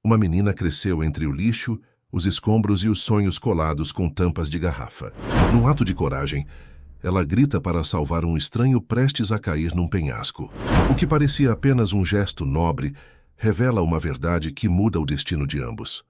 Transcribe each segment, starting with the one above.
Uma menina cresceu entre o lixo, os escombros e os sonhos colados com tampas de garrafa. Num ato de coragem, ela grita para salvar um estranho prestes a cair num penhasco. O que parecia apenas um gesto nobre, revela uma verdade que muda o destino de ambos.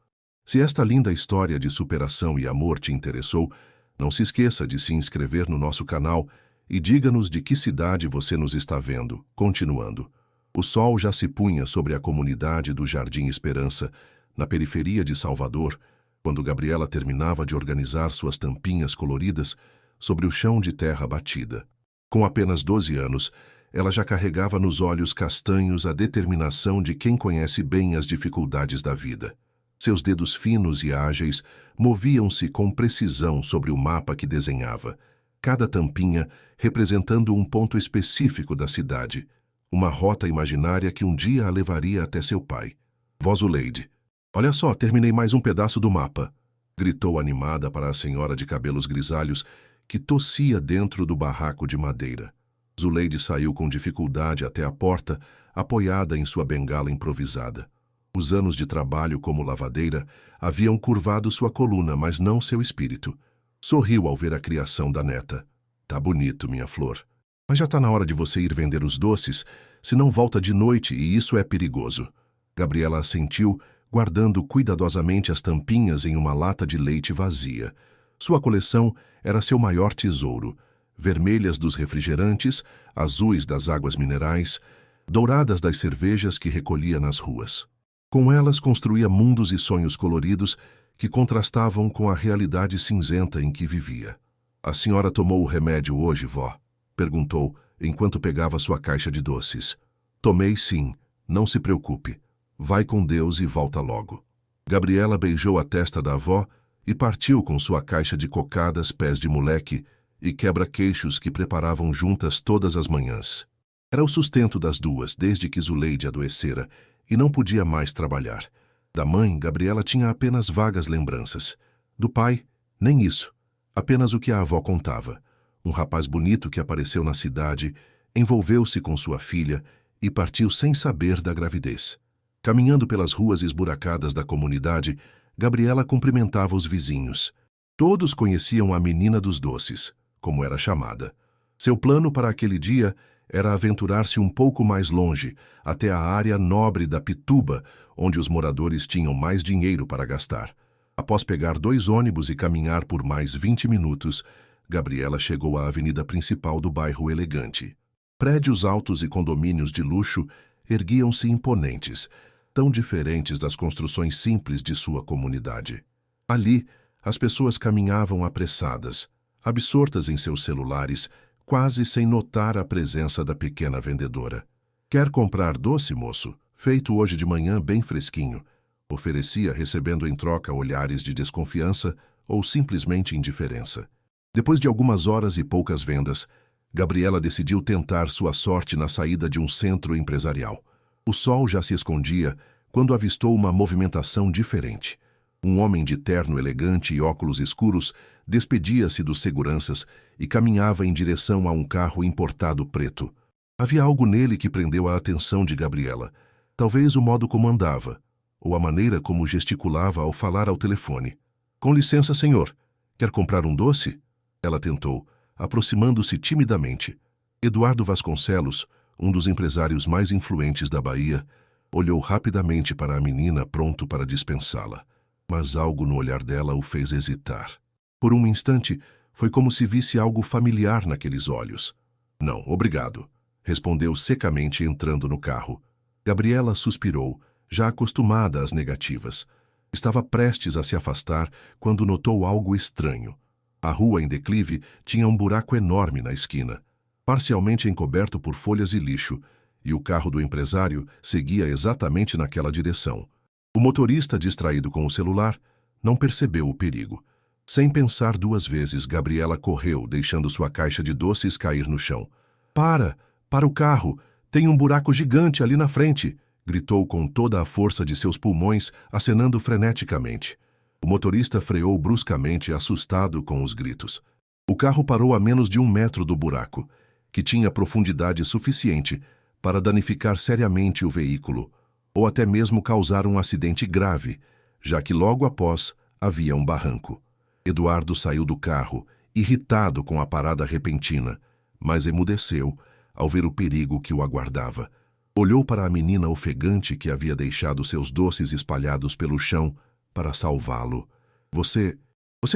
Se esta linda história de superação e amor te interessou, não se esqueça de se inscrever no nosso canal e diga-nos de que cidade você nos está vendo. Continuando. O sol já se punha sobre a comunidade do Jardim Esperança, na periferia de Salvador, quando Gabriela terminava de organizar suas tampinhas coloridas sobre o chão de terra batida. Com apenas 12 anos, ela já carregava nos olhos castanhos a determinação de quem conhece bem as dificuldades da vida. Seus dedos finos e ágeis moviam-se com precisão sobre o mapa que desenhava, cada tampinha representando um ponto específico da cidade, uma rota imaginária que um dia a levaria até seu pai. Vó Zuleide. Olha só, terminei mais um pedaço do mapa, gritou animada para a senhora de cabelos grisalhos que tossia dentro do barraco de madeira. Zuleide saiu com dificuldade até a porta, apoiada em sua bengala improvisada. Os anos de trabalho como lavadeira haviam curvado sua coluna, mas não seu espírito. Sorriu ao ver a criação da neta. Tá bonito, minha flor. Mas já tá na hora de você ir vender os doces, senão volta de noite e isso é perigoso. Gabriela assentiu, guardando cuidadosamente as tampinhas em uma lata de leite vazia. Sua coleção era seu maior tesouro. Vermelhas dos refrigerantes, azuis das águas minerais, douradas das cervejas que recolhia nas ruas. Com elas construía mundos e sonhos coloridos que contrastavam com a realidade cinzenta em que vivia. A senhora tomou o remédio hoje, vó? Perguntou, enquanto pegava sua caixa de doces. Tomei sim, não se preocupe. Vai com Deus e volta logo. Gabriela beijou a testa da avó e partiu com sua caixa de cocadas, pés de moleque e quebra-queixos que preparavam juntas todas as manhãs. Era o sustento das duas desde que Zuleide adoecera e não podia mais trabalhar. Da mãe, Gabriela tinha apenas vagas lembranças. Do pai, nem isso. Apenas o que a avó contava. Um rapaz bonito que apareceu na cidade, envolveu-se com sua filha e partiu sem saber da gravidez. Caminhando pelas ruas esburacadas da comunidade, Gabriela cumprimentava os vizinhos. Todos conheciam a menina dos doces, como era chamada. Seu plano para aquele dia era aventurar-se um pouco mais longe, até a área nobre da Pituba, onde os moradores tinham mais dinheiro para gastar. Após pegar 2 ônibus e caminhar por mais 20 minutos, Gabriela chegou à avenida principal do bairro Elegante. Prédios altos e condomínios de luxo erguiam-se imponentes, tão diferentes das construções simples de sua comunidade. Ali, as pessoas caminhavam apressadas, absortas em seus celulares, quase sem notar a presença da pequena vendedora. Quer comprar doce, moço? Feito hoje de manhã bem fresquinho. Oferecia, recebendo em troca olhares de desconfiança ou simplesmente indiferença. Depois de algumas horas e poucas vendas, Gabriela decidiu tentar sua sorte na saída de um centro empresarial. O sol já se escondia quando avistou uma movimentação diferente. Um homem de terno elegante e óculos escuros despedia-se dos seguranças e caminhava em direção a um carro importado preto. Havia algo nele que prendeu a atenção de Gabriela. Talvez o modo como andava, ou a maneira como gesticulava ao falar ao telefone. Com licença, senhor. Quer comprar um doce? Ela tentou, aproximando-se timidamente. Eduardo Vasconcelos, um dos empresários mais influentes da Bahia, olhou rapidamente para a menina, pronto para dispensá-la. Mas algo no olhar dela o fez hesitar. Por um instante, foi como se visse algo familiar naqueles olhos. Não, obrigado, respondeu secamente entrando no carro. Gabriela suspirou, já acostumada às negativas. Estava prestes a se afastar quando notou algo estranho. A rua em declive tinha um buraco enorme na esquina, parcialmente encoberto por folhas e lixo, e o carro do empresário seguia exatamente naquela direção. O motorista, distraído com o celular, não percebeu o perigo. Sem pensar 2 vezes, Gabriela correu, deixando sua caixa de doces cair no chão. Para o carro! Tem um buraco gigante ali na frente! Gritou com toda a força de seus pulmões, acenando freneticamente. O motorista freou bruscamente, assustado com os gritos. O carro parou a menos de 1 metro do buraco, que tinha profundidade suficiente para danificar seriamente o veículo. ou até mesmo causar um acidente grave, já que logo após havia um barranco. Eduardo saiu do carro, irritado com a parada repentina, mas emudeceu ao ver o perigo que o aguardava. Olhou para a menina ofegante que havia deixado seus doces espalhados pelo chão para salvá-lo. Você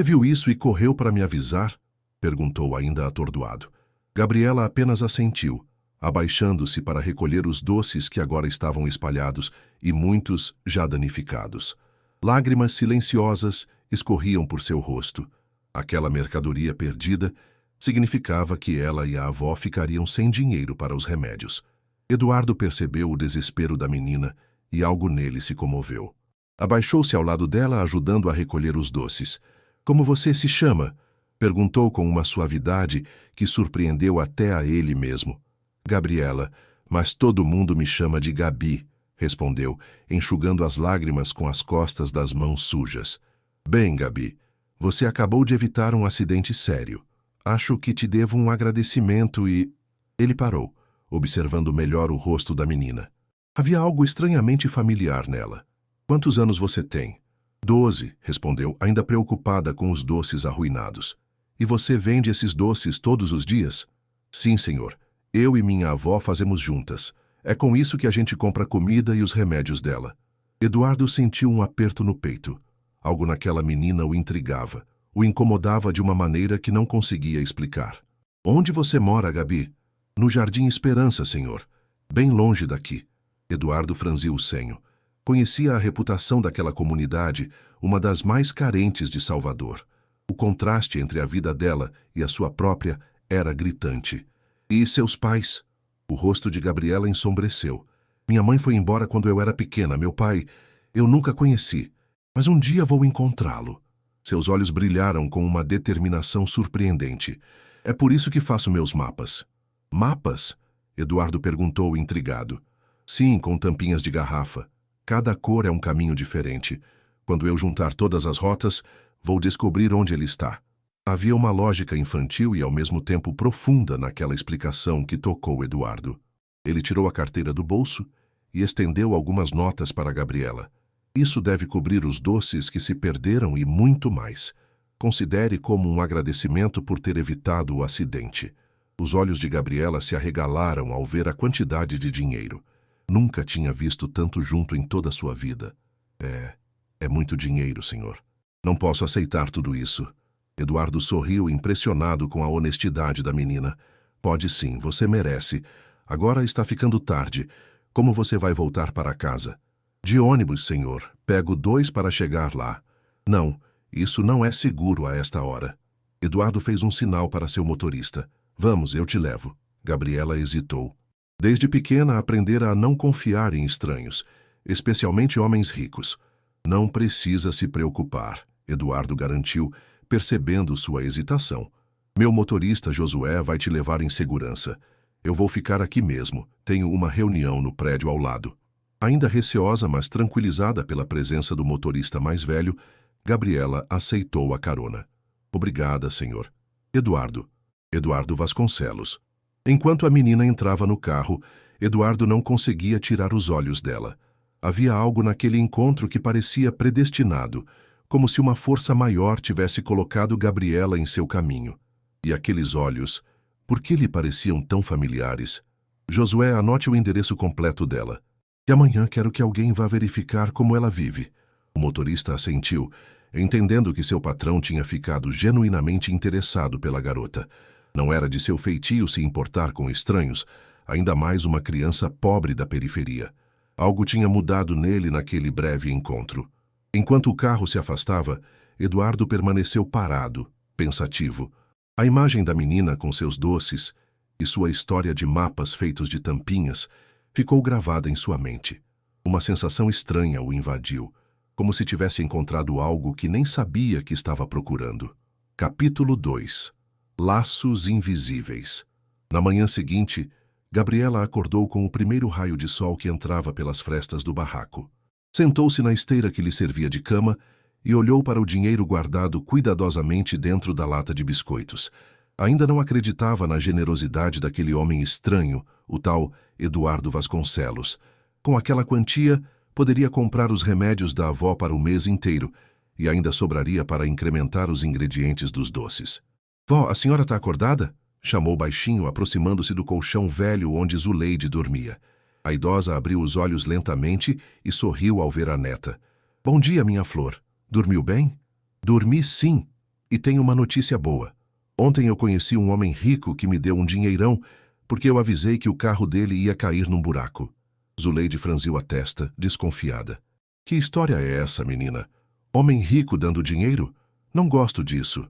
viu isso e correu para me avisar?" perguntou ainda atordoado. Gabriela apenas assentiu, abaixando-se para recolher os doces que agora estavam espalhados e muitos já danificados. Lágrimas silenciosas escorriam por seu rosto. Aquela mercadoria perdida significava que ela e a avó ficariam sem dinheiro para os remédios. Eduardo percebeu o desespero da menina e algo nele se comoveu. Abaixou-se ao lado dela, ajudando a recolher os doces. "Como você se chama?" perguntou com uma suavidade que surpreendeu até a ele mesmo. "Gabriela, mas todo mundo me chama de Gabi", respondeu, enxugando as lágrimas com as costas das mãos sujas. "Bem, Gabi, você acabou de evitar um acidente sério. Acho que te devo um agradecimento e..." Ele parou, observando melhor o rosto da menina. Havia algo estranhamente familiar nela. "Quantos anos você tem?" 12, respondeu, ainda preocupada com os doces arruinados. "E você vende esses doces todos os dias?" "Sim, senhor. Eu e minha avó fazemos juntas. É com isso que a gente compra comida e os remédios dela." Eduardo sentiu um aperto no peito. Algo naquela menina o intrigava, o incomodava de uma maneira que não conseguia explicar. "Onde você mora, Gabi?" "No Jardim Esperança, senhor. Bem longe daqui." Eduardo franziu o senho. Conhecia a reputação daquela comunidade, uma das mais carentes de Salvador. O contraste entre a vida dela e a sua própria era gritante. "E seus pais?" O rosto de Gabriela ensombreceu. "Minha mãe foi embora quando eu era pequena. Meu pai, eu nunca conheci. Mas um dia vou encontrá-lo." Seus olhos brilharam com uma determinação surpreendente. "É por isso que faço meus mapas." "Mapas?" Eduardo perguntou, intrigado. "Sim, com tampinhas de garrafa. Cada cor é um caminho diferente. Quando eu juntar todas as rotas, vou descobrir onde ele está." Havia uma lógica infantil e ao mesmo tempo profunda naquela explicação que tocou Eduardo. Ele tirou a carteira do bolso e estendeu algumas notas para Gabriela. "Isso deve cobrir os doces que se perderam e muito mais. Considere como um agradecimento por ter evitado o acidente." Os olhos de Gabriela se arregalaram ao ver a quantidade de dinheiro. Nunca tinha visto tanto junto em toda a sua vida. É muito dinheiro, senhor. Não posso aceitar tudo isso." Eduardo sorriu, impressionado com a honestidade da menina. "Pode sim, você merece. Agora está ficando tarde. Como você vai voltar para casa?" "De ônibus, senhor. Pego 2 para chegar lá." "Não, isso não é seguro a esta hora." Eduardo fez um sinal para seu motorista. "Vamos, eu te levo." Gabriela hesitou. Desde pequena aprendera a não confiar em estranhos, especialmente homens ricos. "Não precisa se preocupar", Eduardo garantiu, percebendo sua hesitação. "Meu motorista Josué vai te levar em segurança. Eu vou ficar aqui mesmo. Tenho uma reunião no prédio ao lado." Ainda receosa, mas tranquilizada pela presença do motorista mais velho, Gabriela aceitou a carona. "Obrigada, senhor." Eduardo Vasconcelos. Enquanto a menina entrava no carro, Eduardo não conseguia tirar os olhos dela. Havia algo naquele encontro que parecia predestinado, como se uma força maior tivesse colocado Gabriela em seu caminho. E aqueles olhos, por que lhe pareciam tão familiares? "Josué, anote o endereço completo dela. E amanhã quero que alguém vá verificar como ela vive." O motorista assentiu, entendendo que seu patrão tinha ficado genuinamente interessado pela garota. Não era de seu feitio se importar com estranhos, ainda mais uma criança pobre da periferia. Algo tinha mudado nele naquele breve encontro. Enquanto o carro se afastava, Eduardo permaneceu parado, pensativo. A imagem da menina com seus doces e sua história de mapas feitos de tampinhas ficou gravada em sua mente. Uma sensação estranha o invadiu, como se tivesse encontrado algo que nem sabia que estava procurando. Capítulo 2. Laços invisíveis. Na manhã seguinte, Gabriela acordou com o primeiro raio de sol que entrava pelas frestas do barraco. Sentou-se na esteira que lhe servia de cama e olhou para o dinheiro guardado cuidadosamente dentro da lata de biscoitos. Ainda não acreditava na generosidade daquele homem estranho, o tal Eduardo Vasconcelos. Com aquela quantia, poderia comprar os remédios da avó para o mês inteiro e ainda sobraria para incrementar os ingredientes dos doces. Vó, a senhora está acordada? Chamou baixinho, aproximando-se do colchão velho onde Zuleide dormia. A idosa abriu os olhos lentamente e sorriu ao ver a neta. Bom dia, minha flor. Dormiu bem? Dormi sim, e tenho uma notícia boa. Ontem eu conheci um homem rico que me deu um dinheirão porque eu avisei que o carro dele ia cair num buraco. Zuleide franziu a testa, desconfiada. Que história é essa, menina? Homem rico dando dinheiro? Não gosto disso.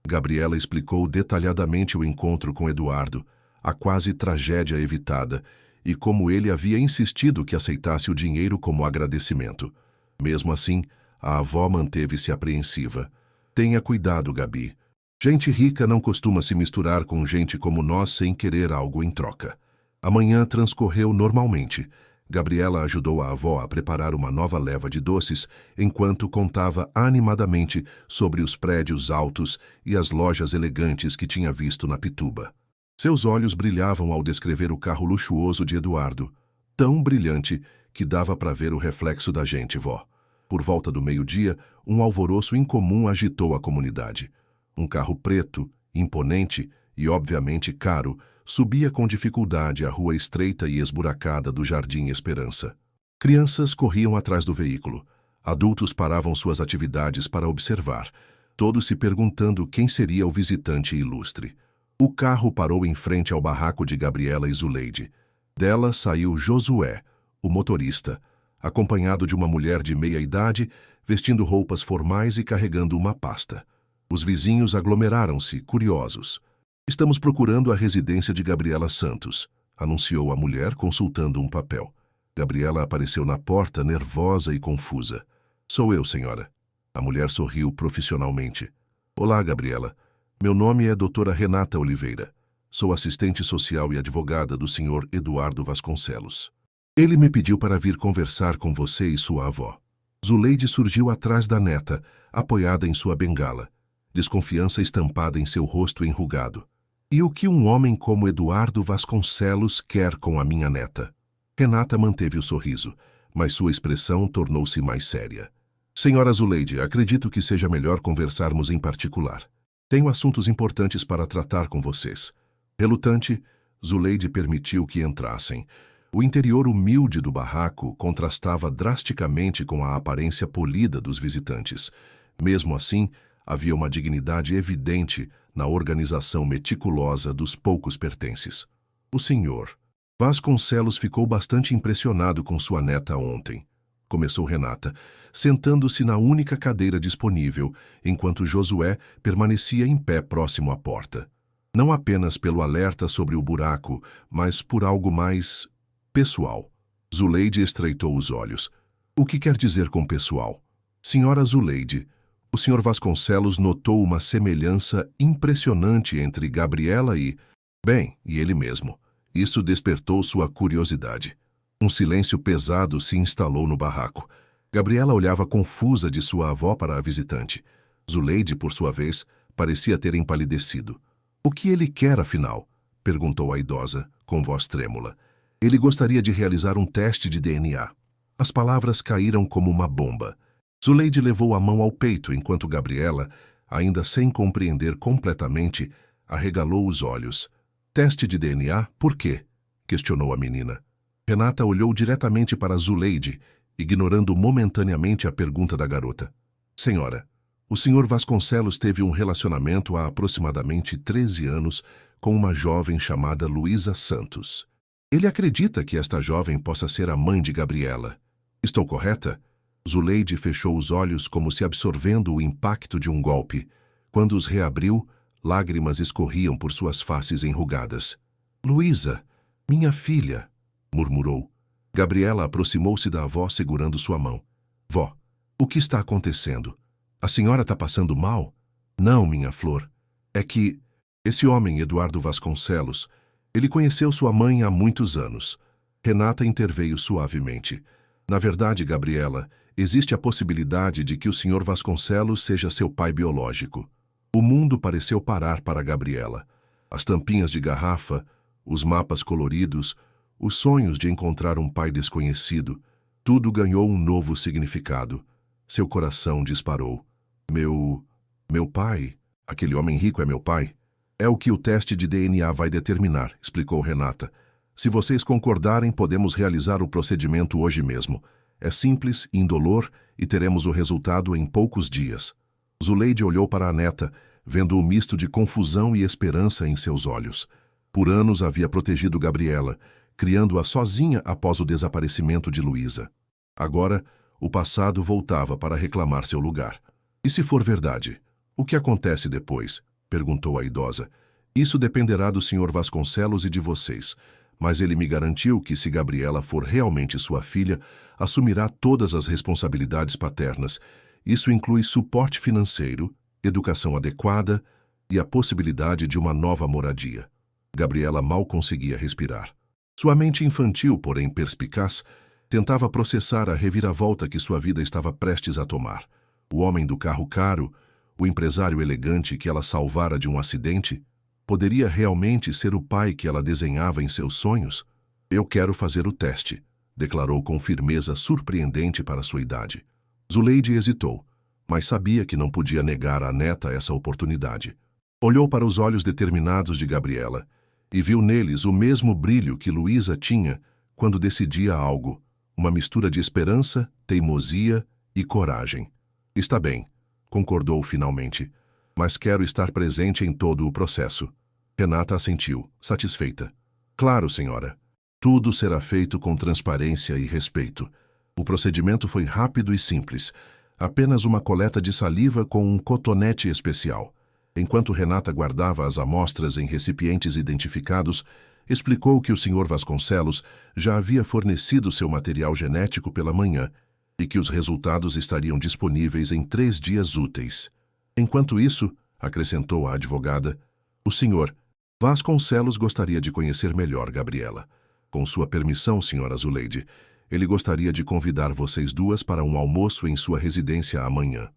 Gabriela explicou detalhadamente o encontro com Eduardo, a quase tragédia evitada, e como ele havia insistido que aceitasse o dinheiro como agradecimento. Mesmo assim, a avó manteve-se apreensiva. Tenha cuidado, Gabi. Gente rica não costuma se misturar com gente como nós sem querer algo em troca. A manhã transcorreu normalmente. Gabriela ajudou a avó a preparar uma nova leva de doces, enquanto contava animadamente sobre os prédios altos e as lojas elegantes que tinha visto na Pituba. Seus olhos brilhavam ao descrever o carro luxuoso de Eduardo, tão brilhante que dava para ver o reflexo da gente, vó. Por volta do meio-dia, um alvoroço incomum agitou a comunidade. Um carro preto, imponente e obviamente caro, subia com dificuldade a rua estreita e esburacada do Jardim Esperança. Crianças corriam atrás do veículo. Adultos paravam suas atividades para observar, todos se perguntando quem seria o visitante ilustre. O carro parou em frente ao barraco de Gabriela e Zuleide. Dela saiu Josué, o motorista, acompanhado de uma mulher de meia idade, vestindo roupas formais e carregando uma pasta. Os vizinhos aglomeraram-se, curiosos. Estamos procurando a residência de Gabriela Santos, anunciou a mulher, consultando um papel. Gabriela apareceu na porta, nervosa e confusa. Sou eu, senhora. A mulher sorriu profissionalmente. Olá, Gabriela. Meu nome é doutora Renata Oliveira. Sou assistente social e advogada do senhor Eduardo Vasconcelos. Ele me pediu para vir conversar com você e sua avó. Zuleide surgiu atrás da neta, apoiada em sua bengala, desconfiança estampada em seu rosto enrugado. E o que um homem como Eduardo Vasconcelos quer com a minha neta? Renata manteve o sorriso, mas sua expressão tornou-se mais séria. Senhora Zuleide, acredito que seja melhor conversarmos em particular. Tenho assuntos importantes para tratar com vocês. Relutante, Zuleide permitiu que entrassem. O interior humilde do barraco contrastava drasticamente com a aparência polida dos visitantes. Mesmo assim, havia uma dignidade evidente na organização meticulosa dos poucos pertences. O senhor Vasconcelos ficou bastante impressionado com sua neta ontem, começou Renata, sentando-se na única cadeira disponível, enquanto Josué permanecia em pé próximo à porta. Não apenas pelo alerta sobre o buraco, mas por algo mais pessoal. Zuleide estreitou os olhos. O que quer dizer com pessoal? Senhora Zuleide, o senhor Vasconcelos notou uma semelhança impressionante entre Gabriela e ele mesmo. Isso despertou sua curiosidade. Um silêncio pesado se instalou no barraco. Gabriela olhava confusa de sua avó para a visitante. Zuleide, por sua vez, parecia ter empalidecido. O que ele quer, afinal? Perguntou a idosa, com voz trêmula. Ele gostaria de realizar um teste de DNA. As palavras caíram como uma bomba. Zuleide levou a mão ao peito enquanto Gabriela, ainda sem compreender completamente, arregalou os olhos. Teste de DNA? Por quê? Questionou a menina. Renata olhou diretamente para Zuleide, ignorando momentaneamente a pergunta da garota. Senhora, o senhor Vasconcelos teve um relacionamento há aproximadamente 13 anos com uma jovem chamada Luísa Santos. Ele acredita que esta jovem possa ser a mãe de Gabriela. Estou correta? Zuleide fechou os olhos como se absorvendo o impacto de um golpe. Quando os reabriu, lágrimas escorriam por suas faces enrugadas. Luísa, minha filha, murmurou. Gabriela aproximou-se da avó segurando sua mão. Vó, o que está acontecendo? A senhora está passando mal? Não, minha flor. É que esse homem, Eduardo Vasconcelos, ele conheceu sua mãe há muitos anos. Renata interveio suavemente. Na verdade, Gabriela, existe a possibilidade de que o senhor Vasconcelos seja seu pai biológico. O mundo pareceu parar para Gabriela. As tampinhas de garrafa, os mapas coloridos, Os sonhos de encontrar um pai desconhecido, tudo ganhou um novo significado. Seu coração disparou. Meu pai? Aquele homem rico é meu pai? É o que o teste de DNA vai determinar, explicou Renata. Se vocês concordarem, podemos realizar o procedimento hoje mesmo. É simples, indolor e teremos o resultado em poucos dias. Zuleide olhou para a neta, vendo o misto de confusão e esperança em seus olhos. Por anos havia protegido Gabriela, criando-a sozinha após o desaparecimento de Luísa. Agora, o passado voltava para reclamar seu lugar. E se for verdade, o que acontece depois? Perguntou a idosa. Isso dependerá do Sr. Vasconcelos e de vocês, mas ele me garantiu que, se Gabriela for realmente sua filha, assumirá todas as responsabilidades paternas. Isso inclui suporte financeiro, educação adequada e a possibilidade de uma nova moradia. Gabriela mal conseguia respirar. Sua mente infantil, porém perspicaz, tentava processar a reviravolta que sua vida estava prestes a tomar. O homem do carro caro, o empresário elegante que ela salvara de um acidente, poderia realmente ser o pai que ela desenhava em seus sonhos? Eu quero fazer o teste, declarou com firmeza surpreendente para sua idade. Zuleide hesitou, mas sabia que não podia negar à neta essa oportunidade. Olhou para os olhos determinados de Gabriela e viu neles o mesmo brilho que Luísa tinha quando decidia algo, uma mistura de esperança, teimosia e coragem. Está bem, concordou finalmente, mas quero estar presente em todo o processo. Renata assentiu, satisfeita. Claro, senhora. Tudo será feito com transparência e respeito. O procedimento foi rápido e simples, apenas uma coleta de saliva com um cotonete especial. Enquanto Renata guardava as amostras em recipientes identificados, explicou que o Sr. Vasconcelos já havia fornecido seu material genético pela manhã e que os resultados estariam disponíveis em 3 dias úteis. Enquanto isso, acrescentou a advogada, o Sr. Vasconcelos gostaria de conhecer melhor Gabriela. Com sua permissão, Sra. Zuleide, ele gostaria de convidar vocês duas para um almoço em sua residência amanhã.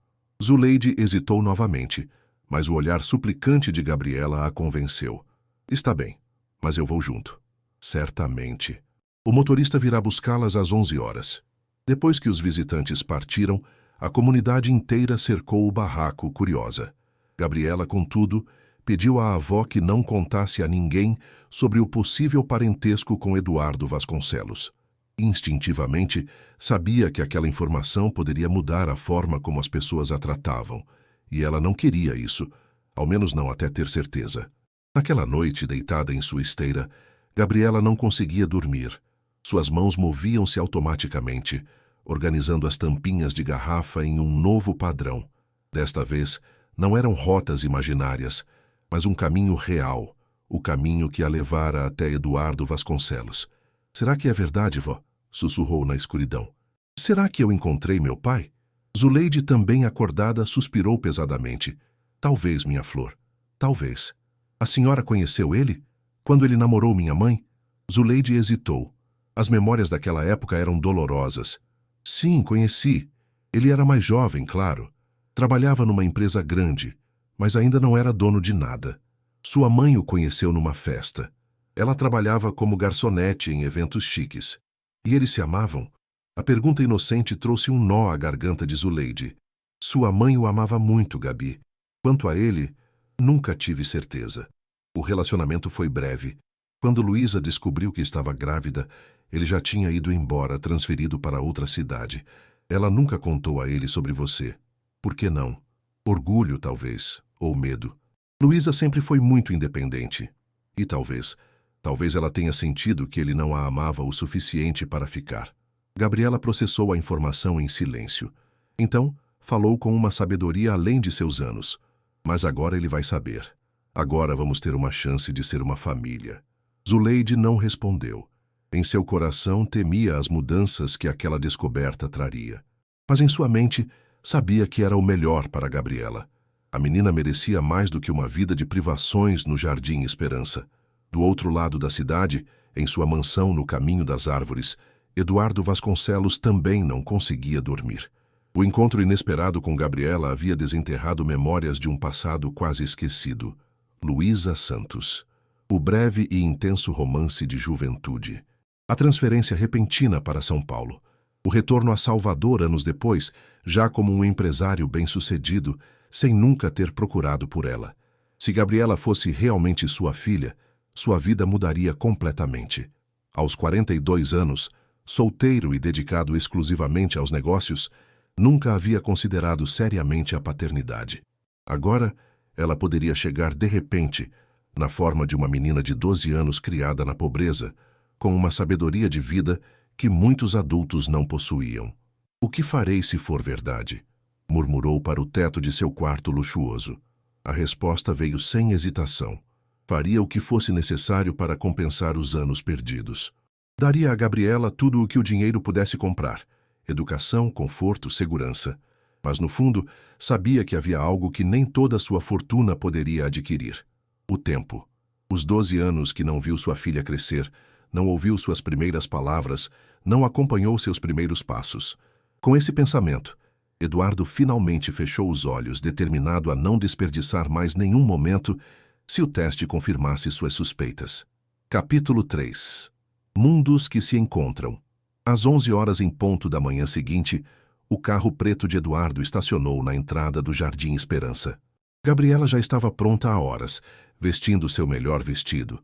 Zuleide hesitou novamente, mas o olhar suplicante de Gabriela a convenceu. Está bem, mas eu vou junto. Certamente. O motorista virá buscá-las às 11 horas. Depois que os visitantes partiram, a comunidade inteira cercou o barraco, curiosa. Gabriela, contudo, pediu à avó que não contasse a ninguém sobre o possível parentesco com Eduardo Vasconcelos. Instintivamente, sabia que aquela informação poderia mudar a forma como as pessoas a tratavam, e ela não queria isso, ao menos não até ter certeza. Naquela noite, deitada em sua esteira, Gabriela não conseguia dormir. Suas mãos moviam-se automaticamente, organizando as tampinhas de garrafa em um novo padrão. Desta vez, não eram rotas imaginárias, mas um caminho real, o caminho que a levara até Eduardo Vasconcelos. Será que é verdade, vó? Sussurrou na escuridão. Será que eu encontrei meu pai? Zuleide, também acordada, suspirou pesadamente. Talvez, minha flor. Talvez. A senhora conheceu ele? Quando ele namorou minha mãe? Zuleide hesitou. As memórias daquela época eram dolorosas. Sim, conheci. Ele era mais jovem, claro. Trabalhava numa empresa grande, mas ainda não era dono de nada. Sua mãe o conheceu numa festa. Ela trabalhava como garçonete em eventos chiques. E eles se amavam? A pergunta inocente trouxe um nó à garganta de Zuleide. Sua mãe o amava muito, Gabi. Quanto a ele, nunca tive certeza. O relacionamento foi breve. Quando Luísa descobriu que estava grávida, ele já tinha ido embora, transferido para outra cidade. Ela nunca contou a ele sobre você. Por que não? Orgulho, talvez, ou medo. Luísa sempre foi muito independente. E talvez ela tenha sentido que ele não a amava o suficiente para ficar. Gabriela processou a informação em silêncio. Então, falou com uma sabedoria além de seus anos. Mas agora ele vai saber. Agora vamos ter uma chance de ser uma família. Zuleide não respondeu. Em seu coração temia as mudanças que aquela descoberta traria. Mas em sua mente sabia que era o melhor para Gabriela. A menina merecia mais do que uma vida de privações no Jardim Esperança. Do outro lado da cidade, em sua mansão no Caminho das Árvores, Eduardo Vasconcelos também não conseguia dormir. O encontro inesperado com Gabriela havia desenterrado memórias de um passado quase esquecido. Luísa Santos. O breve e intenso romance de juventude. A transferência repentina para São Paulo. O retorno a Salvador anos depois, já como um empresário bem-sucedido, sem nunca ter procurado por ela. Se Gabriela fosse realmente sua filha, sua vida mudaria completamente. Aos 42 anos, solteiro e dedicado exclusivamente aos negócios, nunca havia considerado seriamente a paternidade. Agora, ela poderia chegar de repente, na forma de uma menina de 12 anos criada na pobreza, com uma sabedoria de vida que muitos adultos não possuíam. O que farei se for verdade? Murmurou para o teto de seu quarto luxuoso. A resposta veio sem hesitação. Faria o que fosse necessário para compensar os anos perdidos. Daria a Gabriela tudo o que o dinheiro pudesse comprar: educação, conforto, segurança. Mas, no fundo, sabia que havia algo que nem toda sua fortuna poderia adquirir: o tempo. Os 12 anos que não viu sua filha crescer, não ouviu suas primeiras palavras, não acompanhou seus primeiros passos. Com esse pensamento, Eduardo finalmente fechou os olhos, determinado a não desperdiçar mais nenhum momento se o teste confirmasse suas suspeitas. Capítulo 3. Mundos que se encontram. Às 11 horas em ponto da manhã seguinte, o carro preto de Eduardo estacionou na entrada do Jardim Esperança. Gabriela já estava pronta há horas, vestindo seu melhor vestido.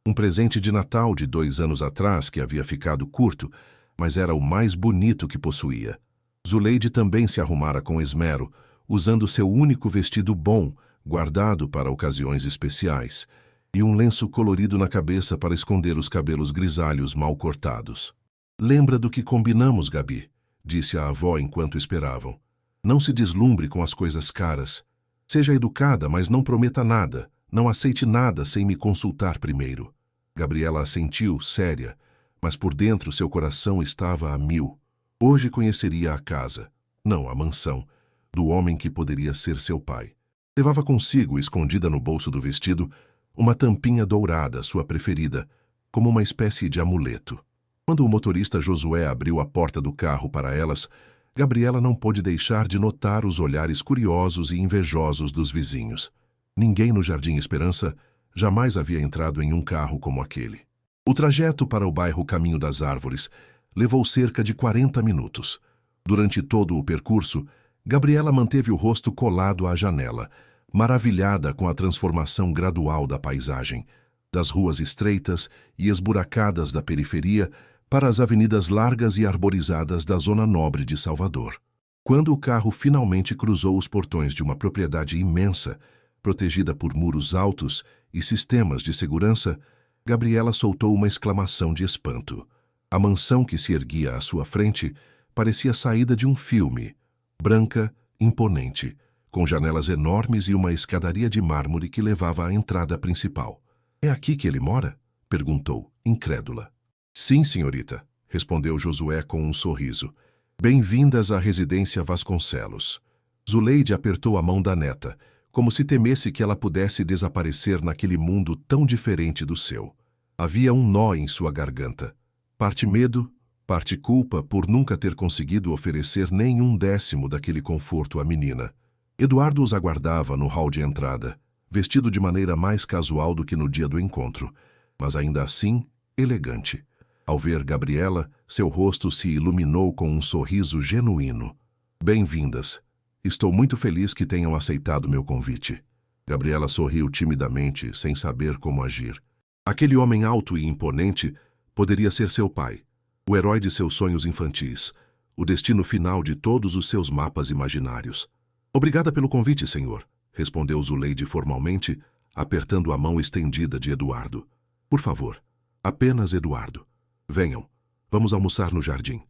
Um presente de Natal de 2 anos atrás que havia ficado curto, mas era o mais bonito que possuía. Zuleide também se arrumara com esmero, usando seu único vestido bom, guardado para ocasiões especiais, e um lenço colorido na cabeça para esconder os cabelos grisalhos mal cortados. "Lembra do que combinamos, Gabi", disse a avó enquanto esperavam. "Não se deslumbre com as coisas caras. Seja educada, mas não prometa nada. Não aceite nada sem me consultar primeiro." Gabriela assentiu, séria, mas por dentro seu coração estava a mil. Hoje conheceria a casa, não a mansão, do homem que poderia ser seu pai. Levava consigo, escondida no bolso do vestido, uma tampinha dourada, sua preferida, como uma espécie de amuleto. Quando o motorista Josué abriu a porta do carro para elas, Gabriela não pôde deixar de notar os olhares curiosos e invejosos dos vizinhos. Ninguém no Jardim Esperança jamais havia entrado em um carro como aquele. O trajeto para o bairro Caminho das Árvores levou cerca de 40 minutos. Durante todo o percurso, Gabriela manteve o rosto colado à janela, maravilhada com a transformação gradual da paisagem, das ruas estreitas e esburacadas da periferia para as avenidas largas e arborizadas da zona nobre de Salvador. Quando o carro finalmente cruzou os portões de uma propriedade imensa, protegida por muros altos e sistemas de segurança, Gabriela soltou uma exclamação de espanto. A mansão que se erguia à sua frente parecia saída de um filme, branca, imponente, com janelas enormes e uma escadaria de mármore que levava à entrada principal. "É aqui que ele mora?" perguntou, incrédula. "Sim, senhorita", respondeu Josué com um sorriso. "Bem-vindas à residência Vasconcelos." Zuleide apertou a mão da neta, como se temesse que ela pudesse desaparecer naquele mundo tão diferente do seu. Havia um nó em sua garganta. Parte medo, parte culpa por nunca ter conseguido oferecer nem um décimo daquele conforto à menina. Eduardo os aguardava no hall de entrada, vestido de maneira mais casual do que no dia do encontro, mas ainda assim elegante. Ao ver Gabriela, seu rosto se iluminou com um sorriso genuíno. "Bem-vindas. Estou muito feliz que tenham aceitado meu convite." Gabriela sorriu timidamente, sem saber como agir. Aquele homem alto e imponente poderia ser seu pai, o herói de seus sonhos infantis, o destino final de todos os seus mapas imaginários. "Obrigada pelo convite, senhor", respondeu Zuleide formalmente, apertando a mão estendida de Eduardo. "Por favor, apenas Eduardo. Venham, vamos almoçar no jardim.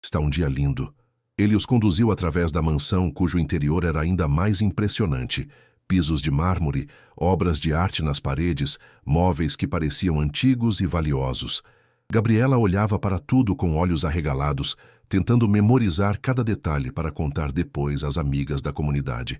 Está um dia lindo." Ele os conduziu através da mansão, cujo interior era ainda mais impressionante. Pisos de mármore, obras de arte nas paredes, móveis que pareciam antigos e valiosos. Gabriela olhava para tudo com olhos arregalados, tentando memorizar cada detalhe para contar depois às amigas da comunidade.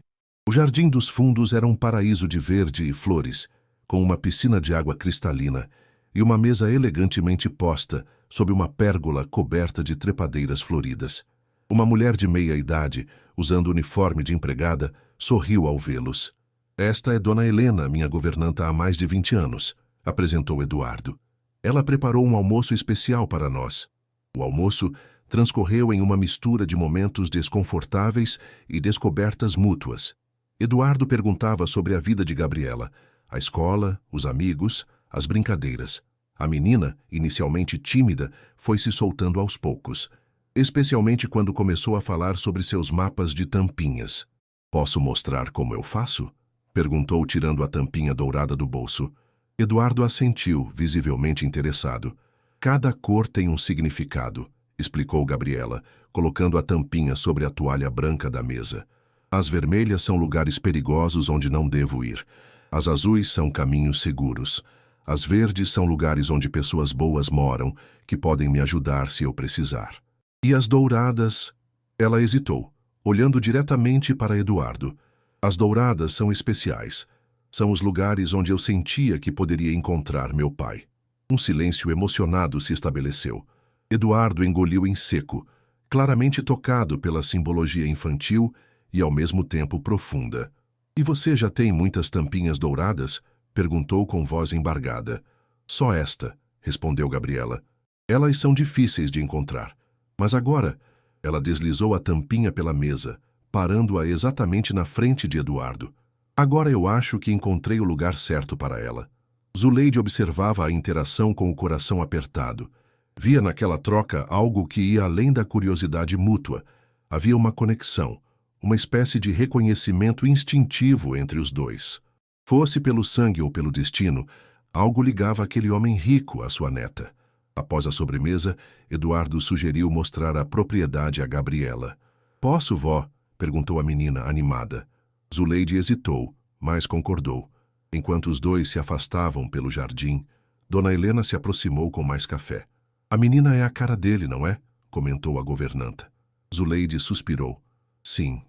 O Jardim dos Fundos era um paraíso de verde e flores, com uma piscina de água cristalina e uma mesa elegantemente posta sob uma pérgola coberta de trepadeiras floridas. Uma mulher de meia idade, usando uniforme de empregada, sorriu ao vê-los. "Esta é Dona Helena, minha governanta há mais de 20 anos", apresentou Eduardo. Ela preparou um almoço especial para nós. O almoço transcorreu em uma mistura de momentos desconfortáveis e descobertas mútuas. Eduardo perguntava sobre a vida de Gabriela, a escola, os amigos, as brincadeiras. A menina, inicialmente tímida, foi se soltando aos poucos, especialmente quando começou a falar sobre seus mapas de tampinhas. "Posso mostrar como eu faço?" perguntou, tirando a tampinha dourada do bolso. Eduardo assentiu, visivelmente interessado. "Cada cor tem um significado", explicou Gabriela, colocando a tampinha sobre a toalha branca da mesa. "As vermelhas são lugares perigosos onde não devo ir. As azuis são caminhos seguros. As verdes são lugares onde pessoas boas moram, que podem me ajudar se eu precisar. E as douradas..." Ela hesitou, olhando diretamente para Eduardo. "As douradas são especiais. São os lugares onde eu sentia que poderia encontrar meu pai." Um silêncio emocionado se estabeleceu. Eduardo engoliu em seco, claramente tocado pela simbologia infantil e ao mesmo tempo profunda. "E você já tem muitas tampinhas douradas?" perguntou com voz embargada. "Só esta", respondeu Gabriela. "Elas são difíceis de encontrar. Mas agora..." Ela deslizou a tampinha pela mesa, parando-a exatamente na frente de Eduardo. "Agora eu acho que encontrei o lugar certo para ela." Zuleide observava a interação com o coração apertado. Via naquela troca algo que ia além da curiosidade mútua. Havia uma conexão, uma espécie de reconhecimento instintivo entre os dois. Fosse pelo sangue ou pelo destino, algo ligava aquele homem rico à sua neta. Após a sobremesa, Eduardo sugeriu mostrar a propriedade a Gabriela. "Posso, vó?" perguntou a menina, animada. Zuleide hesitou, mas concordou. Enquanto os dois se afastavam pelo jardim, Dona Helena se aproximou com mais café. "A menina é a cara dele, não é?" comentou a governanta. Zuleide suspirou. "Sim.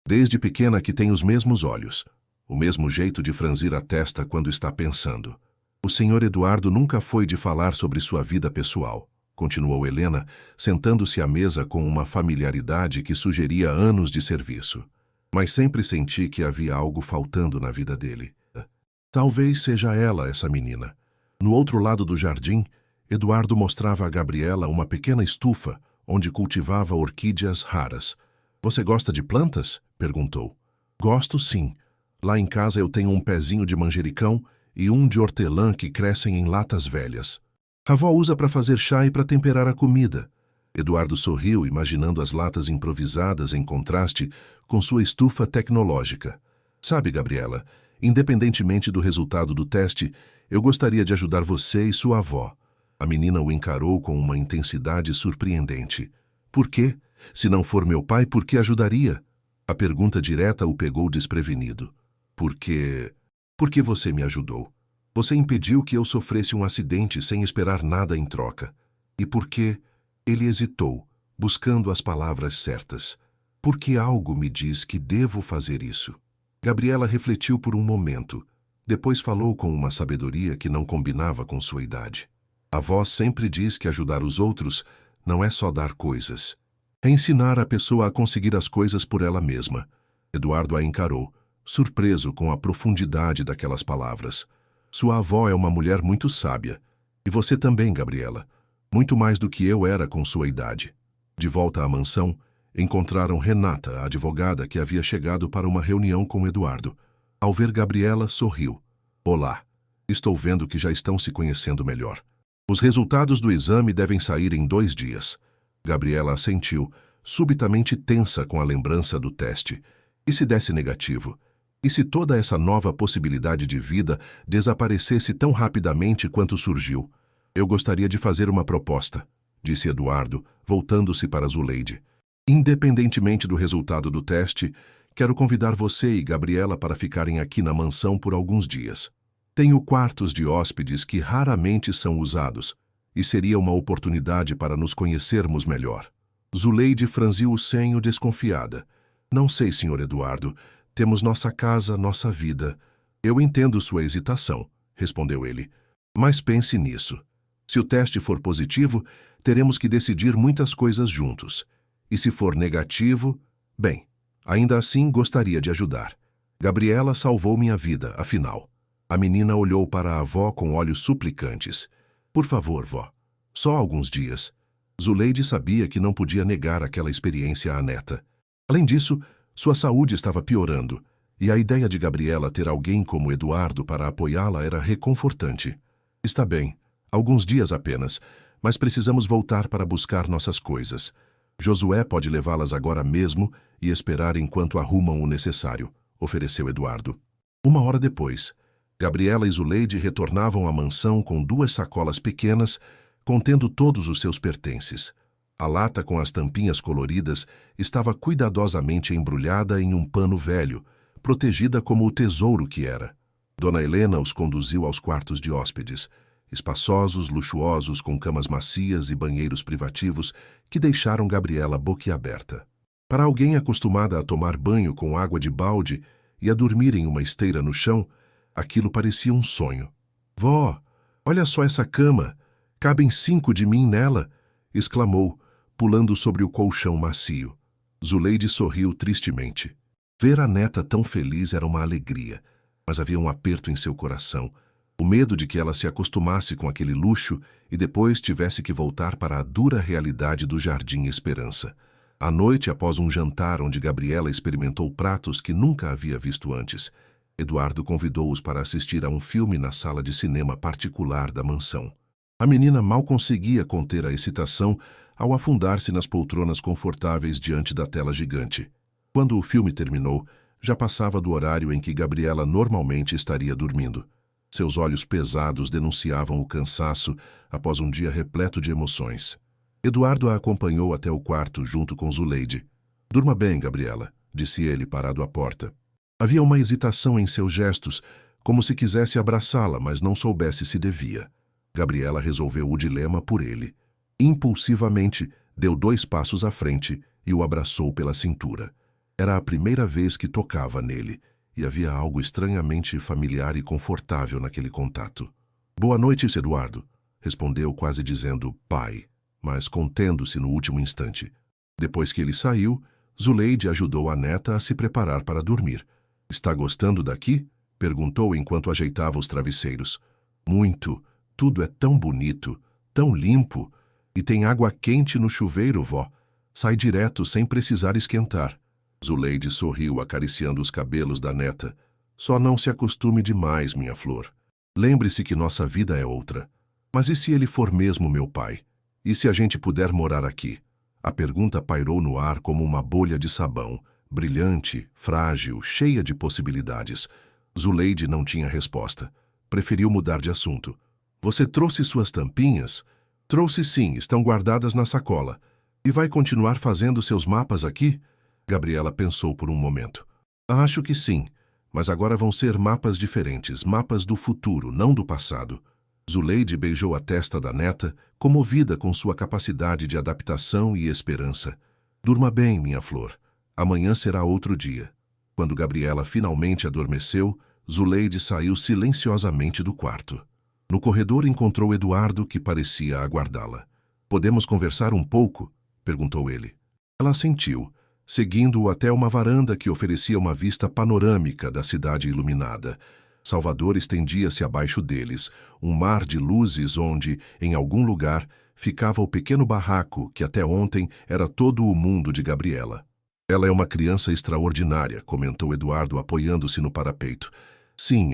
Desde pequena que tem os mesmos olhos, o mesmo jeito de franzir a testa quando está pensando. O senhor Eduardo nunca foi de falar sobre sua vida pessoal", continuou Helena, sentando-se à mesa com uma familiaridade que sugeria anos de serviço. "Mas sempre senti que havia algo faltando na vida dele. Talvez seja ela, essa menina." No outro lado do jardim, Eduardo mostrava a Gabriela uma pequena estufa onde cultivava orquídeas raras. "Você gosta de plantas?" perguntou. "Gosto, sim. Lá em casa eu tenho um pezinho de manjericão e um de hortelã que crescem em latas velhas. A avó usa para fazer chá e para temperar a comida." Eduardo sorriu, imaginando as latas improvisadas em contraste com sua estufa tecnológica. "Sabe, Gabriela, independentemente do resultado do teste, eu gostaria de ajudar você e sua avó." A menina o encarou com uma intensidade surpreendente. "Por quê? Se não for meu pai, por que ajudaria?" A pergunta direta o pegou desprevenido. Porque você me ajudou. Você impediu que eu sofresse um acidente sem esperar nada em troca. E porque..." Ele hesitou, buscando as palavras certas. "Porque algo me diz que devo fazer isso." Gabriela refletiu por um momento. Depois falou com uma sabedoria que não combinava com sua idade. "A avó sempre diz que ajudar os outros não é só dar coisas. É ensinar a pessoa a conseguir as coisas por ela mesma." Eduardo a encarou, surpreso com a profundidade daquelas palavras. "Sua avó é uma mulher muito sábia. E você também, Gabriela. Muito mais do que eu era com sua idade." De volta à mansão, encontraram Renata, a advogada que havia chegado para uma reunião com Eduardo. Ao ver Gabriela, sorriu. "Olá. Estou vendo que já estão se conhecendo melhor. Os resultados do exame devem sair em 2 dias." Gabriela assentiu, subitamente tensa com a lembrança do teste. E se desse negativo? E se toda essa nova possibilidade de vida desaparecesse tão rapidamente quanto surgiu? "Eu gostaria de fazer uma proposta", disse Eduardo, voltando-se para Zuleide. "Independentemente do resultado do teste, quero convidar você e Gabriela para ficarem aqui na mansão por alguns dias. Tenho quartos de hóspedes que raramente são usados, e seria uma oportunidade para nos conhecermos melhor." Zuleide franziu o senho desconfiada. "Não sei, Sr. Eduardo. Temos nossa casa, nossa vida." "Eu entendo sua hesitação", respondeu ele. "Mas pense nisso. Se o teste for positivo, teremos que decidir muitas coisas juntos. E se for negativo, bem, ainda assim gostaria de ajudar. Gabriela salvou minha vida, afinal." A menina olhou para a avó com olhos suplicantes. Por favor, vó. Só alguns dias. Zuleide sabia que não podia negar aquela experiência à neta. Além disso, sua saúde estava piorando, e a ideia de Gabriela ter alguém como Eduardo para apoiá-la era reconfortante. Está bem, alguns dias apenas, mas precisamos voltar para buscar nossas coisas. Josué pode levá-las agora mesmo e esperar enquanto arrumam o necessário, ofereceu Eduardo. 1 hora depois, Gabriela e Zuleide retornavam à mansão com 2 sacolas pequenas, contendo todos os seus pertences. A lata com as tampinhas coloridas estava cuidadosamente embrulhada em um pano velho, protegida como o tesouro que era. Dona Helena os conduziu aos quartos de hóspedes, espaçosos, luxuosos, com camas macias e banheiros privativos que deixaram Gabriela boquiaberta. Para alguém acostumada a tomar banho com água de balde e a dormir em uma esteira no chão, aquilo parecia um sonho. Vó, olha só essa cama! Cabem 5 de mim nela! Exclamou, pulando sobre o colchão macio. Zuleide sorriu tristemente. Ver a neta tão feliz era uma alegria, mas havia um aperto em seu coração, o medo de que ela se acostumasse com aquele luxo e depois tivesse que voltar para a dura realidade do Jardim Esperança. À noite, após um jantar onde Gabriela experimentou pratos que nunca havia visto antes, Eduardo convidou-os para assistir a um filme na sala de cinema particular da mansão. A menina mal conseguia conter a excitação ao afundar-se nas poltronas confortáveis diante da tela gigante. Quando o filme terminou, já passava do horário em que Gabriela normalmente estaria dormindo. Seus olhos pesados denunciavam o cansaço após um dia repleto de emoções. Eduardo a acompanhou até o quarto junto com Zuleide. Durma bem, Gabriela, disse ele parado à porta. Havia uma hesitação em seus gestos, como se quisesse abraçá-la, mas não soubesse se devia. Gabriela resolveu o dilema por ele. Impulsivamente, deu 2 passos à frente e o abraçou pela cintura. Era a primeira vez que tocava nele, e havia algo estranhamente familiar e confortável naquele contato. Boa noite, Eduardo, respondeu quase dizendo pai, mas contendo-se no último instante. Depois que ele saiu, Zuleide ajudou a neta a se preparar para dormir. Está gostando daqui? Perguntou enquanto ajeitava os travesseiros. Muito. Tudo é tão bonito, tão limpo. E tem água quente no chuveiro, vó. Sai direto sem precisar esquentar. Zuleide sorriu, acariciando os cabelos da neta. Só não se acostume demais, minha flor. Lembre-se que nossa vida é outra. Mas e se ele for mesmo meu pai? E se a gente puder morar aqui? A pergunta pairou no ar como uma bolha de sabão, brilhante, frágil, cheia de possibilidades. Zuleide não tinha resposta. Preferiu mudar de assunto. Você trouxe suas tampinhas? Trouxe sim, estão guardadas na sacola. E vai continuar fazendo seus mapas aqui? Gabriela pensou por um momento. Acho que sim, mas agora vão ser mapas diferentes, mapas do futuro, não do passado. Zuleide beijou a testa da neta, comovida com sua capacidade de adaptação e esperança. Durma bem, minha flor. Amanhã será outro dia. Quando Gabriela finalmente adormeceu, Zuleide saiu silenciosamente do quarto. No corredor encontrou Eduardo, que parecia aguardá-la. Podemos conversar um pouco? Perguntou ele. Ela assentiu, seguindo-o até uma varanda que oferecia uma vista panorâmica da cidade iluminada. Salvador estendia-se abaixo deles, um mar de luzes onde, em algum lugar, ficava o pequeno barraco que até ontem era todo o mundo de Gabriela. Ela é uma criança extraordinária, comentou Eduardo apoiando-se no parapeito. Sim,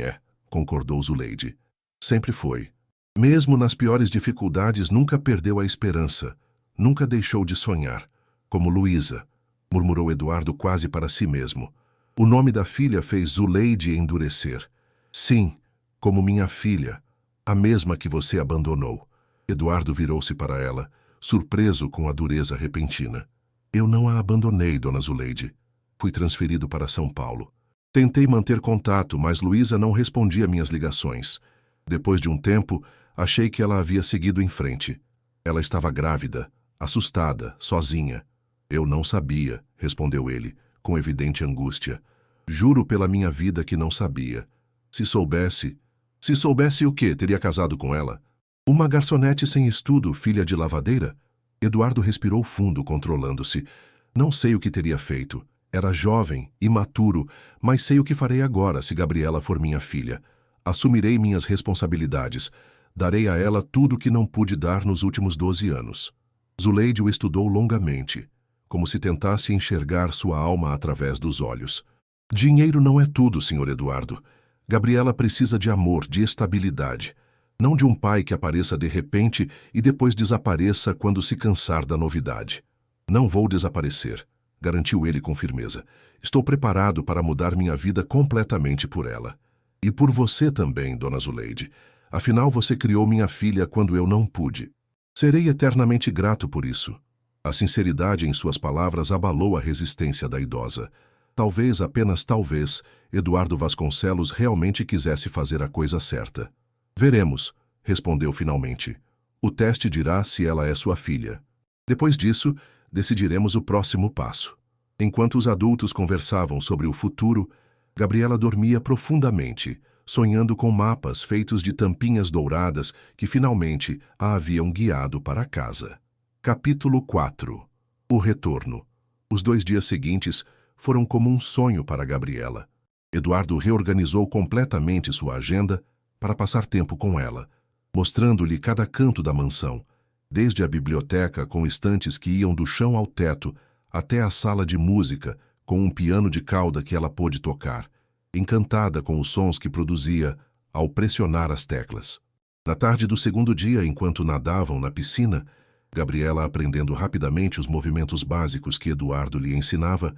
concordou Zuleide. Sempre foi. Mesmo nas piores dificuldades, nunca perdeu a esperança. Nunca deixou de sonhar. Como Luísa, murmurou Eduardo quase para si mesmo. O nome da filha fez Zuleide endurecer. Sim, como minha filha, a mesma que você abandonou. Eduardo virou-se para ela, surpreso com a dureza repentina. Eu não a abandonei, dona Zuleide. Fui transferido para São Paulo. Tentei manter contato, mas Luísa não respondia minhas ligações. Depois de um tempo, achei que ela havia seguido em frente. Ela estava grávida, assustada, sozinha. Eu não sabia, respondeu ele, com evidente angústia. Juro pela minha vida que não sabia. Se soubesse... Se soubesse o quê? Teria casado com ela? Uma garçonete sem estudo, filha de lavadeira? Eduardo respirou fundo, controlando-se. Não sei o que teria feito. Era jovem, imaturo, mas sei o que farei agora se Gabriela for minha filha. Assumirei minhas responsabilidades. Darei a ela tudo o que não pude dar nos últimos 12 anos. Zuleide o estudou longamente, como se tentasse enxergar sua alma através dos olhos. Dinheiro não é tudo, Sr. Eduardo. Gabriela precisa de amor, de estabilidade. Não de um pai que apareça de repente e depois desapareça quando se cansar da novidade. Não vou desaparecer, garantiu ele com firmeza. Estou preparado para mudar minha vida completamente por ela. E por você também, Dona Zuleide. Afinal, você criou minha filha quando eu não pude. Serei eternamente grato por isso. A sinceridade em suas palavras abalou a resistência da idosa. Talvez, apenas talvez, Eduardo Vasconcelos realmente quisesse fazer a coisa certa. Veremos, respondeu finalmente. O teste dirá se ela é sua filha. Depois disso, decidiremos o próximo passo. Enquanto os adultos conversavam sobre o futuro, Gabriela dormia profundamente, sonhando com mapas feitos de tampinhas douradas que finalmente a haviam guiado para casa. Capítulo 4. O retorno. Os 2 dias seguintes foram como um sonho para Gabriela. Eduardo reorganizou completamente sua agenda para passar tempo com ela, mostrando-lhe cada canto da mansão, desde a biblioteca com estantes que iam do chão ao teto até a sala de música com um piano de cauda que ela pôde tocar, encantada com os sons que produzia ao pressionar as teclas. Na tarde do segundo dia, enquanto nadavam na piscina, Gabriela aprendendo rapidamente os movimentos básicos que Eduardo lhe ensinava,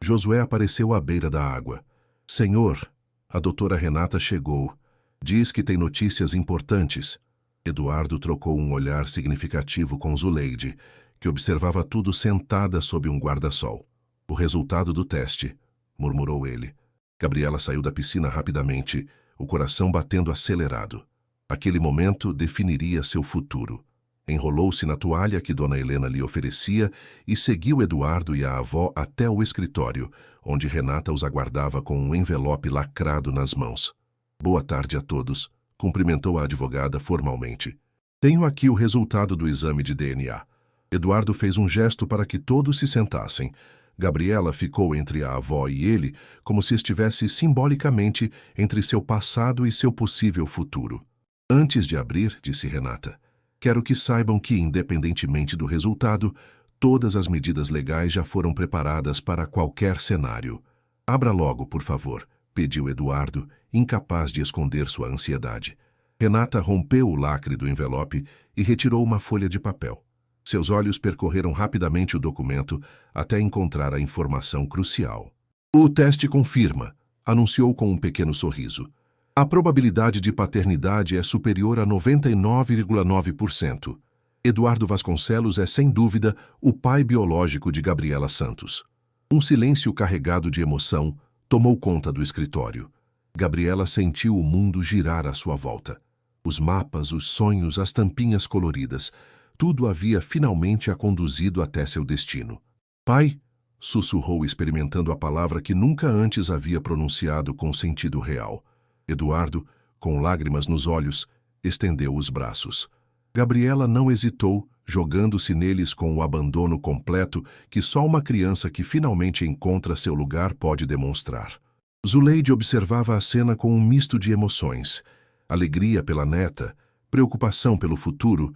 Josué apareceu à beira da água. Senhor, a doutora Renata chegou. Diz que tem notícias importantes. Eduardo trocou um olhar significativo com Zuleide, que observava tudo sentada sob um guarda-sol. O resultado do teste, murmurou ele. Gabriela saiu da piscina rapidamente, o coração batendo acelerado. Aquele momento definiria seu futuro. Enrolou-se na toalha que Dona Helena lhe oferecia e seguiu Eduardo e a avó até o escritório, onde Renata os aguardava com um envelope lacrado nas mãos. Boa tarde a todos, cumprimentou a advogada formalmente. Tenho aqui o resultado do exame de DNA. Eduardo fez um gesto para que todos se sentassem. Gabriela ficou entre a avó e ele, como se estivesse simbolicamente entre seu passado e seu possível futuro. Antes de abrir, disse Renata, quero que saibam que, independentemente do resultado, todas as medidas legais já foram preparadas para qualquer cenário. Abra logo, por favor, pediu Eduardo, incapaz de esconder sua ansiedade. Renata rompeu o lacre do envelope e retirou uma folha de papel. Seus olhos percorreram rapidamente o documento até encontrar a informação crucial. O teste confirma, anunciou com um pequeno sorriso. A probabilidade de paternidade é superior a 99,9%. Eduardo Vasconcelos é, sem dúvida, o pai biológico de Gabriela Santos. Um silêncio carregado de emoção tomou conta do escritório. Gabriela sentiu o mundo girar à sua volta. Os mapas, os sonhos, as tampinhas coloridas, tudo havia finalmente a conduzido até seu destino. Pai, sussurrou experimentando a palavra que nunca antes havia pronunciado com sentido real. Eduardo, com lágrimas nos olhos, estendeu os braços. Gabriela não hesitou, jogando-se neles com o abandono completo que só uma criança que finalmente encontra seu lugar pode demonstrar. Zuleide observava a cena com um misto de emoções, alegria pela neta, preocupação pelo futuro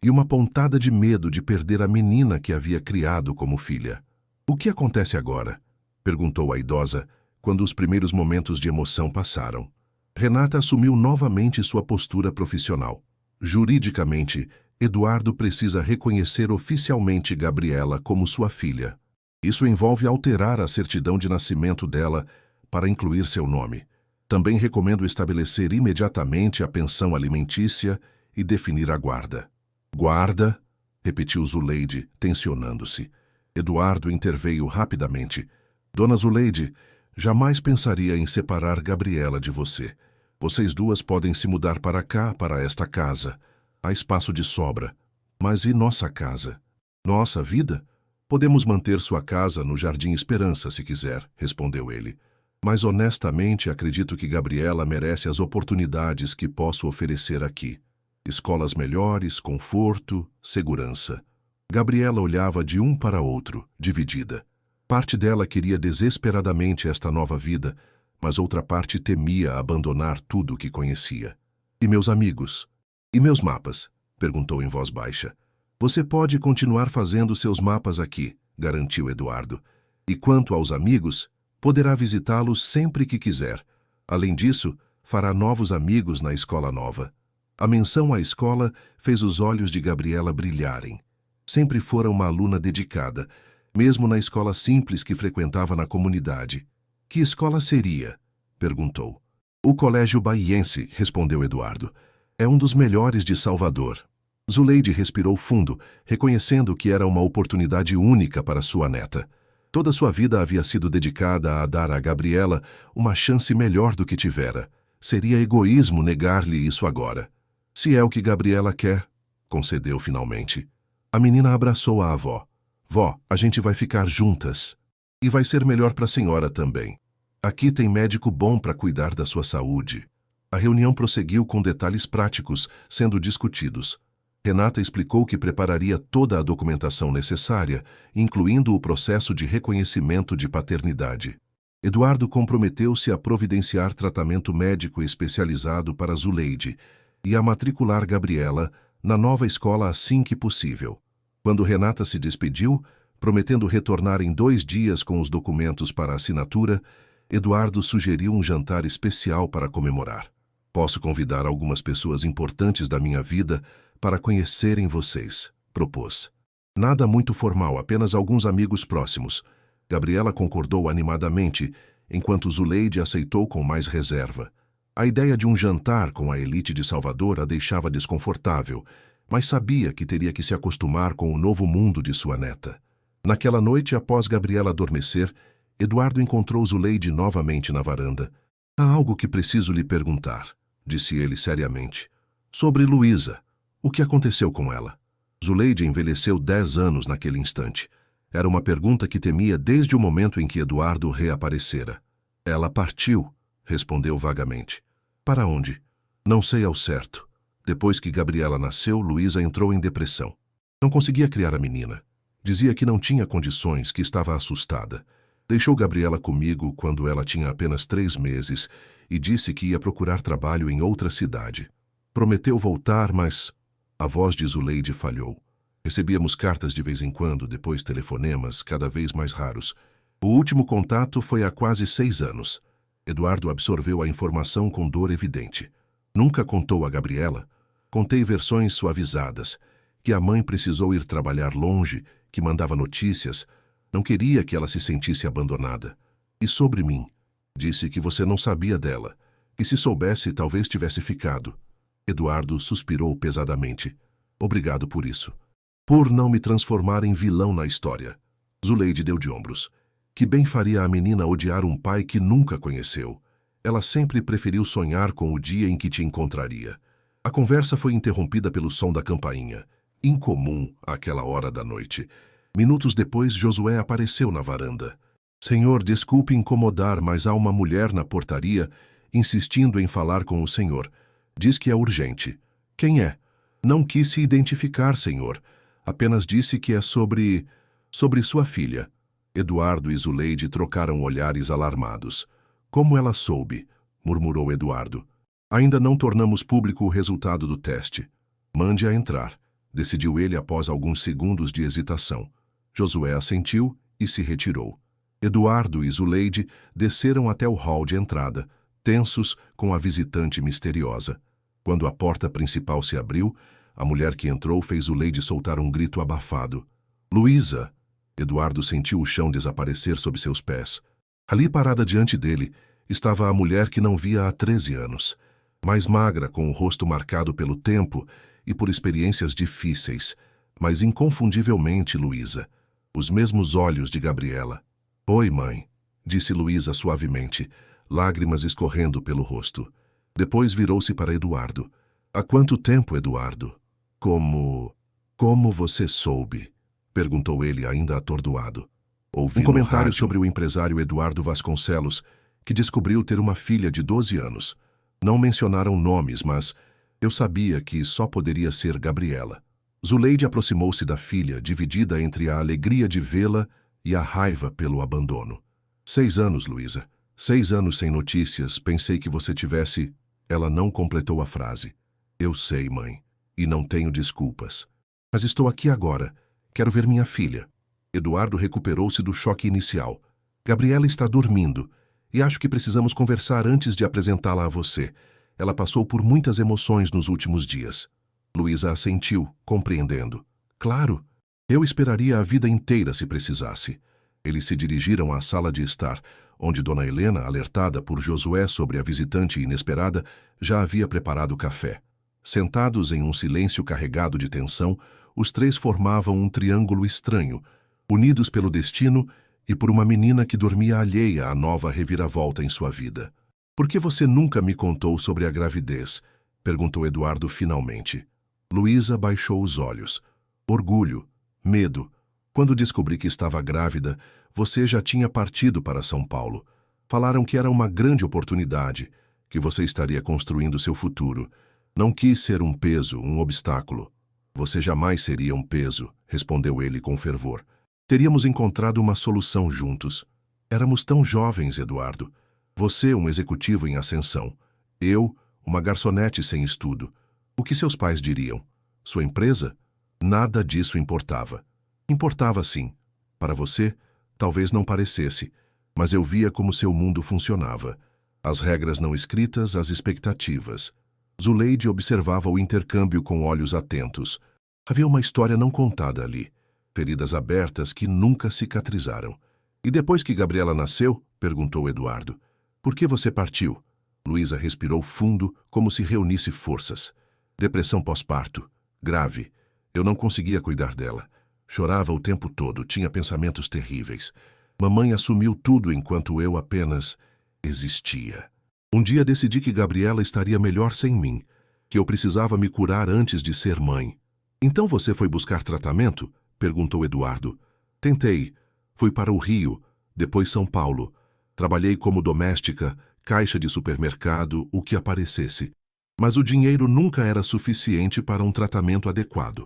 e uma pontada de medo de perder a menina que havia criado como filha. O que acontece agora? Perguntou a idosa, quando os primeiros momentos de emoção passaram. Renata assumiu novamente sua postura profissional. Juridicamente, Eduardo precisa reconhecer oficialmente Gabriela como sua filha. Isso envolve alterar a certidão de nascimento dela para incluir seu nome. Também recomendo estabelecer imediatamente a pensão alimentícia e definir a guarda. Guarda? Repetiu Zuleide, tensionando-se. Eduardo interveio rapidamente. Dona Zuleide, jamais pensaria em separar Gabriela de você. Vocês duas podem se mudar para cá, para esta casa. Há espaço de sobra. Mas e nossa casa? Nossa vida? Podemos manter sua casa no Jardim Esperança, se quiser, respondeu ele. Mas honestamente acredito que Gabriela merece as oportunidades que posso oferecer aqui. Escolas melhores, conforto, segurança. Gabriela olhava de um para outro, dividida. Parte dela queria desesperadamente esta nova vida, mas outra parte temia abandonar tudo o que conhecia. E meus amigos? E meus mapas? Perguntou em voz baixa. Você pode continuar fazendo seus mapas aqui, garantiu Eduardo. E quanto aos amigos, poderá visitá-los sempre que quiser. Além disso, fará novos amigos na escola nova. A menção à escola fez os olhos de Gabriela brilharem. Sempre fora uma aluna dedicada, mesmo na escola simples que frequentava na comunidade. Que escola seria? Perguntou. O Colégio Baiense, respondeu Eduardo. É um dos melhores de Salvador. Zuleide respirou fundo, reconhecendo que era uma oportunidade única para sua neta. Toda sua vida havia sido dedicada a dar a Gabriela uma chance melhor do que tivera. Seria egoísmo negar-lhe isso agora. Se é o que Gabriela quer, concedeu finalmente. A menina abraçou a avó. Vó, a gente vai ficar juntas. E vai ser melhor para a senhora também. Aqui tem médico bom para cuidar da sua saúde. A reunião prosseguiu com detalhes práticos sendo discutidos. Renata explicou que prepararia toda a documentação necessária, incluindo o processo de reconhecimento de paternidade. Eduardo comprometeu-se a providenciar tratamento médico especializado para Zuleide e a matricular Gabriela na nova escola assim que possível. Quando Renata se despediu, prometendo retornar em 2 dias com os documentos para assinatura, Eduardo sugeriu um jantar especial para comemorar. Posso convidar algumas pessoas importantes da minha vida para conhecerem vocês, propôs. Nada muito formal, apenas alguns amigos próximos. Gabriela concordou animadamente, enquanto Zuleide aceitou com mais reserva. A ideia de um jantar com a elite de Salvador a deixava desconfortável, mas sabia que teria que se acostumar com o novo mundo de sua neta. Naquela noite, após Gabriela adormecer, Eduardo encontrou Zuleide novamente na varanda. Há algo que preciso lhe perguntar, disse ele seriamente. Sobre Luísa. O que aconteceu com ela? Zuleide envelheceu 10 anos naquele instante. Era uma pergunta que temia desde o momento em que Eduardo reaparecera. Ela partiu, respondeu vagamente. Para onde? Não sei ao certo. Depois que Gabriela nasceu, Luísa entrou em depressão. Não conseguia criar a menina. Dizia que não tinha condições, que estava assustada. Deixou Gabriela comigo quando ela tinha apenas 3 meses e disse que ia procurar trabalho em outra cidade. Prometeu voltar, mas a voz de Zuleide falhou. Recebíamos cartas de vez em quando, depois telefonemas, cada vez mais raros. O último contato foi há quase 6 anos. Eduardo absorveu a informação com dor evidente. Nunca contou a Gabriela. Contei versões suavizadas, que a mãe precisou ir trabalhar longe, que mandava notícias. Não queria que ela se sentisse abandonada. E sobre mim? Disse que você não sabia dela, e se soubesse, talvez tivesse ficado. Eduardo suspirou pesadamente. Obrigado por isso. Por não me transformar em vilão na história. Zuleide deu de ombros. Que bem faria a menina odiar um pai que nunca conheceu. Ela sempre preferiu sonhar com o dia em que te encontraria. A conversa foi interrompida pelo som da campainha, incomum àquela hora da noite. Minutos depois, Josué apareceu na varanda. Senhor, desculpe incomodar, mas há uma mulher na portaria insistindo em falar com o senhor. Diz que é urgente. Quem é? Não quis se identificar, senhor. Apenas disse que é sobre sua filha. Eduardo e Zuleide trocaram olhares alarmados. Como ela soube? Murmurou Eduardo. Ainda não tornamos público o resultado do teste. Mande-a entrar, decidiu ele após alguns segundos de hesitação. Josué assentiu e se retirou. Eduardo e Zuleide desceram até o hall de entrada, tensos com a visitante misteriosa. Quando a porta principal se abriu, a mulher que entrou fez Zuleide soltar um grito abafado. Luísa! Eduardo sentiu o chão desaparecer sob seus pés. Ali parada diante dele, estava a mulher que não via há 13 anos. Mais magra, com o rosto marcado pelo tempo e por experiências difíceis, mas inconfundivelmente Luísa. Os mesmos olhos de Gabriela. Oi, mãe, disse Luísa suavemente, lágrimas escorrendo pelo rosto. Depois virou-se para Eduardo. Há quanto tempo, Eduardo? Como você soube? Perguntou ele, ainda atordoado. Ouvi um comentário sobre o empresário Eduardo Vasconcelos, que descobriu ter uma filha de 12 anos. Não mencionaram nomes, mas eu sabia que só poderia ser Gabriela. Zuleide aproximou-se da filha, dividida entre a alegria de vê-la e a raiva pelo abandono. 6 anos, Luísa. 6 anos sem notícias. Pensei que você tivesse... Ela não completou a frase. Eu sei, mãe, e não tenho desculpas. Mas estou aqui agora. Quero ver minha filha. Eduardo recuperou-se do choque inicial. Gabriela está dormindo, e acho que precisamos conversar antes de apresentá-la a você. Ela passou por muitas emoções nos últimos dias. Luísa assentiu, compreendendo. Claro, eu esperaria a vida inteira se precisasse. Eles se dirigiram à sala de estar, onde Dona Helena, alertada por Josué sobre a visitante inesperada, já havia preparado café. Sentados em um silêncio carregado de tensão, os três formavam um triângulo estranho, unidos pelo destino e por uma menina que dormia alheia à nova reviravolta em sua vida. Por que você nunca me contou sobre a gravidez? Perguntou Eduardo finalmente. Luísa baixou os olhos. Orgulho, medo. Quando descobri que estava grávida, você já tinha partido para São Paulo. Falaram que era uma grande oportunidade, que você estaria construindo seu futuro. Não quis ser um peso, um obstáculo. Você jamais seria um peso, respondeu ele com fervor. Teríamos encontrado uma solução juntos. Éramos tão jovens, Eduardo. Você, um executivo em ascensão. Eu, uma garçonete sem estudo. O que seus pais diriam? Sua empresa? Nada disso importava. Importava sim. Para você, talvez não parecesse, mas eu via como seu mundo funcionava. As regras não escritas, as expectativas. Zuleide observava o intercâmbio com olhos atentos. Havia uma história não contada ali. Feridas abertas que nunca cicatrizaram. E depois que Gabriela nasceu? Perguntou Eduardo. Por que você partiu? Luísa respirou fundo, como se reunisse forças. Depressão pós-parto. Grave. Eu não conseguia cuidar dela. Chorava o tempo todo, tinha pensamentos terríveis. Mamãe assumiu tudo enquanto eu apenas existia. Um dia decidi que Gabriela estaria melhor sem mim, que eu precisava me curar antes de ser mãe. Então você foi buscar tratamento? Perguntou Eduardo. Tentei. Fui para o Rio, depois São Paulo. Trabalhei como doméstica, caixa de supermercado, o que aparecesse. Mas o dinheiro nunca era suficiente para um tratamento adequado.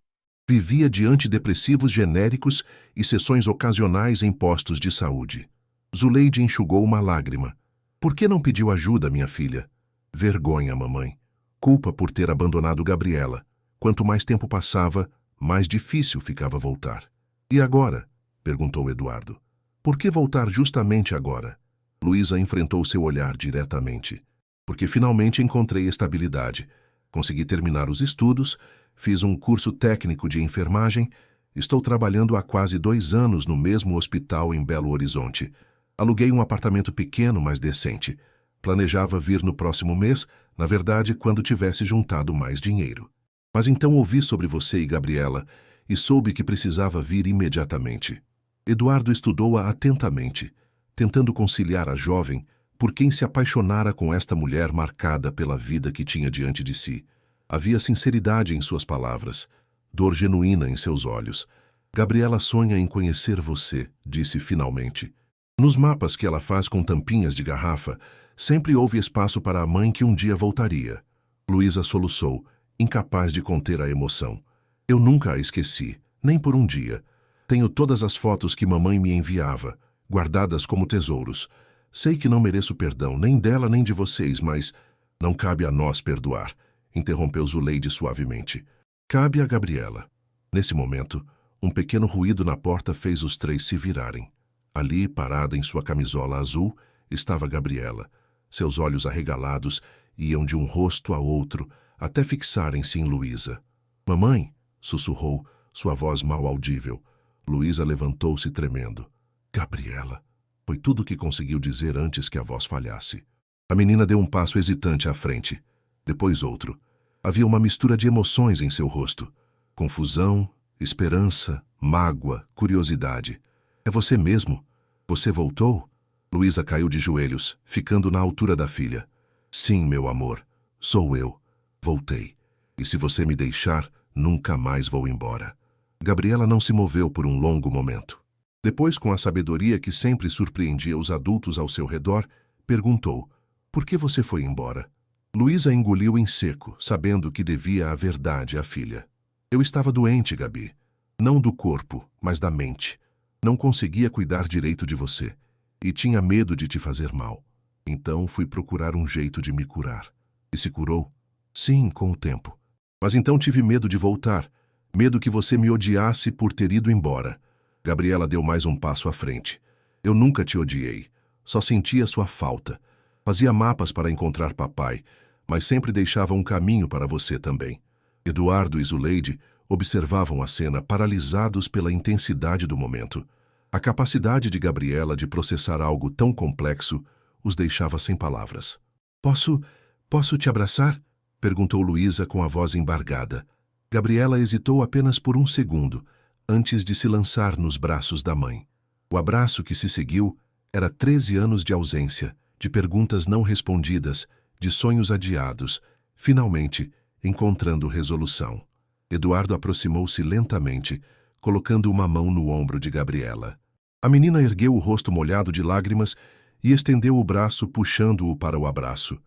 Vivia de antidepressivos genéricos e sessões ocasionais em postos de saúde. Zuleide enxugou uma lágrima. Por que não pediu ajuda, minha filha? Vergonha, mamãe. Culpa por ter abandonado Gabriela. Quanto mais tempo passava, mais difícil ficava voltar. E agora? Perguntou Eduardo. Por que voltar justamente agora? Luísa enfrentou seu olhar diretamente. Porque finalmente encontrei estabilidade. Consegui terminar os estudos, fiz um curso técnico de enfermagem, estou trabalhando há quase 2 anos no mesmo hospital em Belo Horizonte. Aluguei um apartamento pequeno, mas decente. Planejava vir no próximo mês, na verdade, quando tivesse juntado mais dinheiro. Mas então ouvi sobre você e Gabriela e soube que precisava vir imediatamente. Eduardo estudou-a atentamente, tentando conciliar a jovem por quem se apaixonara com esta mulher marcada pela vida que tinha diante de si. Havia sinceridade em suas palavras, dor genuína em seus olhos. Gabriela sonha em conhecer você, disse finalmente. Nos mapas que ela faz com tampinhas de garrafa, sempre houve espaço para a mãe que um dia voltaria. Luísa soluçou, incapaz de conter a emoção. Eu nunca a esqueci, nem por um dia. Tenho todas as fotos que mamãe me enviava, guardadas como tesouros. Sei que não mereço perdão, nem dela nem de vocês, mas não cabe a nós perdoar, interrompeu Zuleide suavemente. Cabe a Gabriela. Nesse momento, um pequeno ruído na porta fez os três se virarem. Ali, parada em sua camisola azul, estava Gabriela. Seus olhos arregalados iam de um rosto a outro, até fixarem-se em Luísa. Mamãe, sussurrou, sua voz mal audível. Luísa levantou-se tremendo. Gabriela. Foi tudo o que conseguiu dizer antes que a voz falhasse. A menina deu um passo hesitante à frente, depois outro. Havia uma mistura de emoções em seu rosto. Confusão, esperança, mágoa, curiosidade. É você mesmo? Você voltou? Luísa caiu de joelhos, ficando na altura da filha. Sim, meu amor, sou eu. Voltei. E se você me deixar, nunca mais vou embora. Gabriela não se moveu por um longo momento. Depois, com a sabedoria que sempre surpreendia os adultos ao seu redor, perguntou, por que você foi embora? Luísa engoliu em seco, sabendo que devia a verdade à filha. Eu estava doente, Gabi. Não do corpo, mas da mente. Não conseguia cuidar direito de você. E tinha medo de te fazer mal. Então fui procurar um jeito de me curar. E se curou? Sim, com o tempo. Mas então tive medo de voltar, medo que você me odiasse por ter ido embora. Gabriela deu mais um passo à frente. Eu nunca te odiei, só sentia sua falta. Fazia mapas para encontrar papai, mas sempre deixava um caminho para você também. Eduardo e Zuleide observavam a cena paralisados pela intensidade do momento. A capacidade de Gabriela de processar algo tão complexo os deixava sem palavras. Posso te abraçar? Perguntou Luísa com a voz embargada. Gabriela hesitou apenas por um segundo, antes de se lançar nos braços da mãe. O abraço que se seguiu era 13 anos de ausência, de perguntas não respondidas, de sonhos adiados, finalmente encontrando resolução. Eduardo aproximou-se lentamente, colocando uma mão no ombro de Gabriela. A menina ergueu o rosto molhado de lágrimas e estendeu o braço puxando-o para o abraço.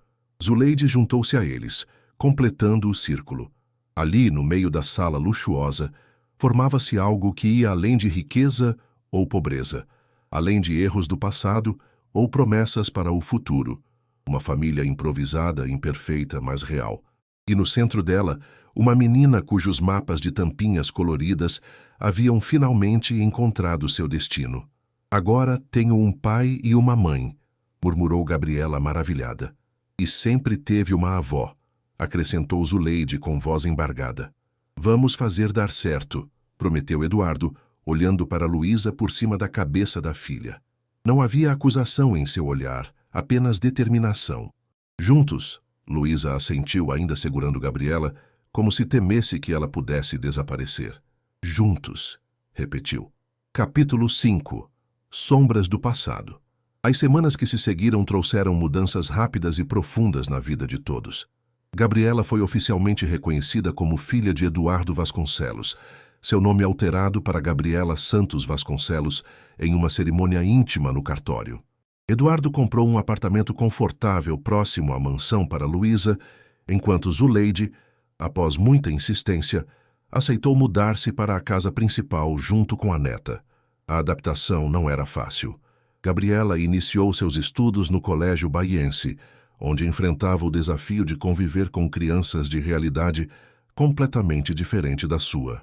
Zuleide juntou-se a eles, completando o círculo. Ali, no meio da sala luxuosa, formava-se algo que ia além de riqueza ou pobreza, além de erros do passado ou promessas para o futuro. Uma família improvisada, imperfeita, mas real. E no centro dela, uma menina cujos mapas de tampinhas coloridas haviam finalmente encontrado seu destino. Agora tenho um pai e uma mãe, murmurou Gabriela maravilhada. E sempre teve uma avó, acrescentou Zuleide com voz embargada. Vamos fazer dar certo, prometeu Eduardo, olhando para Luísa por cima da cabeça da filha. Não havia acusação em seu olhar, apenas determinação. Juntos, Luísa assentiu ainda segurando Gabriela, como se temesse que ela pudesse desaparecer. Juntos, repetiu. Capítulo 5. Sombras do passado. As semanas que se seguiram trouxeram mudanças rápidas e profundas na vida de todos. Gabriela foi oficialmente reconhecida como filha de Eduardo Vasconcelos, seu nome alterado para Gabriela Santos Vasconcelos em uma cerimônia íntima no cartório. Eduardo comprou um apartamento confortável próximo à mansão para Luísa, enquanto Zuleide, após muita insistência, aceitou mudar-se para a casa principal junto com a neta. A adaptação não era fácil. Gabriela iniciou seus estudos no Colégio Baiense, onde enfrentava o desafio de conviver com crianças de realidade completamente diferente da sua.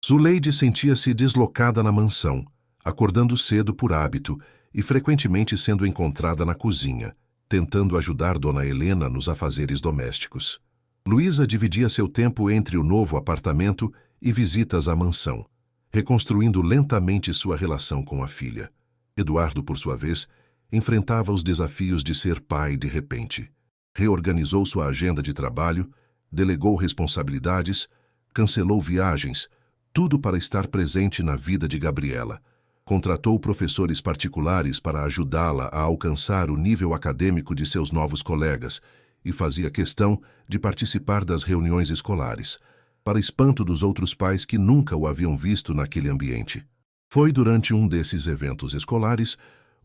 Zuleide sentia-se deslocada na mansão, acordando cedo por hábito e frequentemente sendo encontrada na cozinha, tentando ajudar Dona Helena nos afazeres domésticos. Luísa dividia seu tempo entre o novo apartamento e visitas à mansão, reconstruindo lentamente sua relação com a filha. Eduardo, por sua vez, enfrentava os desafios de ser pai de repente. Reorganizou sua agenda de trabalho, delegou responsabilidades, cancelou viagens, tudo para estar presente na vida de Gabriela. Contratou professores particulares para ajudá-la a alcançar o nível acadêmico de seus novos colegas e fazia questão de participar das reuniões escolares, para espanto dos outros pais que nunca o haviam visto naquele ambiente. Foi durante um desses eventos escolares,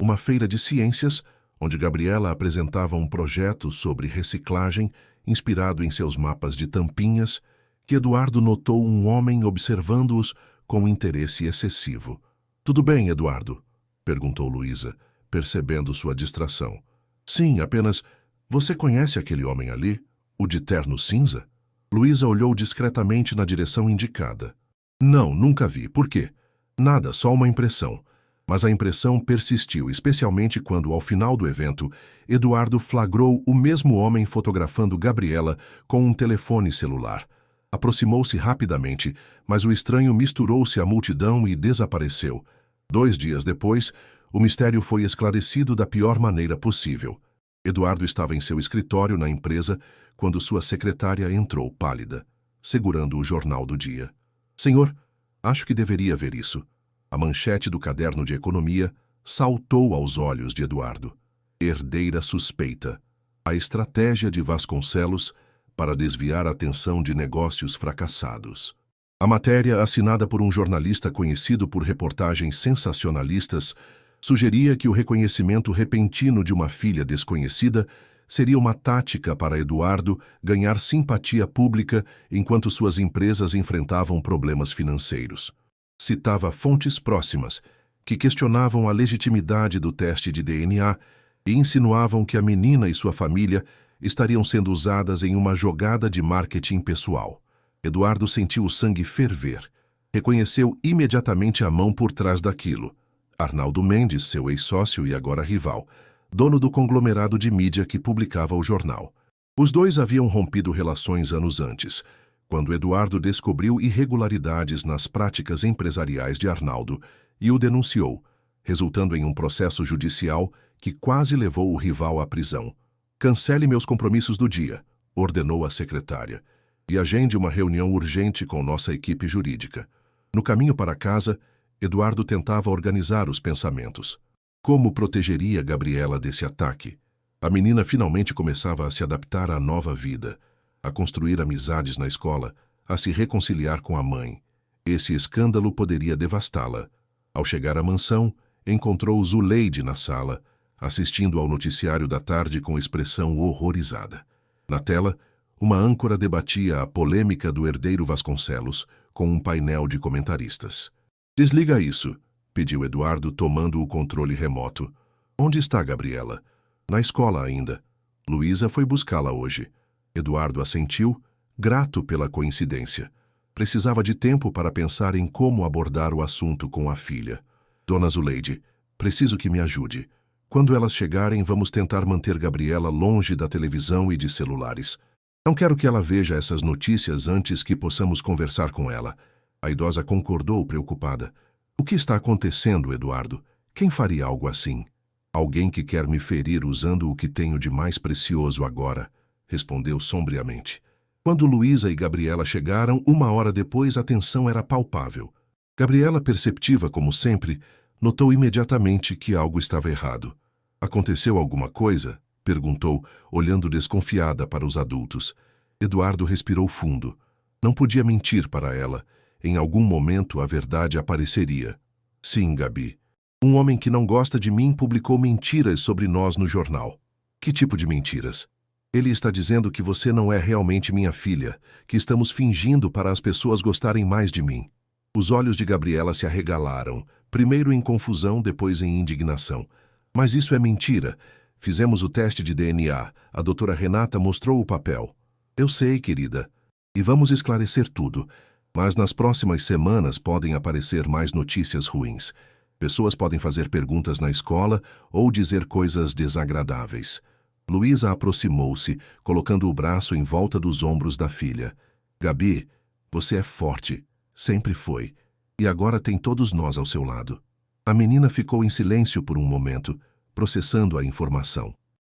uma feira de ciências, onde Gabriela apresentava um projeto sobre reciclagem inspirado em seus mapas de tampinhas, que Eduardo notou um homem observando-os com interesse excessivo. "Tudo bem, Eduardo?" perguntou Luísa, percebendo sua distração. "Sim, apenas... Você conhece aquele homem ali? O de terno cinza?" Luísa olhou discretamente na direção indicada. "Não, nunca vi. Por quê?" "Nada, só uma impressão." Mas a impressão persistiu, especialmente quando, ao final do evento, Eduardo flagrou o mesmo homem fotografando Gabriela com um telefone celular. Aproximou-se rapidamente, mas o estranho misturou-se à multidão e desapareceu. 2 dias depois, o mistério foi esclarecido da pior maneira possível. Eduardo estava em seu escritório na empresa quando sua secretária entrou pálida, segurando o jornal do dia. "Senhor, acho que deveria ver isso." A manchete do caderno de economia saltou aos olhos de Eduardo. Herdeira suspeita. A estratégia de Vasconcelos para desviar a atenção de negócios fracassados. A matéria, assinada por um jornalista conhecido por reportagens sensacionalistas, sugeria que o reconhecimento repentino de uma filha desconhecida seria uma tática para Eduardo ganhar simpatia pública enquanto suas empresas enfrentavam problemas financeiros. Citava fontes próximas, que questionavam a legitimidade do teste de DNA e insinuavam que a menina e sua família estariam sendo usadas em uma jogada de marketing pessoal. Eduardo sentiu o sangue ferver. Reconheceu imediatamente a mão por trás daquilo. Arnaldo Mendes, seu ex-sócio e agora rival, dono do conglomerado de mídia que publicava o jornal. Os dois haviam rompido relações anos antes, quando Eduardo descobriu irregularidades nas práticas empresariais de Arnaldo e o denunciou, resultando em um processo judicial que quase levou o rival à prisão. "Cancele meus compromissos do dia", ordenou a secretária, "e agende uma reunião urgente com nossa equipe jurídica." No caminho para casa, Eduardo tentava organizar os pensamentos. Como protegeria Gabriela desse ataque? A menina finalmente começava a se adaptar à nova vida, a construir amizades na escola, a se reconciliar com a mãe. Esse escândalo poderia devastá-la. Ao chegar à mansão, encontrou Zuleide na sala, assistindo ao noticiário da tarde com expressão horrorizada. Na tela, uma âncora debatia a polêmica do herdeiro Vasconcelos com um painel de comentaristas. "Desliga isso", pediu Eduardo, tomando o controle remoto. "Onde está Gabriela?" "Na escola ainda. Luísa foi buscá-la hoje." Eduardo assentiu, grato pela coincidência. Precisava de tempo para pensar em como abordar o assunto com a filha. "Dona Zuleide, preciso que me ajude. Quando elas chegarem, vamos tentar manter Gabriela longe da televisão e de celulares. Não quero que ela veja essas notícias antes que possamos conversar com ela." A idosa concordou, preocupada. "O que está acontecendo, Eduardo? Quem faria algo assim?" "Alguém que quer me ferir usando o que tenho de mais precioso agora", respondeu sombriamente. Quando Luísa e Gabriela chegaram, 1 hora depois, a tensão era palpável. Gabriela, perceptiva como sempre, notou imediatamente que algo estava errado. "Aconteceu alguma coisa?" perguntou, olhando desconfiada para os adultos. Eduardo respirou fundo. Não podia mentir para ela. Em algum momento a verdade apareceria. "Sim, Gabi. Um homem que não gosta de mim publicou mentiras sobre nós no jornal." "Que tipo de mentiras?" "Ele está dizendo que você não é realmente minha filha, que estamos fingindo para as pessoas gostarem mais de mim." Os olhos de Gabriela se arregalaram, primeiro em confusão, depois em indignação. "Mas isso é mentira. Fizemos o teste de DNA. A doutora Renata mostrou o papel." "Eu sei, querida. E vamos esclarecer tudo. Mas nas próximas semanas podem aparecer mais notícias ruins. Pessoas podem fazer perguntas na escola ou dizer coisas desagradáveis." Luísa aproximou-se, colocando o braço em volta dos ombros da filha. "Gabi, você é forte. Sempre foi. E agora tem todos nós ao seu lado." A menina ficou em silêncio por um momento, processando a informação.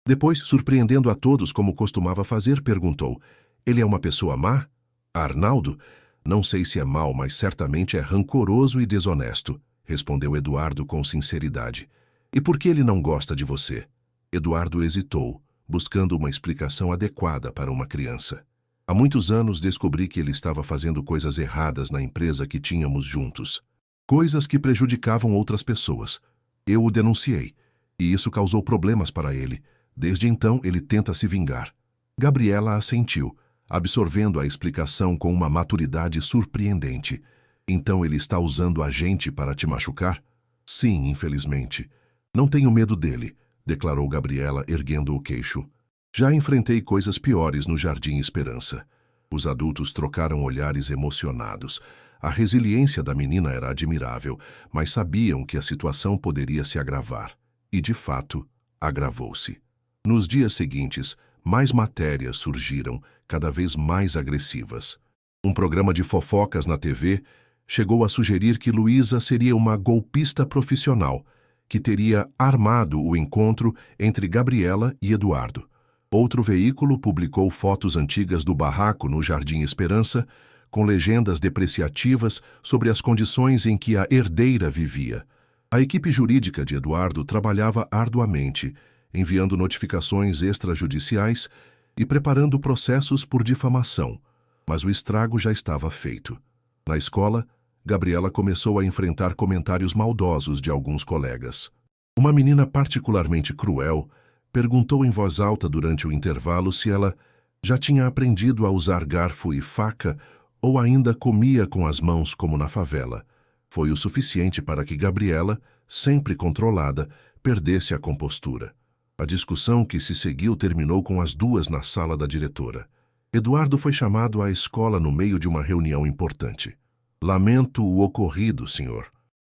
Depois, surpreendendo a todos como costumava fazer, perguntou: "Ele é uma pessoa má?" "Arnaldo? Não sei se é mau, mas certamente é rancoroso e desonesto", respondeu Eduardo com sinceridade. "E por que ele não gosta de você?" Eduardo hesitou, buscando uma explicação adequada para uma criança. "Há muitos anos descobri que ele estava fazendo coisas erradas na empresa que tínhamos juntos. Coisas que prejudicavam outras pessoas. Eu o denunciei, e isso causou problemas para ele. Desde então, ele tenta se vingar." Gabriela assentiu, absorvendo a explicação com uma maturidade surpreendente. "Então ele está usando a gente para te machucar?" "Sim, infelizmente. Não tenho medo dele", declarou Gabriela, erguendo o queixo. "Já enfrentei coisas piores no Jardim Esperança." Os adultos trocaram olhares emocionados. A resiliência da menina era admirável, mas sabiam que a situação poderia se agravar. E, de fato, agravou-se. Nos dias seguintes, mais matérias surgiram, cada vez mais agressivas. Um programa de fofocas na TV chegou a sugerir que Luísa seria uma golpista profissional, que teria armado o encontro entre Gabriela e Eduardo. Outro veículo publicou fotos antigas do barraco no Jardim Esperança, com legendas depreciativas sobre as condições em que a herdeira vivia. A equipe jurídica de Eduardo trabalhava arduamente, enviando notificações extrajudiciais e preparando processos por difamação, mas o estrago já estava feito. Na escola, Gabriela começou a enfrentar comentários maldosos de alguns colegas. Uma menina particularmente cruel perguntou em voz alta durante o intervalo se ela já tinha aprendido a usar garfo e faca ou ainda comia com as mãos como na favela. Foi o suficiente para que Gabriela, sempre controlada, perdesse a compostura. A discussão que se seguiu terminou com as duas na sala da diretora. Eduardo foi chamado à escola no meio de uma reunião importante. Lamento o ocorrido, senhor.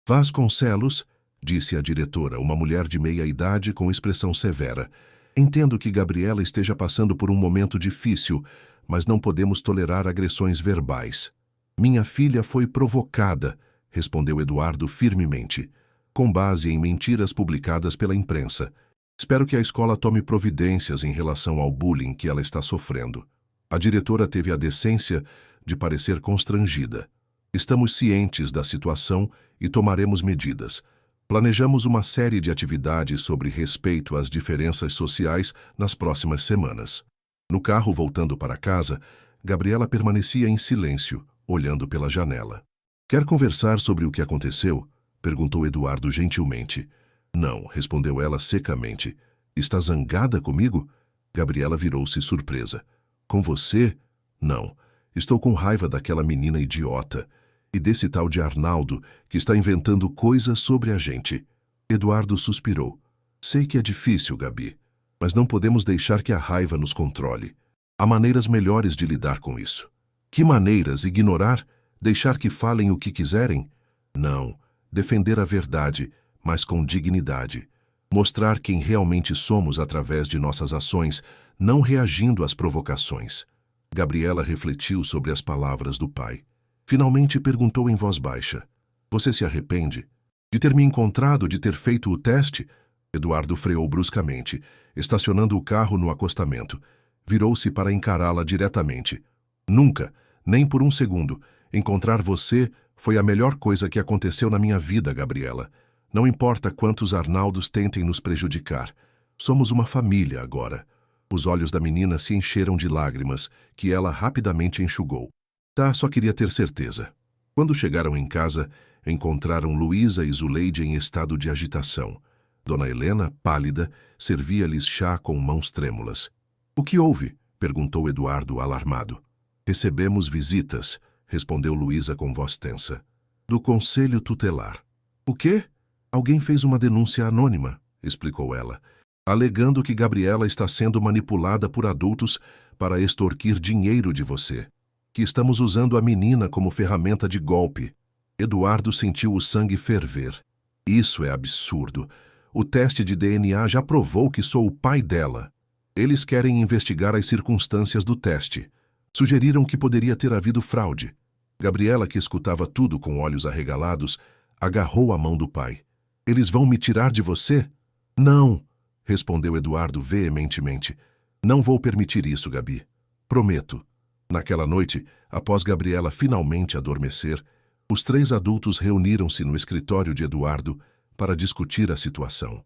Vasconcelos, disse a diretora, uma mulher de meia idade com expressão severa. Entendo que Gabriela esteja passando por um momento difícil, mas não podemos tolerar agressões verbais. Minha filha foi provocada, respondeu Eduardo firmemente, com base em mentiras publicadas pela imprensa. Espero que a escola tome providências em relação ao bullying que ela está sofrendo. A diretora teve a decência de parecer constrangida. Estamos cientes da situação e tomaremos medidas. Planejamos uma série de atividades sobre respeito às diferenças sociais nas próximas semanas. No carro voltando para casa, Gabriela permanecia em silêncio, olhando pela janela. Quer conversar sobre o que aconteceu? Perguntou Eduardo gentilmente. Não, respondeu ela secamente. Está zangada comigo? Gabriela virou-se surpresa. Com você? Não. Estou com raiva daquela menina idiota. E desse tal de Arnaldo, que está inventando coisas sobre a gente. Eduardo suspirou. Sei que é difícil, Gabi, mas não podemos deixar que a raiva nos controle. Há maneiras melhores de lidar com isso. Que maneiras? Ignorar? Deixar que falem o que quiserem? Não. Defender a verdade, mas com dignidade. Mostrar quem realmente somos através de nossas ações, não reagindo às provocações. Gabriela refletiu sobre as palavras do pai. Finalmente perguntou em voz baixa. Você se arrepende? De ter me encontrado, de ter feito o teste? Eduardo freou bruscamente, estacionando o carro no acostamento. Virou-se para encará-la diretamente. Nunca, nem por um segundo, encontrar você foi a melhor coisa que aconteceu na minha vida, Gabriela. Não importa quantos Arnaldos tentem nos prejudicar. Somos uma família agora. Os olhos da menina se encheram de lágrimas, que ela rapidamente enxugou. Tá, só queria ter certeza. Quando chegaram em casa, encontraram Luísa e Zuleide em estado de agitação. Dona Helena, pálida, servia-lhes chá com mãos trêmulas. O que houve? Perguntou Eduardo, alarmado. Recebemos visitas, respondeu Luísa com voz tensa. Do Conselho Tutelar. O quê? Alguém fez uma denúncia anônima, explicou ela, alegando que Gabriela está sendo manipulada por adultos para extorquir dinheiro de você. Que estamos usando a menina como ferramenta de golpe. Eduardo sentiu o sangue ferver. Isso é absurdo. O teste de DNA já provou que sou o pai dela. Eles querem investigar as circunstâncias do teste. Sugeriram que poderia ter havido fraude. Gabriela, que escutava tudo com olhos arregalados, agarrou a mão do pai. Eles vão me tirar de você? Não, respondeu Eduardo veementemente. Não vou permitir isso, Gabi. Prometo. Naquela noite, após Gabriela finalmente adormecer, os três adultos reuniram-se no escritório de Eduardo para discutir a situação.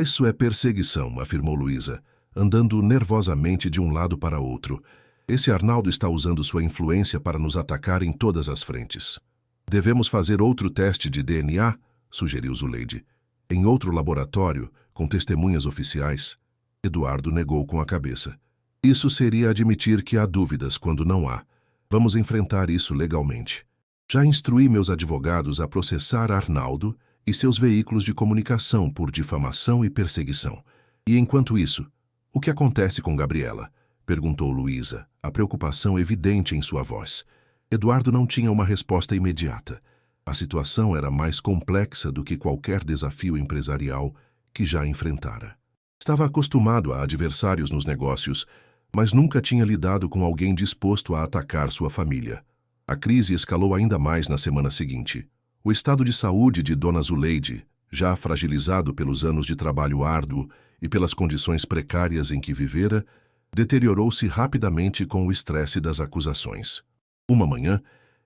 Isso é perseguição, afirmou Luísa, andando nervosamente de um lado para outro. Esse Arnaldo está usando sua influência para nos atacar em todas as frentes. Devemos fazer outro teste de DNA? Sugeriu Zuleide. Em outro laboratório, com testemunhas oficiais? Eduardo negou com a cabeça. Isso seria admitir que há dúvidas quando não há. Vamos enfrentar isso legalmente. Já instruí meus advogados a processar Arnaldo e seus veículos de comunicação por difamação e perseguição. E enquanto isso, o que acontece com Gabriela? Perguntou Luísa, a preocupação evidente em sua voz. Eduardo não tinha uma resposta imediata. A situação era mais complexa do que qualquer desafio empresarial que já enfrentara. Estava acostumado a adversários nos negócios, mas nunca tinha lidado com alguém disposto a atacar sua família. A crise escalou ainda mais na semana seguinte. O estado de saúde de Dona Zuleide, já fragilizado pelos anos de trabalho árduo e pelas condições precárias em que vivera, deteriorou-se rapidamente com o estresse das acusações. Uma manhã,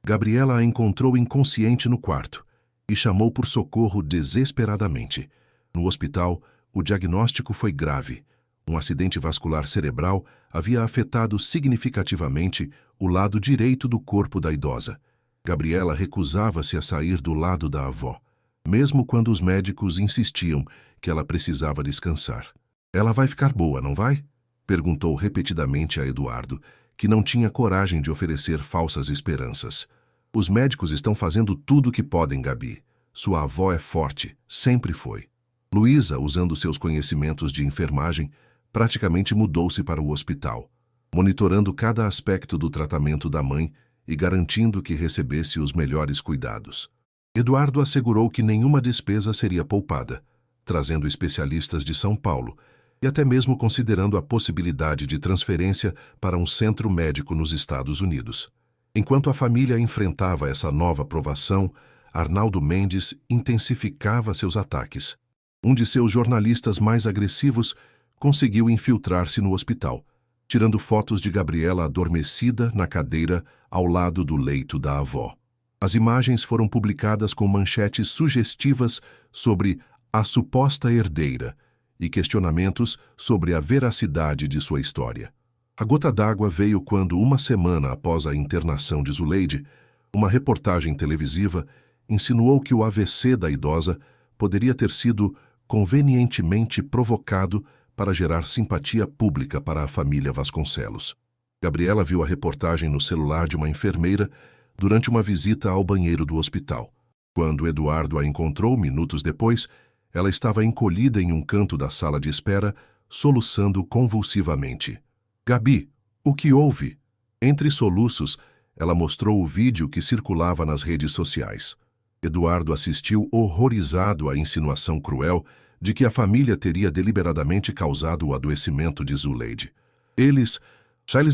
Gabriela a encontrou inconsciente no quarto e chamou por socorro desesperadamente. No hospital, o diagnóstico foi grave. Um acidente vascular cerebral havia afetado significativamente o lado direito do corpo da idosa. Gabriela recusava-se a sair do lado da avó, mesmo quando os médicos insistiam que ela precisava descansar. Ela vai ficar boa, não vai? Perguntou repetidamente a Eduardo, que não tinha coragem de oferecer falsas esperanças. Os médicos estão fazendo tudo o que podem, Gabi. Sua avó é forte, sempre foi. Luísa, usando seus conhecimentos de enfermagem, praticamente mudou-se para o hospital. monitorando cada aspecto do tratamento da mãe e garantindo que recebesse os melhores cuidados. Eduardo assegurou que nenhuma despesa seria poupada, trazendo especialistas de São Paulo e até mesmo considerando a possibilidade de transferência para um centro médico nos Estados Unidos. Enquanto a família enfrentava essa nova provação, Arnaldo Mendes intensificava seus ataques. Um de seus jornalistas mais agressivos conseguiu infiltrar-se no hospital, tirando fotos de Gabriela adormecida na cadeira ao lado do leito da avó. As imagens foram publicadas com manchetes sugestivas sobre a suposta herdeira e questionamentos sobre a veracidade de sua história. A gota d'água veio quando, uma semana após a internação de Zuleide, uma reportagem televisiva insinuou que o AVC da idosa poderia ter sido convenientemente provocado para gerar simpatia pública para a família Vasconcelos. Gabriela viu a reportagem no celular de uma enfermeira durante uma visita ao banheiro do hospital. Quando Eduardo a encontrou minutos depois, ela estava encolhida em um canto da sala de espera, soluçando convulsivamente. "Gabi, o que houve?" Entre soluços, ela mostrou o vídeo que circulava nas redes sociais. Eduardo assistiu horrorizado à insinuação cruel de que a família teria deliberadamente causado o adoecimento de Zuleide. Eles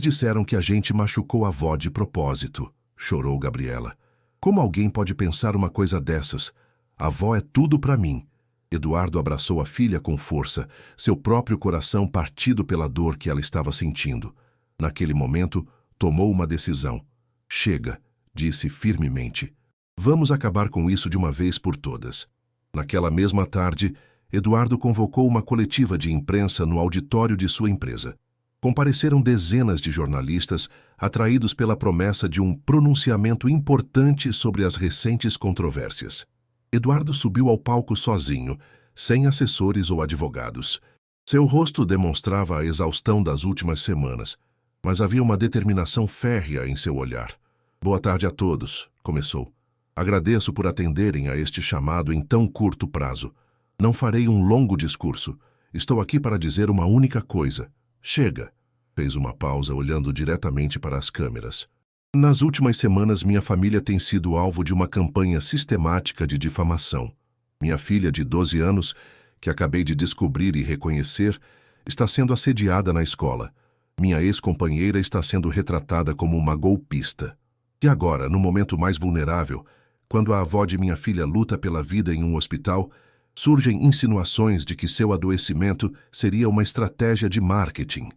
disseram que a gente machucou a avó de propósito, chorou Gabriela. Como alguém pode pensar uma coisa dessas? A avó é tudo para mim. Eduardo abraçou a filha com força, seu próprio coração partido pela dor que ela estava sentindo. Naquele momento, tomou uma decisão. "Chega", disse firmemente. "Vamos acabar com isso de uma vez por todas." Naquela mesma tarde, Eduardo convocou uma coletiva de imprensa no auditório de sua empresa. Compareceram dezenas de jornalistas atraídos pela promessa de um pronunciamento importante sobre as recentes controvérsias. Eduardo subiu ao palco sozinho, sem assessores ou advogados. Seu rosto demonstrava a exaustão das últimas semanas, mas havia uma determinação férrea em seu olhar. "Boa tarde a todos", começou. "Agradeço por atenderem a este chamado em tão curto prazo. Não farei um longo discurso. Estou aqui para dizer uma única coisa. Chega." Fez uma pausa olhando diretamente para as câmeras. "Nas últimas semanas, minha família tem sido alvo de uma campanha sistemática de difamação. Minha filha de 12 anos, que acabei de descobrir e reconhecer, está sendo assediada na escola. Minha ex-companheira está sendo retratada como uma golpista. E agora, no momento mais vulnerável, quando a avó de minha filha luta pela vida em um hospital, surgem insinuações de que seu adoecimento seria uma estratégia de marketing."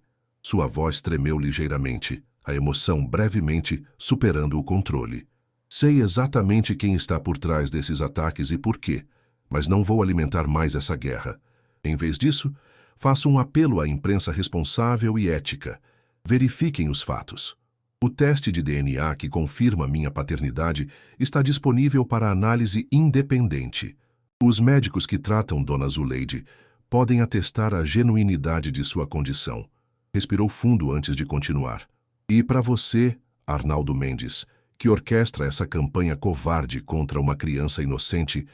Sua voz tremeu ligeiramente, a emoção brevemente superando o controle. "Sei exatamente quem está por trás desses ataques e por quê, mas não vou alimentar mais essa guerra. Em vez disso, faço um apelo à imprensa responsável e ética. Verifiquem os fatos. O teste de DNA que confirma minha paternidade está disponível para análise independente. Os médicos que tratam Dona Zuleide podem atestar a genuinidade de sua condição." Respirou fundo antes de continuar. "E para você, Arnaldo Mendes, que orquestra essa campanha covarde contra uma criança inocente,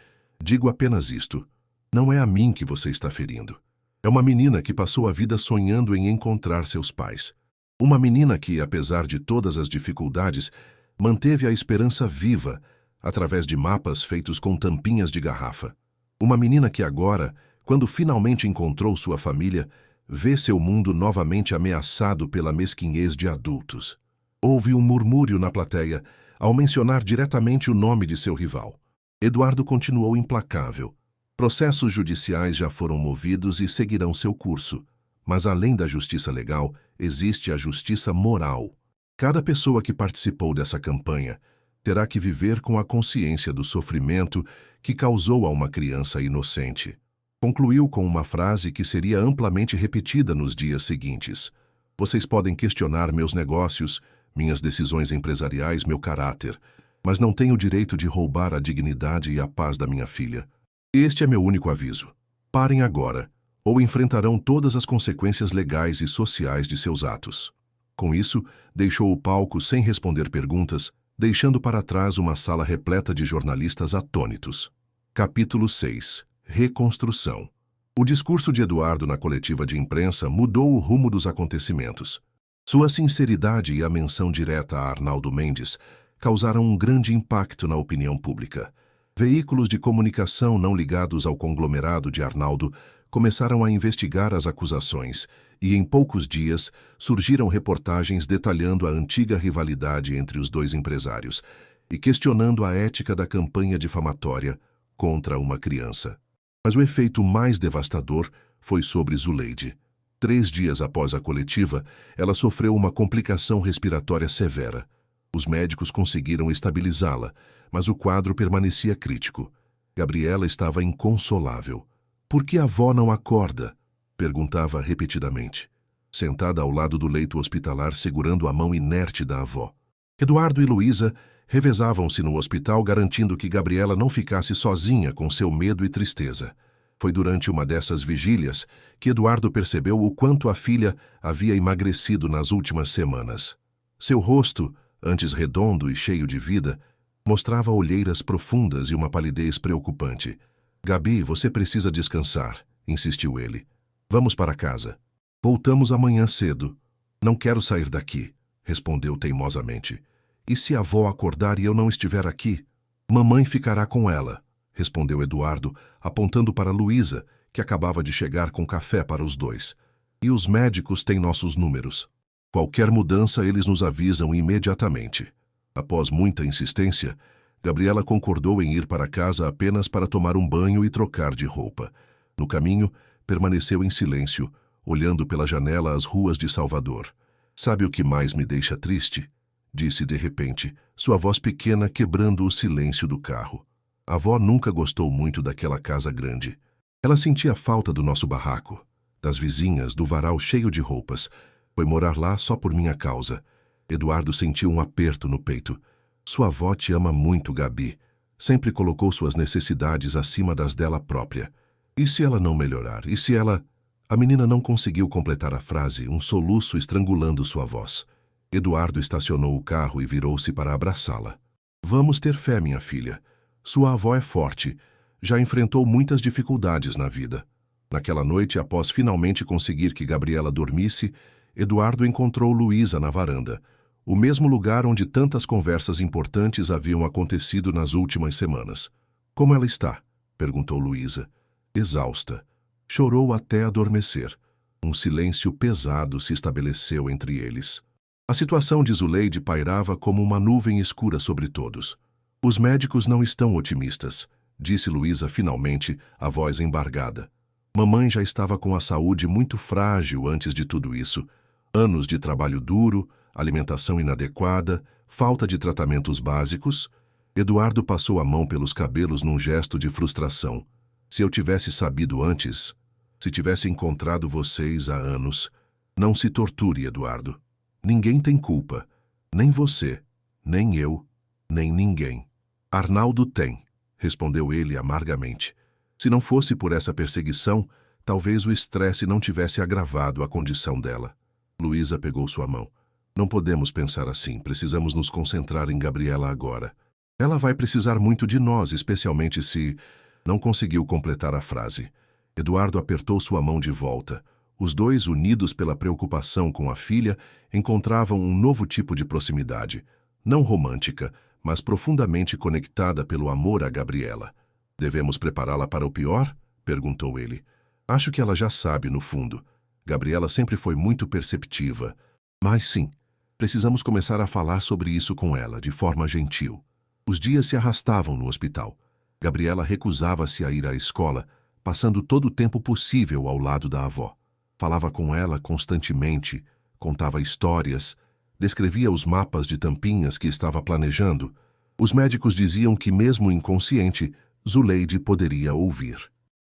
digo apenas isto. Não é a mim que você está ferindo. É uma menina que passou a vida sonhando em encontrar seus pais. Uma menina que, apesar de todas as dificuldades, manteve a esperança viva através de mapas feitos com tampinhas de garrafa. Uma menina que agora, quando finalmente encontrou sua família, vê seu mundo novamente ameaçado pela mesquinhez de adultos." Houve um murmúrio na plateia ao mencionar diretamente o nome de seu rival. Eduardo continuou implacável. "Processos judiciais já foram movidos e seguirão seu curso. Mas além da justiça legal, existe a justiça moral. Cada pessoa que participou dessa campanha terá que viver com a consciência do sofrimento que causou a uma criança inocente." Concluiu com uma frase que seria amplamente repetida nos dias seguintes. "Vocês podem questionar meus negócios, minhas decisões empresariais, meu caráter, mas não têm o direito de roubar a dignidade e a paz da minha filha. Este é meu único aviso. Parem agora, ou enfrentarão todas as consequências legais e sociais de seus atos." Com isso, deixou o palco sem responder perguntas, deixando para trás uma sala repleta de jornalistas atônitos. Capítulo 6. Reconstrução. O discurso de Eduardo na coletiva de imprensa mudou o rumo dos acontecimentos. Sua sinceridade e a menção direta a Arnaldo Mendes causaram um grande impacto na opinião pública. Veículos de comunicação não ligados ao conglomerado de Arnaldo começaram a investigar as acusações e, em poucos dias, surgiram reportagens detalhando a antiga rivalidade entre os dois empresários e questionando a ética da campanha difamatória contra uma criança. Mas o efeito mais devastador foi sobre Zuleide. 3 dias após a coletiva, ela sofreu uma complicação respiratória severa. Os médicos conseguiram estabilizá-la, mas o quadro permanecia crítico. Gabriela estava inconsolável. "Por que a avó não acorda?" perguntava repetidamente, sentada ao lado do leito hospitalar segurando a mão inerte da avó. Eduardo e Luísa revezavam-se no hospital garantindo que Gabriela não ficasse sozinha com seu medo e tristeza. Foi durante uma dessas vigílias que Eduardo percebeu o quanto a filha havia emagrecido nas últimas semanas. Seu rosto, antes redondo e cheio de vida, mostrava olheiras profundas e uma palidez preocupante. "Gabi, você precisa descansar", insistiu ele. "Vamos para casa. Voltamos amanhã cedo." "Não quero sair daqui", respondeu teimosamente. "E se a avó acordar e eu não estiver aqui?" "Mamãe ficará com ela", respondeu Eduardo, apontando para Luísa, que acabava de chegar com café para os dois. "E os médicos têm nossos números. Qualquer mudança eles nos avisam imediatamente." Após muita insistência, Gabriela concordou em ir para casa apenas para tomar um banho e trocar de roupa. No caminho, permaneceu em silêncio, olhando pela janela as ruas de Salvador. "Sabe o que mais me deixa triste?" disse de repente, sua voz pequena quebrando o silêncio do carro. "A avó nunca gostou muito daquela casa grande. Ela sentia falta do nosso barraco, das vizinhas, do varal cheio de roupas. Foi morar lá só por minha causa." Eduardo sentiu um aperto no peito. "Sua avó te ama muito, Gabi. Sempre colocou suas necessidades acima das dela própria. E se ela não melhorar? E se ela..." A menina não conseguiu completar a frase, um soluço estrangulando sua voz. Eduardo estacionou o carro e virou-se para abraçá-la. "Vamos ter fé, minha filha. Sua avó é forte. Já enfrentou muitas dificuldades na vida." Naquela noite, após finalmente conseguir que Gabriela dormisse, Eduardo encontrou Luísa na varanda, o mesmo lugar onde tantas conversas importantes haviam acontecido nas últimas semanas. "Como ela está?" perguntou Luísa. "Exausta." Chorou até adormecer. Um silêncio pesado se estabeleceu entre eles. A situação de Zuleide pairava como uma nuvem escura sobre todos. "Os médicos não estão otimistas", disse Luísa finalmente, a voz embargada. "Mamãe já estava com a saúde muito frágil antes de tudo isso. Anos de trabalho duro, alimentação inadequada, falta de tratamentos básicos." Eduardo passou a mão pelos cabelos num gesto de frustração. "Se eu tivesse sabido antes, se tivesse encontrado vocês há anos..." "Não se torture, Eduardo. Ninguém tem culpa. Nem você, nem eu, nem ninguém." "Arnaldo tem", respondeu ele amargamente. "Se não fosse por essa perseguição, talvez o estresse não tivesse agravado a condição dela." Luísa pegou sua mão. "Não podemos pensar assim. Precisamos nos concentrar em Gabriela agora. Ela vai precisar muito de nós, especialmente se..." Não conseguiu completar a frase. Eduardo apertou sua mão de volta. Os dois, unidos pela preocupação com a filha, encontravam um novo tipo de proximidade. Não romântica, mas profundamente conectada pelo amor a Gabriela. "Devemos prepará-la para o pior?" perguntou ele. "Acho que ela já sabe, no fundo. Gabriela sempre foi muito perceptiva. Mas sim, precisamos começar a falar sobre isso com ela, de forma gentil." Os dias se arrastavam no hospital. Gabriela recusava-se a ir à escola, passando todo o tempo possível ao lado da avó. Falava com ela constantemente, contava histórias, descrevia os mapas de tampinhas que estava planejando. Os médicos diziam que, mesmo inconsciente, Zuleide poderia ouvir.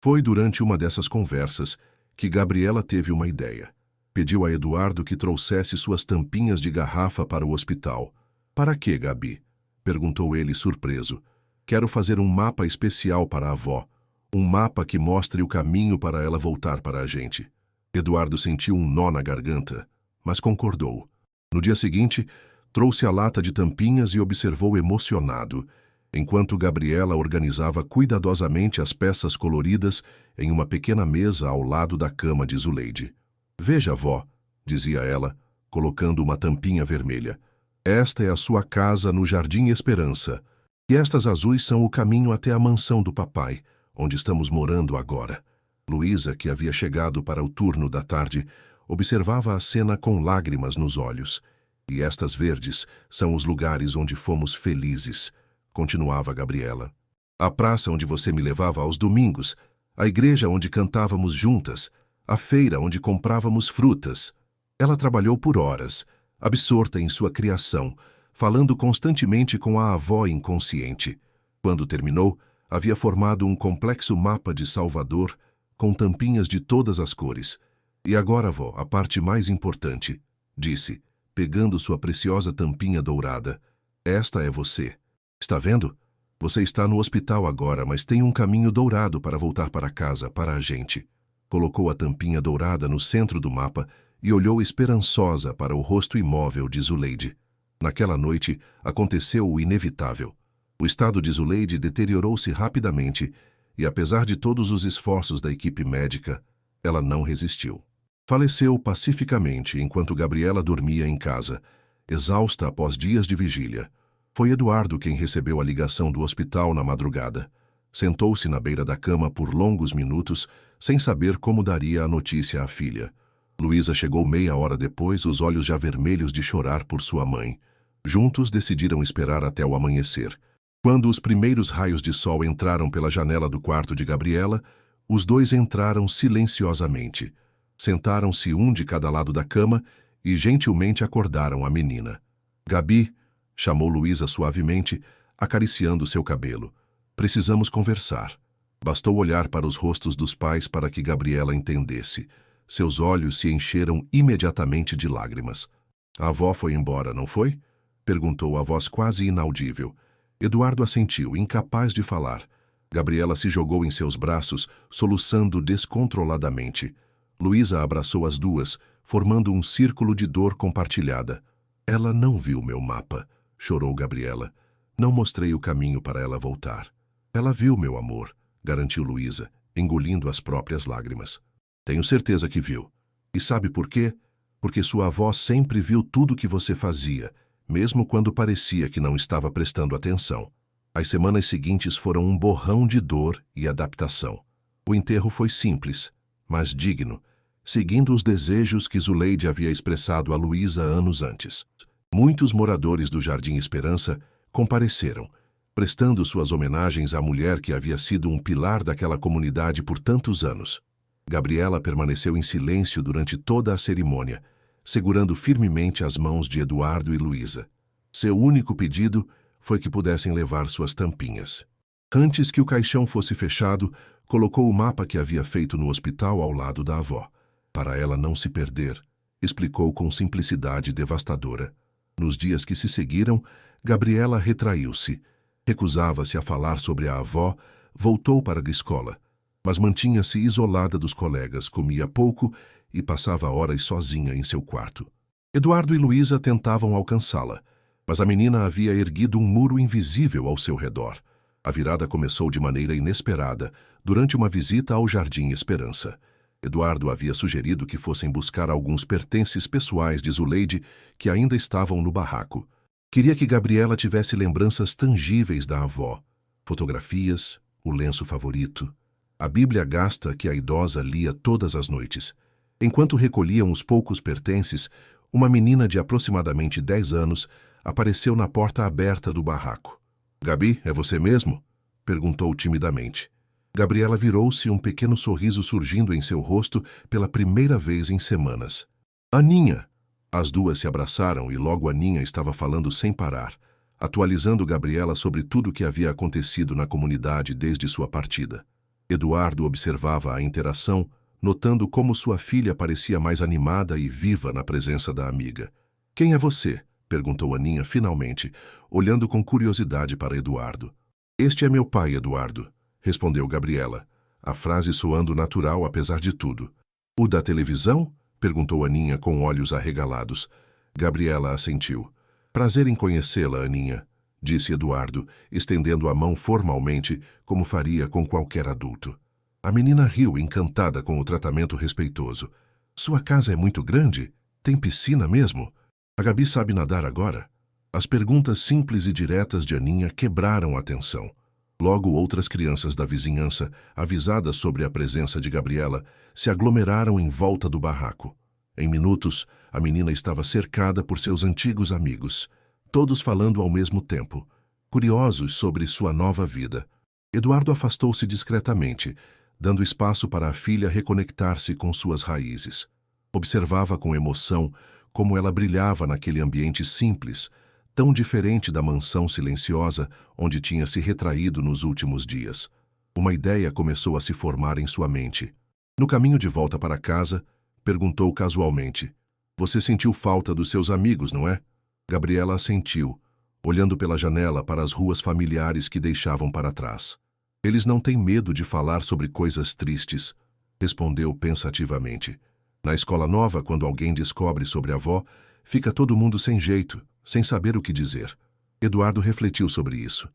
Foi durante uma dessas conversas que Gabriela teve uma ideia. Pediu a Eduardo que trouxesse suas tampinhas de garrafa para o hospital. "Para quê, Gabi?" perguntou ele surpreso. "Quero fazer um mapa especial para a avó. Um mapa que mostre o caminho para ela voltar para a gente." Eduardo sentiu um nó na garganta, mas concordou. No dia seguinte, trouxe a lata de tampinhas e observou emocionado, enquanto Gabriela organizava cuidadosamente as peças coloridas em uma pequena mesa ao lado da cama de Zuleide. "Veja, vó", dizia ela, colocando uma tampinha vermelha. Esta é a sua casa no Jardim Esperança. E estas azuis são o caminho até a mansão do papai, onde estamos morando agora. Luísa, que havia chegado para o turno da tarde, observava a cena com lágrimas nos olhos. E estas verdes são os lugares onde fomos felizes, continuava Gabriela. A praça onde você me levava aos domingos, a igreja onde cantávamos juntas, a feira onde comprávamos frutas. Ela trabalhou por horas, absorta em sua criação, falando constantemente com a avó inconsciente. Quando terminou, havia formado um complexo mapa de Salvador com tampinhas de todas as cores. E agora, avó, a parte mais importante, disse, pegando sua preciosa tampinha dourada. Esta é você. Está vendo? Você está no hospital agora, mas tem um caminho dourado para voltar para casa, para a gente. Colocou a tampinha dourada no centro do mapa e olhou esperançosa para o rosto imóvel de Zuleide. Naquela noite, aconteceu o inevitável. O estado de Zuleide deteriorou-se rapidamente e, apesar de todos os esforços da equipe médica, ela não resistiu. Faleceu pacificamente enquanto Gabriela dormia em casa, exausta após dias de vigília. Foi Eduardo quem recebeu a ligação do hospital na madrugada. Sentou-se na beira da cama por longos minutos, sem saber como daria a notícia à filha. Luísa chegou meia hora depois, os olhos já vermelhos de chorar por sua mãe. Juntos decidiram esperar até o amanhecer. Quando os primeiros raios de sol entraram pela janela do quarto de Gabriela, os dois entraram silenciosamente. Sentaram-se um de cada lado da cama e gentilmente acordaram a menina. Gabi, chamou Luísa suavemente, acariciando seu cabelo. Precisamos conversar. Bastou olhar para os rostos dos pais para que Gabriela entendesse. Seus olhos se encheram imediatamente de lágrimas. A avó foi embora, não foi? Perguntou a voz quase inaudível. Eduardo assentiu, incapaz de falar. Gabriela se jogou em seus braços, soluçando descontroladamente. Luísa abraçou as duas, formando um círculo de dor compartilhada. Ela não viu meu mapa, chorou Gabriela. Não mostrei o caminho para ela voltar. Ela viu, meu amor, garantiu Luísa, engolindo as próprias lágrimas. Tenho certeza que viu. E sabe por quê? Porque sua avó sempre viu tudo que você fazia, mesmo quando parecia que não estava prestando atenção. As semanas seguintes foram um borrão de dor e adaptação. O enterro foi simples, mas digno, seguindo os desejos que Zuleide havia expressado a Luísa anos antes. Muitos moradores do Jardim Esperança compareceram, prestando suas homenagens à mulher que havia sido um pilar daquela comunidade por tantos anos. Gabriela permaneceu em silêncio durante toda a cerimônia, segurando firmemente as mãos de Eduardo e Luísa. Seu único pedido foi que pudessem levar suas tampinhas. Antes que o caixão fosse fechado, colocou o mapa que havia feito no hospital ao lado da avó. Para ela não se perder, explicou com simplicidade devastadora. Nos dias que se seguiram, Gabriela retraiu-se. Recusava-se a falar sobre a avó, voltou para a escola, mas mantinha-se isolada dos colegas, comia pouco e passava horas sozinha em seu quarto. Eduardo e Luísa tentavam alcançá-la, mas a menina havia erguido um muro invisível ao seu redor. A virada começou de maneira inesperada, durante uma visita ao Jardim Esperança. Eduardo havia sugerido que fossem buscar alguns pertences pessoais de Zuleide que ainda estavam no barraco. Queria que Gabriela tivesse lembranças tangíveis da avó, fotografias, o lenço favorito, a Bíblia gasta que a idosa lia todas as noites. Enquanto recolhiam os poucos pertences, uma menina de aproximadamente 10 anos apareceu na porta aberta do barraco. "Gabi, é você mesmo?" perguntou timidamente. Gabriela virou-se, um pequeno sorriso surgindo em seu rosto pela primeira vez em semanas. "Aninha!" As duas se abraçaram e logo Aninha estava falando sem parar, atualizando Gabriela sobre tudo o que havia acontecido na comunidade desde sua partida. Eduardo observava a interação, notando como sua filha parecia mais animada e viva na presença da amiga. "Quem é você?" perguntou Aninha finalmente, olhando com curiosidade para Eduardo. "Este é meu pai, Eduardo", respondeu Gabriela, a frase soando natural apesar de tudo. "O da televisão?" perguntou Aninha com olhos arregalados. Gabriela assentiu. "Prazer em conhecê-la, Aninha", disse Eduardo, estendendo a mão formalmente, como faria com qualquer adulto. A menina riu, encantada com o tratamento respeitoso. "Sua casa é muito grande?" Tem piscina mesmo? A Gabi sabe nadar agora? As perguntas simples e diretas de Aninha quebraram a tensão. Logo, outras crianças da vizinhança, avisadas sobre a presença de Gabriela, se aglomeraram em volta do barraco. Em minutos, a menina estava cercada por seus antigos amigos, todos falando ao mesmo tempo, curiosos sobre sua nova vida. Eduardo afastou-se discretamente, dando espaço para a filha reconectar-se com suas raízes. Observava com emoção como ela brilhava naquele ambiente simples, tão diferente da mansão silenciosa onde tinha se retraído nos últimos dias. Uma ideia começou a se formar em sua mente. No caminho de volta para casa, perguntou casualmente: "Você sentiu falta dos seus amigos, não é?" Gabriela assentiu, olhando pela janela para as ruas familiares que deixavam para trás. "Eles não têm medo de falar sobre coisas tristes", respondeu pensativamente. "Na escola nova, quando alguém descobre sobre a avó, fica todo mundo sem jeito, sem saber o que dizer." Eduardo refletiu sobre isso.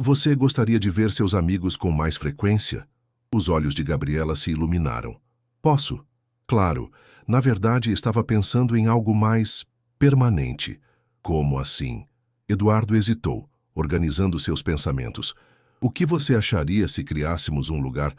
"Você gostaria de ver seus amigos com mais frequência?" Os olhos de Gabriela se iluminaram. "Posso?" Claro, na verdade estava pensando em algo mais permanente. "Como assim?" Eduardo hesitou, organizando seus pensamentos. "O que você acharia se criássemos um lugar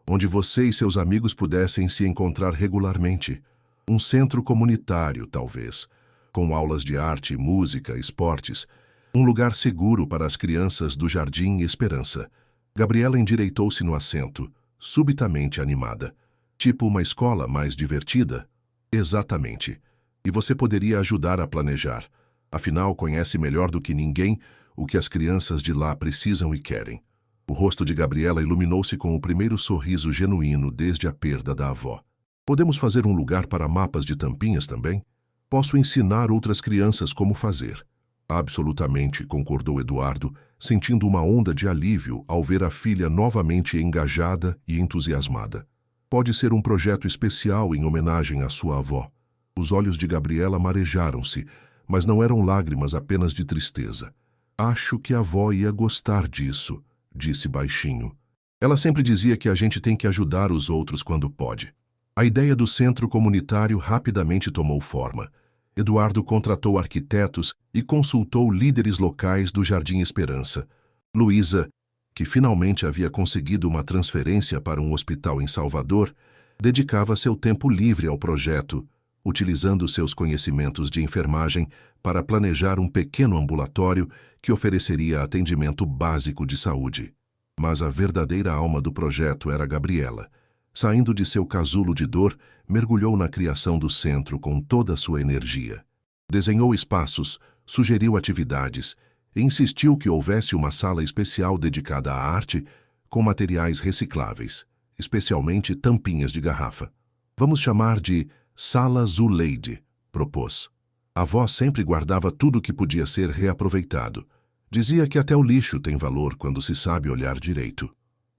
onde você e seus amigos pudessem se encontrar regularmente? Um centro comunitário, talvez, com aulas de arte, música, esportes. Um lugar seguro para as crianças do Jardim Esperança." Gabriela endireitou-se no assento, subitamente animada. "Tipo uma escola mais divertida?" "Exatamente. E você poderia ajudar a planejar. Afinal, conhece melhor do que ninguém o que as crianças de lá precisam e querem." O rosto de Gabriela iluminou-se com o primeiro sorriso genuíno desde a perda da avó. "Podemos fazer um lugar para mapas de tampinhas também? Posso ensinar outras crianças como fazer." "Absolutamente", concordou Eduardo, sentindo uma onda de alívio ao ver a filha novamente engajada e entusiasmada. "Pode ser um projeto especial em homenagem à sua avó." Os olhos de Gabriela marejaram-se, mas não eram lágrimas apenas de tristeza. "Acho que a avó ia gostar disso", disse baixinho. "Ela sempre dizia que a gente tem que ajudar os outros quando pode." A ideia do centro comunitário rapidamente tomou forma. Eduardo contratou arquitetos e consultou líderes locais do Jardim Esperança. Luísa, que finalmente havia conseguido uma transferência para um hospital em Salvador, dedicava seu tempo livre ao projeto, utilizando seus conhecimentos de enfermagem para planejar um pequeno ambulatório que ofereceria atendimento básico de saúde. Mas a verdadeira alma do projeto era Gabriela. Saindo de seu casulo de dor, mergulhou na criação do centro com toda a sua energia. Desenhou espaços, sugeriu atividades e insistiu que houvesse uma sala especial dedicada à arte com materiais recicláveis, especialmente tampinhas de garrafa. "Vamos chamar de Sala Zuleide", propôs. A avó sempre guardava tudo que podia ser reaproveitado. Dizia que até o lixo tem valor quando se sabe olhar direito.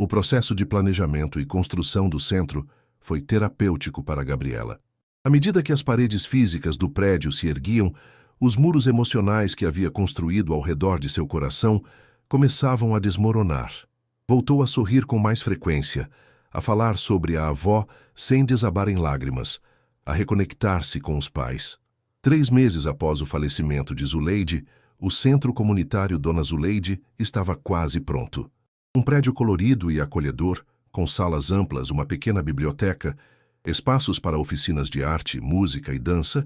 O processo de planejamento e construção do centro foi terapêutico para Gabriela. À medida que as paredes físicas do prédio se erguiam, os muros emocionais que havia construído ao redor de seu coração começavam a desmoronar. Voltou a sorrir com mais frequência, a falar sobre a avó sem desabar em lágrimas, a reconectar-se com os pais. 3 meses após o falecimento de Zuleide, o Centro Comunitário Dona Zuleide estava quase pronto. Um prédio colorido e acolhedor, com salas amplas, uma pequena biblioteca, espaços para oficinas de arte, música e dança,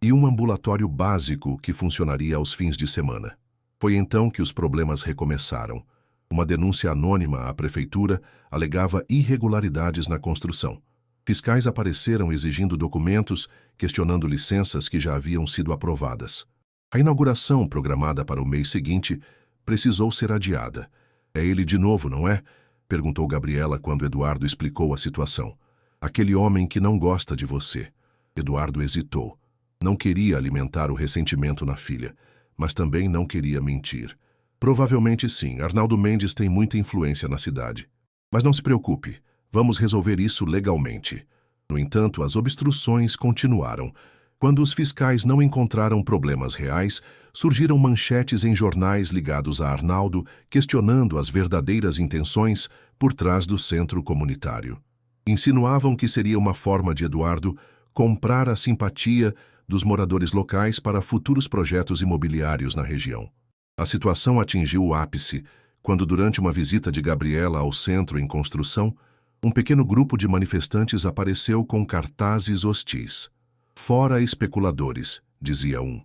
e um ambulatório básico que funcionaria aos fins de semana. Foi então que os problemas recomeçaram. Uma denúncia anônima à prefeitura alegava irregularidades na construção. Fiscais apareceram exigindo documentos, questionando licenças que já haviam sido aprovadas. A inauguração, programada para o mês seguinte, precisou ser adiada. "É ele de novo, não é?" perguntou Gabriela quando Eduardo explicou a situação. "Aquele homem que não gosta de você." Eduardo hesitou. Não queria alimentar o ressentimento na filha, mas também não queria mentir. "Provavelmente sim, Arnaldo Mendes tem muita influência na cidade. Mas não se preocupe, vamos resolver isso legalmente." No entanto, as obstruções continuaram. Quando os fiscais não encontraram problemas reais, surgiram manchetes em jornais ligados a Arnaldo questionando as verdadeiras intenções por trás do centro comunitário. Insinuavam que seria uma forma de Eduardo comprar a simpatia dos moradores locais para futuros projetos imobiliários na região. A situação atingiu o ápice quando, durante uma visita de Gabriela ao centro em construção, um pequeno grupo de manifestantes apareceu com cartazes hostis. "Fora especuladores", dizia um.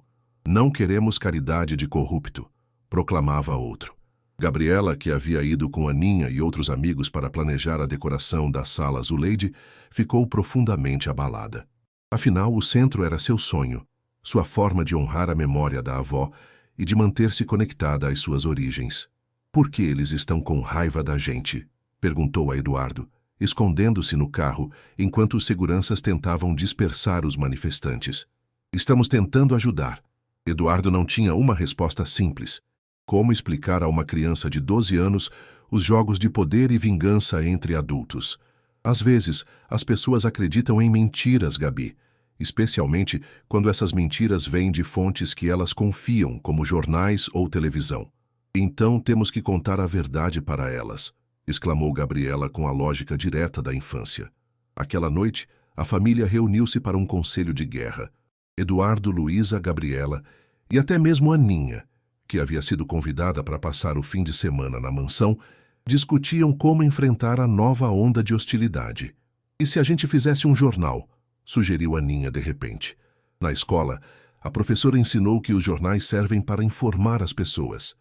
"Não queremos caridade de corrupto", proclamava outro. Gabriela, que havia ido com Aninha e outros amigos para planejar a decoração da sala Zuleide, ficou profundamente abalada. Afinal, o centro era seu sonho, sua forma de honrar a memória da avó e de manter-se conectada às suas origens. "Por que eles estão com raiva da gente?", perguntou a Eduardo, escondendo-se no carro enquanto os seguranças tentavam dispersar os manifestantes. "Estamos tentando ajudar." Eduardo não tinha uma resposta simples. Como explicar a uma criança de 12 anos os jogos de poder e vingança entre adultos? Às vezes, as pessoas acreditam em mentiras, Gabi, especialmente quando essas mentiras vêm de fontes que elas confiam, como jornais ou televisão. "Então temos que contar a verdade para elas", exclamou Gabriela com a lógica direta da infância. Aquela noite, a família reuniu-se para um conselho de guerra. Eduardo, Luísa, Gabriela e até mesmo Aninha, que havia sido convidada para passar o fim de semana na mansão, discutiam como enfrentar a nova onda de hostilidade. "E se a gente fizesse um jornal?", sugeriu Aninha de repente. Na escola, a professora ensinou que os jornais servem para informar as pessoas.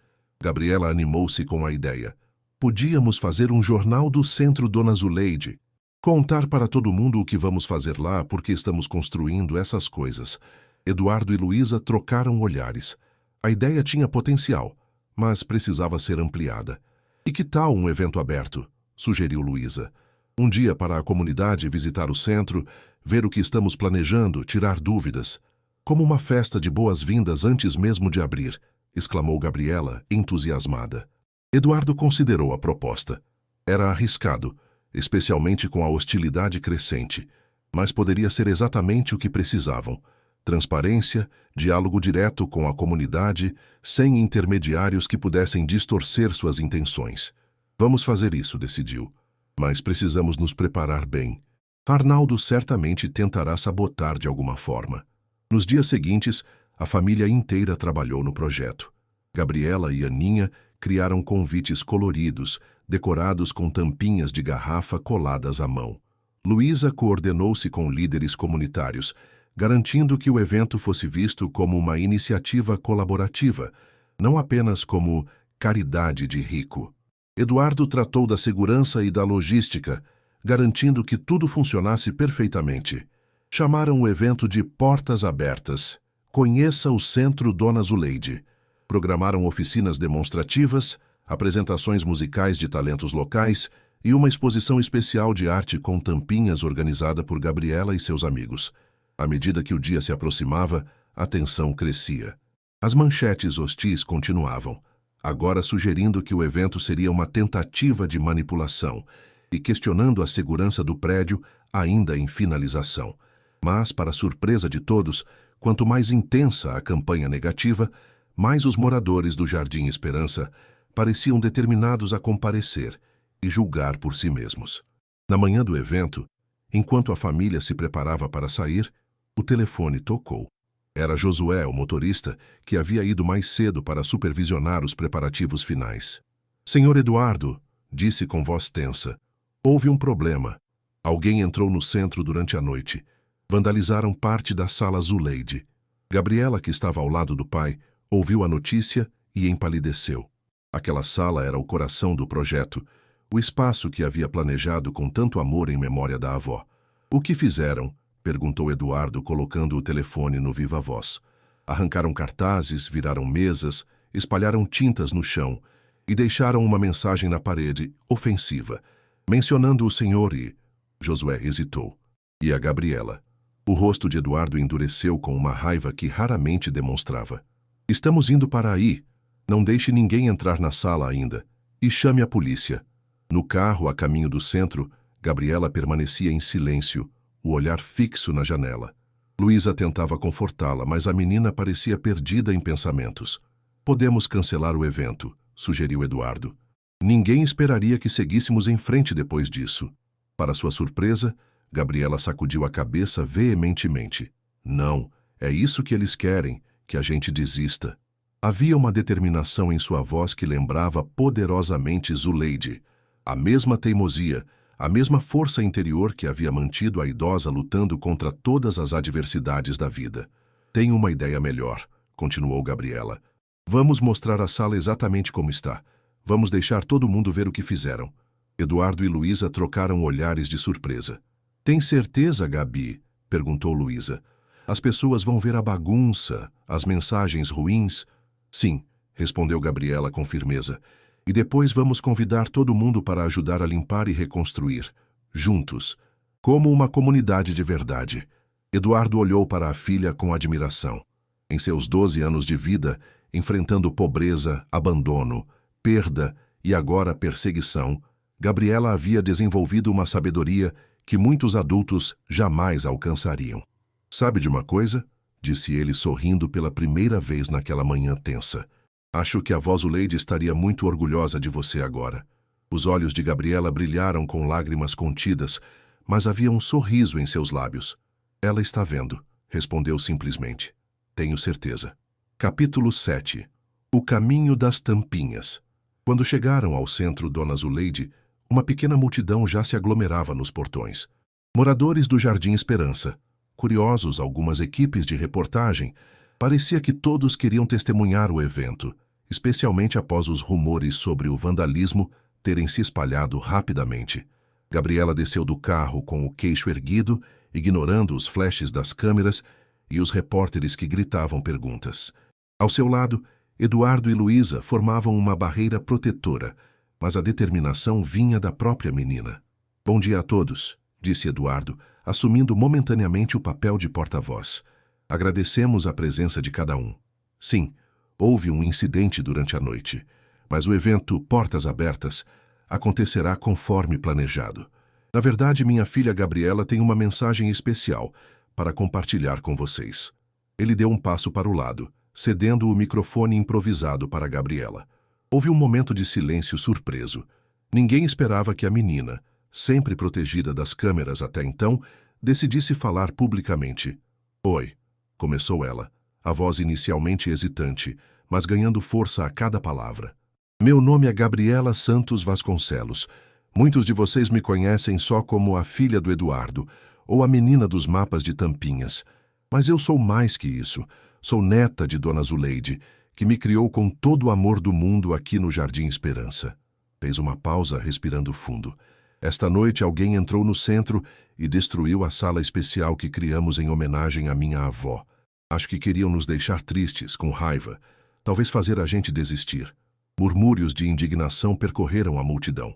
Gabriela animou-se com a ideia. "Podíamos fazer um jornal do Centro Dona Zuleide. Contar para todo mundo o que vamos fazer lá porque estamos construindo essas coisas." Eduardo e Luísa trocaram olhares. A ideia tinha potencial, mas precisava ser ampliada. "E que tal um evento aberto?", sugeriu Luísa. "Um dia para a comunidade visitar o centro, ver o que estamos planejando, tirar dúvidas. Como uma festa de boas-vindas antes mesmo de abrir", exclamou Gabriela, entusiasmada. Eduardo considerou a proposta. Era arriscado, especialmente com a hostilidade crescente, mas poderia ser exatamente o que precisavam. Transparência, diálogo direto com a comunidade, sem intermediários que pudessem distorcer suas intenções. "Vamos fazer isso", decidiu. "Mas precisamos nos preparar bem. Arnaldo certamente tentará sabotar de alguma forma." Nos dias seguintes, a família inteira trabalhou no projeto. Gabriela e Aninha criaram convites coloridos, decorados com tampinhas de garrafa coladas à mão. Luísa coordenou-se com líderes comunitários, garantindo que o evento fosse visto como uma iniciativa colaborativa, não apenas como caridade de rico. Eduardo tratou da segurança e da logística, garantindo que tudo funcionasse perfeitamente. Chamaram o evento de Portas Abertas. Conheça o Centro Dona Zuleide. Programaram oficinas demonstrativas, apresentações musicais de talentos locais e uma exposição especial de arte com tampinhas organizada por Gabriela e seus amigos. À medida que o dia se aproximava, a tensão crescia. As manchetes hostis continuavam, agora sugerindo que o evento seria uma tentativa de manipulação e questionando a segurança do prédio ainda em finalização. Mas, para surpresa de todos, quanto mais intensa a campanha negativa, mais os moradores do Jardim Esperança pareciam determinados a comparecer e julgar por si mesmos. Na manhã do evento, enquanto a família se preparava para sair, o telefone tocou. Era Josué, o motorista, que havia ido mais cedo para supervisionar os preparativos finais. "Senhor Eduardo", disse com voz tensa, "houve um problema. Alguém entrou no centro durante a noite. Vandalizaram parte da sala Zuleide." Gabriela, que estava ao lado do pai, ouviu a notícia e empalideceu. Aquela sala era o coração do projeto, o espaço que havia planejado com tanto amor em memória da avó. "O que fizeram?", perguntou Eduardo, colocando o telefone no viva-voz. "Arrancaram cartazes, viraram mesas, espalharam tintas no chão e deixaram uma mensagem na parede, ofensiva, mencionando o senhor e..." Josué hesitou. "E a Gabriela?" O rosto de Eduardo endureceu com uma raiva que raramente demonstrava. "Estamos indo para aí. Não deixe ninguém entrar na sala ainda. E chame a polícia." No carro, a caminho do centro, Gabriela permanecia em silêncio, o olhar fixo na janela. Luísa tentava confortá-la, mas a menina parecia perdida em pensamentos. "Podemos cancelar o evento", sugeriu Eduardo. "Ninguém esperaria que seguíssemos em frente depois disso." Para sua surpresa, Gabriela sacudiu a cabeça veementemente. "Não, É isso que eles querem, que a gente desista. Havia uma determinação em sua voz que lembrava poderosamente Zuleide. A mesma teimosia, a mesma força interior que havia mantido a idosa lutando contra todas as adversidades da vida. Tenho uma ideia melhor, continuou Gabriela. Vamos mostrar a sala exatamente como está. Vamos deixar todo mundo ver o que fizeram. Eduardo e Luísa trocaram olhares de surpresa. Tem certeza, Gabi? Perguntou Luísa. As pessoas vão ver a bagunça, as mensagens ruins? Sim, respondeu Gabriela com firmeza. E depois vamos convidar todo mundo para ajudar a limpar e reconstruir, juntos, como uma comunidade de verdade. Eduardo olhou para a filha com admiração. Em seus 12 anos de vida, enfrentando pobreza, abandono, perda e agora perseguição, Gabriela havia desenvolvido uma sabedoria que muitos adultos jamais alcançariam. Sabe de uma coisa? Disse ele sorrindo pela primeira vez naquela manhã tensa. Acho que a vó Zuleide estaria muito orgulhosa de você agora. Os olhos de Gabriela brilharam com lágrimas contidas, mas havia um sorriso em seus lábios. Ela está vendo, respondeu simplesmente. Tenho certeza. Capítulo 7. O caminho das tampinhas. Quando chegaram ao centro Dona Zuleide, uma pequena multidão já se aglomerava nos portões. Moradores do Jardim Esperança, curiosos, algumas equipes de reportagem, parecia que todos queriam testemunhar o evento, especialmente após os rumores sobre o vandalismo terem se espalhado rapidamente. Gabriela desceu do carro com o queixo erguido, ignorando os flashes das câmeras e os repórteres que gritavam perguntas. Ao seu lado, Eduardo e Luísa formavam uma barreira protetora, mas a determinação vinha da própria menina. Bom dia a todos, disse Eduardo, assumindo momentaneamente o papel de porta-voz. Agradecemos a presença de cada um. Sim, houve um incidente durante a noite, mas o evento Portas Abertas acontecerá conforme planejado. Na verdade, minha filha Gabriela tem uma mensagem especial para compartilhar com vocês. Ele deu um passo para o lado, cedendo o microfone improvisado para Gabriela. Houve um momento de silêncio surpreso. Ninguém esperava que a menina, sempre protegida das câmeras até então, decidisse falar publicamente. Oi, começou ela, a voz inicialmente hesitante, mas ganhando força a cada palavra. Meu nome é Gabriela Santos Vasconcelos. Muitos de vocês me conhecem só como a filha do Eduardo, ou a menina dos mapas de tampinhas. Mas eu sou mais que isso. Sou neta de Dona Zuleide, que me criou com todo o amor do mundo aqui no Jardim Esperança. Fez uma pausa, respirando fundo. Esta noite alguém entrou no centro e destruiu a sala especial que criamos em homenagem à minha avó. Acho que queriam nos deixar tristes, com raiva, talvez fazer a gente desistir. Murmúrios de indignação percorreram a multidão.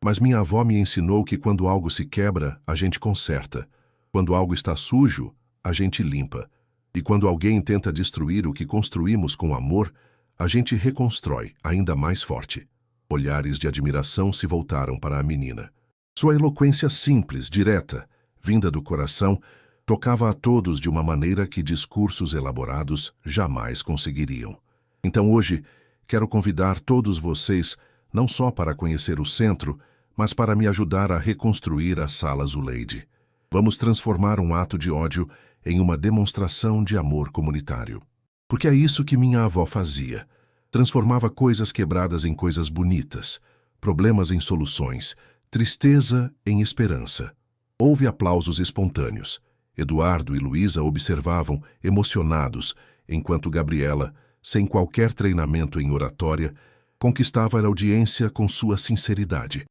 Mas minha avó me ensinou que quando algo se quebra, a gente conserta. Quando algo está sujo, a gente limpa. E quando alguém tenta destruir o que construímos com amor, a gente reconstrói, ainda mais forte. Olhares de admiração se voltaram para a menina. Sua eloquência simples, direta, vinda do coração, tocava a todos de uma maneira que discursos elaborados jamais conseguiriam. Então hoje, quero convidar todos vocês não só para conhecer o centro, mas para me ajudar a reconstruir a Sala Zuleide. Vamos transformar um ato de ódio em uma demonstração de amor comunitário. Porque é isso que minha avó fazia. Transformava coisas quebradas em coisas bonitas, problemas em soluções, tristeza em esperança. Houve aplausos espontâneos. Eduardo e Luísa observavam, emocionados, enquanto Gabriela, sem qualquer treinamento em oratória, conquistava a audiência com sua sinceridade.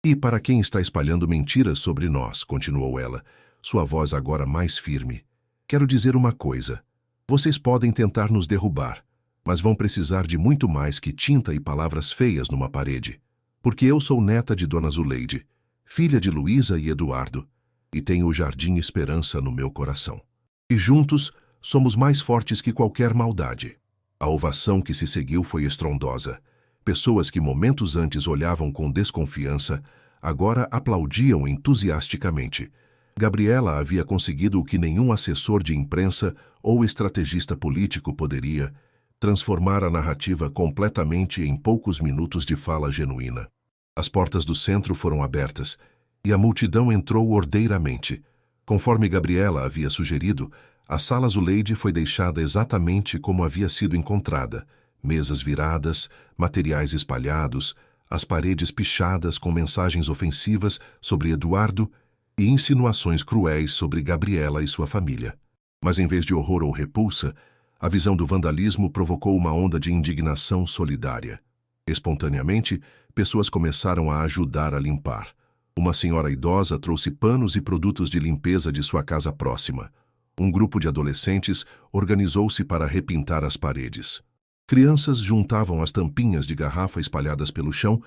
E para quem está espalhando mentiras sobre nós, continuou ela, sua voz agora mais firme, quero dizer uma coisa. Vocês podem tentar nos derrubar, mas vão precisar de muito mais que tinta e palavras feias numa parede. Porque eu sou neta de Dona Zuleide, filha de Luísa e Eduardo, e tenho o Jardim Esperança no meu coração. E juntos somos mais fortes que qualquer maldade. A ovação que se seguiu foi estrondosa. Pessoas que momentos antes olhavam com desconfiança, agora aplaudiam entusiasticamente. Gabriela havia conseguido o que nenhum assessor de imprensa ou estrategista político poderia, transformar a narrativa completamente em poucos minutos de fala genuína. As portas do centro foram abertas, e a multidão entrou ordeiramente. Conforme Gabriela havia sugerido, A sala Zuleide foi deixada exatamente como havia sido encontrada. Mesas viradas, materiais espalhados, as paredes pichadas com mensagens ofensivas sobre Eduardo e insinuações cruéis sobre Gabriela e sua família. Mas em vez de horror ou repulsa, a visão do vandalismo provocou uma onda de indignação solidária. Espontaneamente, pessoas começaram a ajudar a limpar. Uma senhora idosa trouxe panos e produtos de limpeza de sua casa próxima. Um grupo de adolescentes organizou-se para repintar as paredes. Crianças juntavam as tampinhas de garrafa espalhadas pelo chão,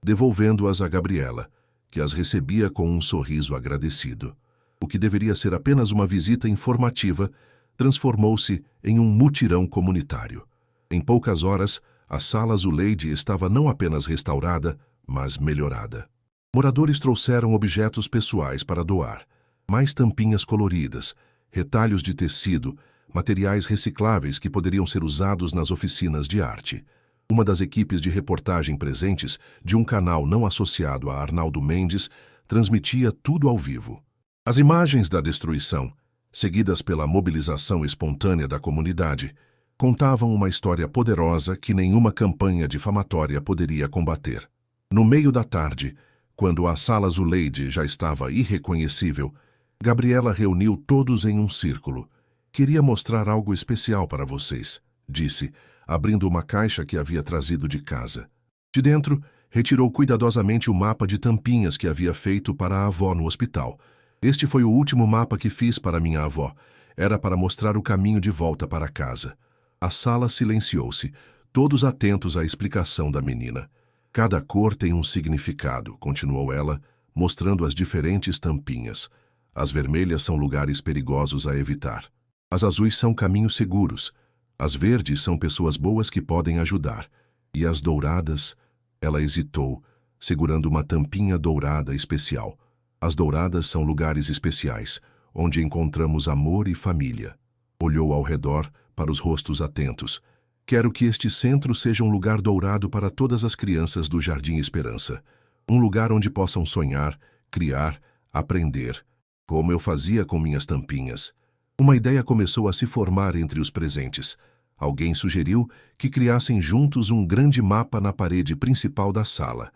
devolvendo-as a Gabriela, que as recebia com um sorriso agradecido. O que deveria ser apenas uma visita informativa transformou-se em um mutirão comunitário. Em poucas horas, a sala Zuleide estava não apenas restaurada, mas melhorada. Moradores trouxeram objetos pessoais para doar, mais tampinhas coloridas, retalhos de tecido, materiais recicláveis que poderiam ser usados nas oficinas de arte. Uma das equipes de reportagem presentes, de um canal não associado a Arnaldo Mendes, transmitia tudo ao vivo. As imagens da destruição, seguidas pela mobilização espontânea da comunidade, contavam uma história poderosa que nenhuma campanha difamatória poderia combater. No meio da tarde, quando a sala Zuleide já estava irreconhecível, Gabriela reuniu todos em um círculo. Queria mostrar algo especial para vocês, disse, abrindo uma caixa que havia trazido de casa. De dentro, retirou cuidadosamente o mapa de tampinhas que havia feito para a avó no hospital. Este foi o último mapa que fiz para minha avó. Era para mostrar o caminho de volta para casa. A sala silenciou-se, todos atentos à explicação da menina. Cada cor tem um significado, continuou ela, mostrando as diferentes tampinhas. As vermelhas são lugares perigosos a evitar. As azuis são caminhos seguros. As verdes são pessoas boas que podem ajudar. E as douradas... Ela hesitou, segurando uma tampinha dourada especial. As douradas são lugares especiais, onde encontramos amor e família. Olhou ao redor, para os rostos atentos. Quero que este centro seja um lugar dourado para todas as crianças do Jardim Esperança. Um lugar onde possam sonhar, criar, aprender. Como eu fazia com minhas tampinhas. Uma ideia começou a se formar entre os presentes. Alguém sugeriu que criassem juntos um grande mapa na parede principal da sala.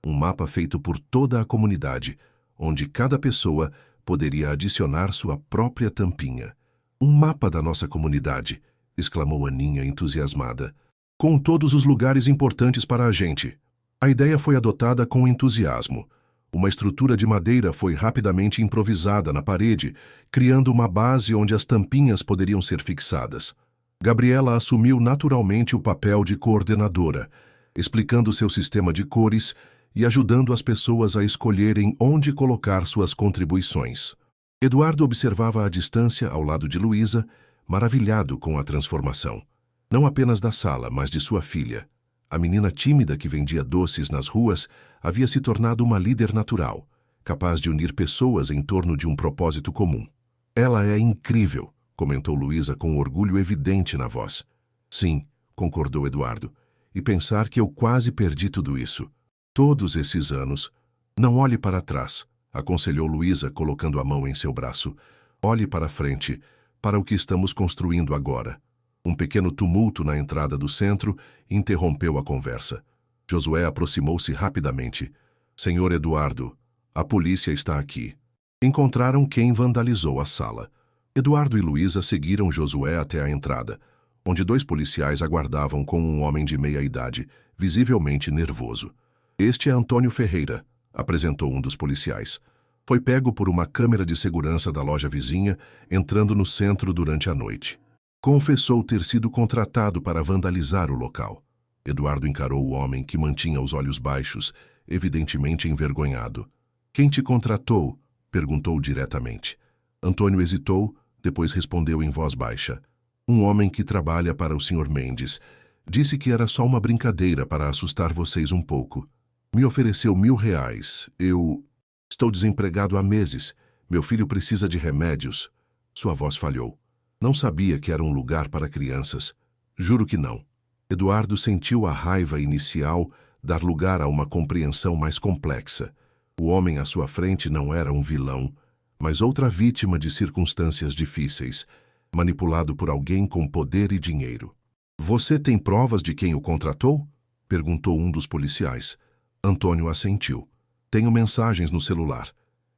Um mapa feito por toda a comunidade, onde cada pessoa poderia adicionar sua própria tampinha. Um mapa da nossa comunidade, exclamou Aninha entusiasmada. Com todos os lugares importantes para a gente. A ideia foi adotada com entusiasmo. Uma estrutura de madeira foi rapidamente improvisada na parede, criando uma base onde as tampinhas poderiam ser fixadas. Gabriela assumiu naturalmente o papel de coordenadora, explicando seu sistema de cores e ajudando as pessoas a escolherem onde colocar suas contribuições. Eduardo observava à distância, ao lado de Luísa, maravilhado com a transformação. Não apenas da sala, mas de sua filha. A menina tímida que vendia doces nas ruas havia se tornado uma líder natural, capaz de unir pessoas em torno de um propósito comum. Ela é incrível, comentou Luísa com orgulho evidente na voz. Sim, concordou Eduardo, e pensar que eu quase perdi tudo isso. Todos esses anos. Não olhe para trás, aconselhou Luísa colocando a mão em seu braço. Olhe para frente, para o que estamos construindo agora. Um pequeno tumulto na entrada do centro interrompeu a conversa. Josué aproximou-se rapidamente. Senhor Eduardo, a polícia está aqui. Encontraram quem vandalizou a sala. Eduardo e Luísa seguiram Josué até a entrada, onde 2 policiais aguardavam com um homem de meia-idade, visivelmente nervoso. Este é Antônio Ferreira, apresentou um dos policiais. Foi pego por uma câmera de segurança da loja vizinha, entrando no centro durante a noite. Confessou ter sido contratado para vandalizar o local. Eduardo encarou o homem que mantinha os olhos baixos, evidentemente envergonhado. Quem te contratou? Perguntou diretamente. Antônio hesitou, depois respondeu em voz baixa. Um homem que trabalha para o Sr. Mendes. Disse que era só uma brincadeira para assustar vocês um pouco. Me ofereceu R$1.000. Estou desempregado há meses. Meu filho precisa de remédios. Sua voz falhou. Não sabia que era um lugar para crianças. Juro que não. Eduardo sentiu a raiva inicial dar lugar a uma compreensão mais complexa. O homem à sua frente não era um vilão, mas outra vítima de circunstâncias difíceis. manipulado por alguém com poder e dinheiro. Você tem provas de quem o contratou? Perguntou um dos policiais. Antônio assentiu. Tenho mensagens no celular.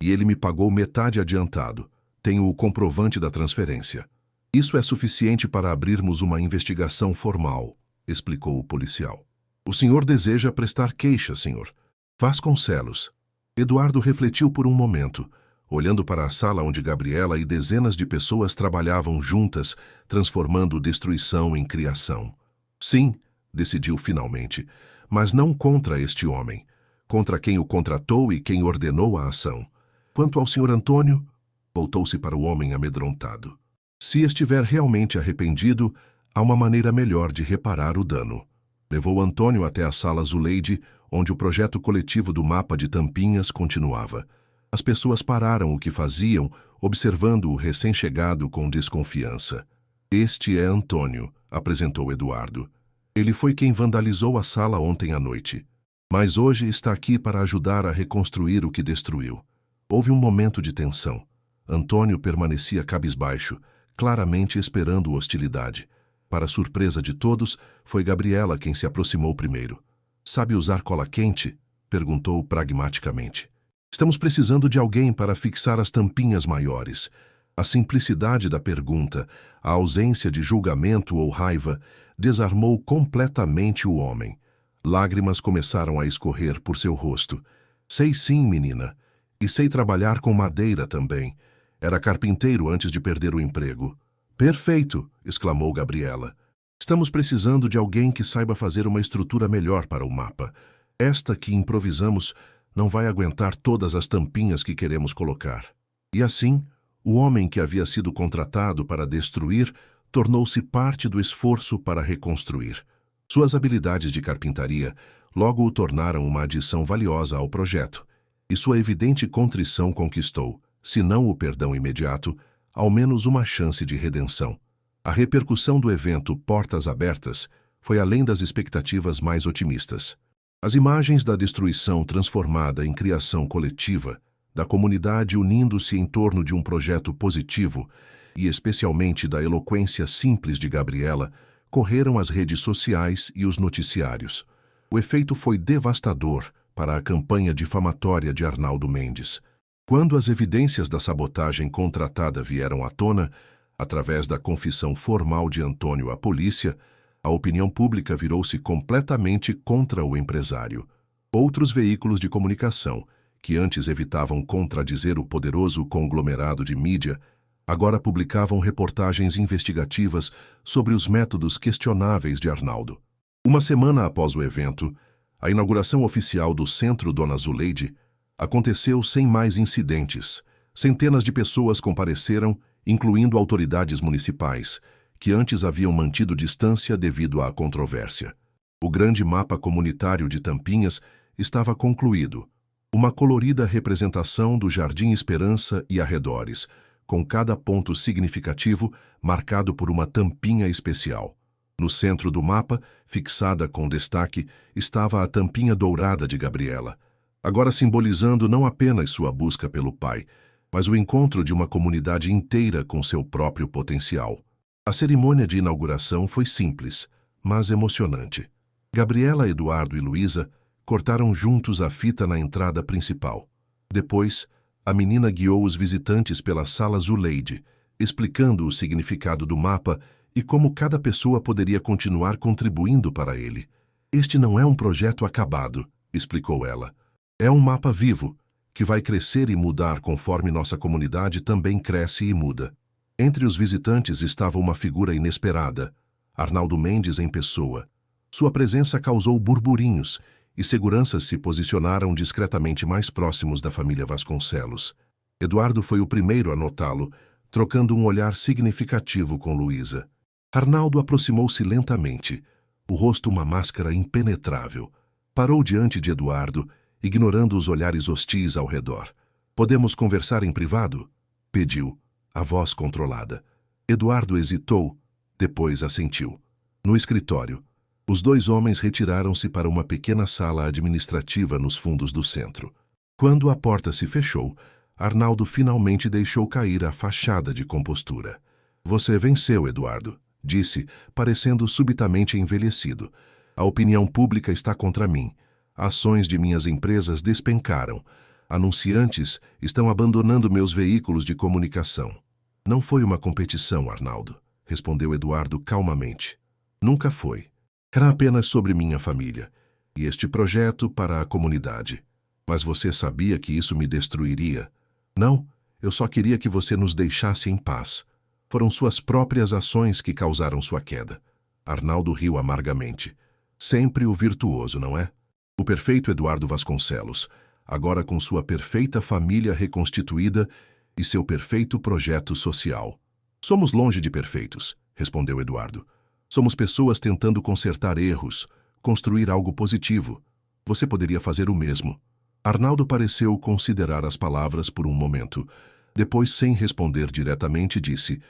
E ele me pagou metade adiantado. Tenho o comprovante da transferência. Isso é suficiente para abrirmos uma investigação formal, explicou o policial. O senhor deseja prestar queixa, senhor. Vasconcelos. Eduardo refletiu por um momento, olhando para a sala onde Gabriela e dezenas de pessoas trabalhavam juntas, transformando destruição em criação. Sim, decidiu finalmente, mas não contra este homem, contra quem o contratou e quem ordenou a ação. Quanto ao senhor Antônio, voltou-se para o homem amedrontado. Se estiver realmente arrependido, há uma maneira melhor de reparar o dano. Levou Antônio até a sala Zuleide, onde o projeto coletivo do mapa de Tampinhas continuava. As pessoas pararam o que faziam, observando o recém-chegado com desconfiança. Este é Antônio, apresentou Eduardo. Ele foi quem vandalizou a sala ontem à noite. Mas hoje está aqui para ajudar a reconstruir o que destruiu. Houve um momento de tensão. Antônio permanecia cabisbaixo, claramente esperando hostilidade. Para surpresa de todos, foi Gabriela quem se aproximou primeiro. Sabe usar cola quente? Perguntou pragmaticamente. Estamos precisando de alguém para fixar as tampinhas maiores. A simplicidade da pergunta, a ausência de julgamento ou raiva, desarmou completamente o homem. Lágrimas começaram a escorrer por seu rosto. Sei sim, menina. E sei trabalhar com madeira também. Era carpinteiro antes de perder o emprego. Perfeito, exclamou Gabriela. Estamos precisando de alguém que saiba fazer uma estrutura melhor para o mapa. Esta que improvisamos não vai aguentar todas as tampinhas que queremos colocar. E assim, o homem que havia sido contratado para destruir tornou-se parte do esforço para reconstruir. Suas habilidades de carpintaria logo o tornaram uma adição valiosa ao projeto, e sua evidente contrição conquistou, se não o perdão imediato, ao menos uma chance de redenção. A repercussão do evento Portas Abertas foi além das expectativas mais otimistas. As imagens da destruição transformada em criação coletiva, da comunidade unindo-se em torno de um projeto positivo e especialmente da eloquência simples de Gabriela, correram as redes sociais e os noticiários. O efeito foi devastador para a campanha difamatória de Arnaldo Mendes. Quando as evidências da sabotagem contratada vieram à tona, através da confissão formal de Antônio à polícia, a opinião pública virou-se completamente contra o empresário. Outros veículos de comunicação, que antes evitavam contradizer o poderoso conglomerado de mídia, agora publicavam reportagens investigativas sobre os métodos questionáveis de Arnaldo. Uma semana após o evento, a inauguração oficial do Centro Dona Zuleide aconteceu sem mais incidentes. Centenas de pessoas compareceram, incluindo autoridades municipais, que antes haviam mantido distância devido à controvérsia. O grande mapa comunitário de Tampinhas estava concluído. Uma colorida representação do Jardim Esperança e arredores, com cada ponto significativo marcado por uma tampinha especial. No centro do mapa, fixada com destaque, estava a tampinha dourada de Gabriela, agora simbolizando não apenas sua busca pelo pai, mas o encontro de uma comunidade inteira com seu próprio potencial. A cerimônia de inauguração foi simples, mas emocionante. Gabriela, Eduardo e Luísa cortaram juntos a fita na entrada principal. Depois, a menina guiou os visitantes pela sala Zuleide, explicando o significado do mapa e como cada pessoa poderia continuar contribuindo para ele. Este não é um projeto acabado, explicou ela. É um mapa vivo, que vai crescer e mudar conforme nossa comunidade também cresce e muda. Entre os visitantes estava uma figura inesperada, Arnaldo Mendes em pessoa. Sua presença causou burburinhos e seguranças se posicionaram discretamente mais próximos da família Vasconcelos. Eduardo foi o primeiro a notá-lo, trocando um olhar significativo com Luísa. Arnaldo aproximou-se lentamente, o rosto uma máscara impenetrável. Parou diante de Eduardo, ignorando os olhares hostis ao redor. "Podemos conversar em privado?" pediu, a voz controlada. Eduardo hesitou, depois assentiu. No escritório, os dois homens retiraram-se para uma pequena sala administrativa nos fundos do centro. Quando a porta se fechou, Arnaldo finalmente deixou cair a fachada de compostura. Você venceu, Eduardo, disse, parecendo subitamente envelhecido. A opinião pública está contra mim. Ações de minhas empresas despencaram. Anunciantes estão abandonando meus veículos de comunicação. Não foi uma competição, Arnaldo, respondeu Eduardo calmamente. Nunca foi. Era apenas sobre minha família e este projeto para a comunidade. Mas você sabia que isso me destruiria? Não, eu só queria que você nos deixasse em paz. Foram suas próprias ações que causaram sua queda. Arnaldo riu amargamente. Sempre o virtuoso, não é? O perfeito Eduardo Vasconcelos, agora com sua perfeita família reconstituída e seu perfeito projeto social. Somos longe de perfeitos, respondeu Eduardo. Somos pessoas tentando consertar erros, construir algo positivo. Você poderia fazer o mesmo. Arnaldo pareceu considerar as palavras por um momento. Depois, sem responder diretamente, disse: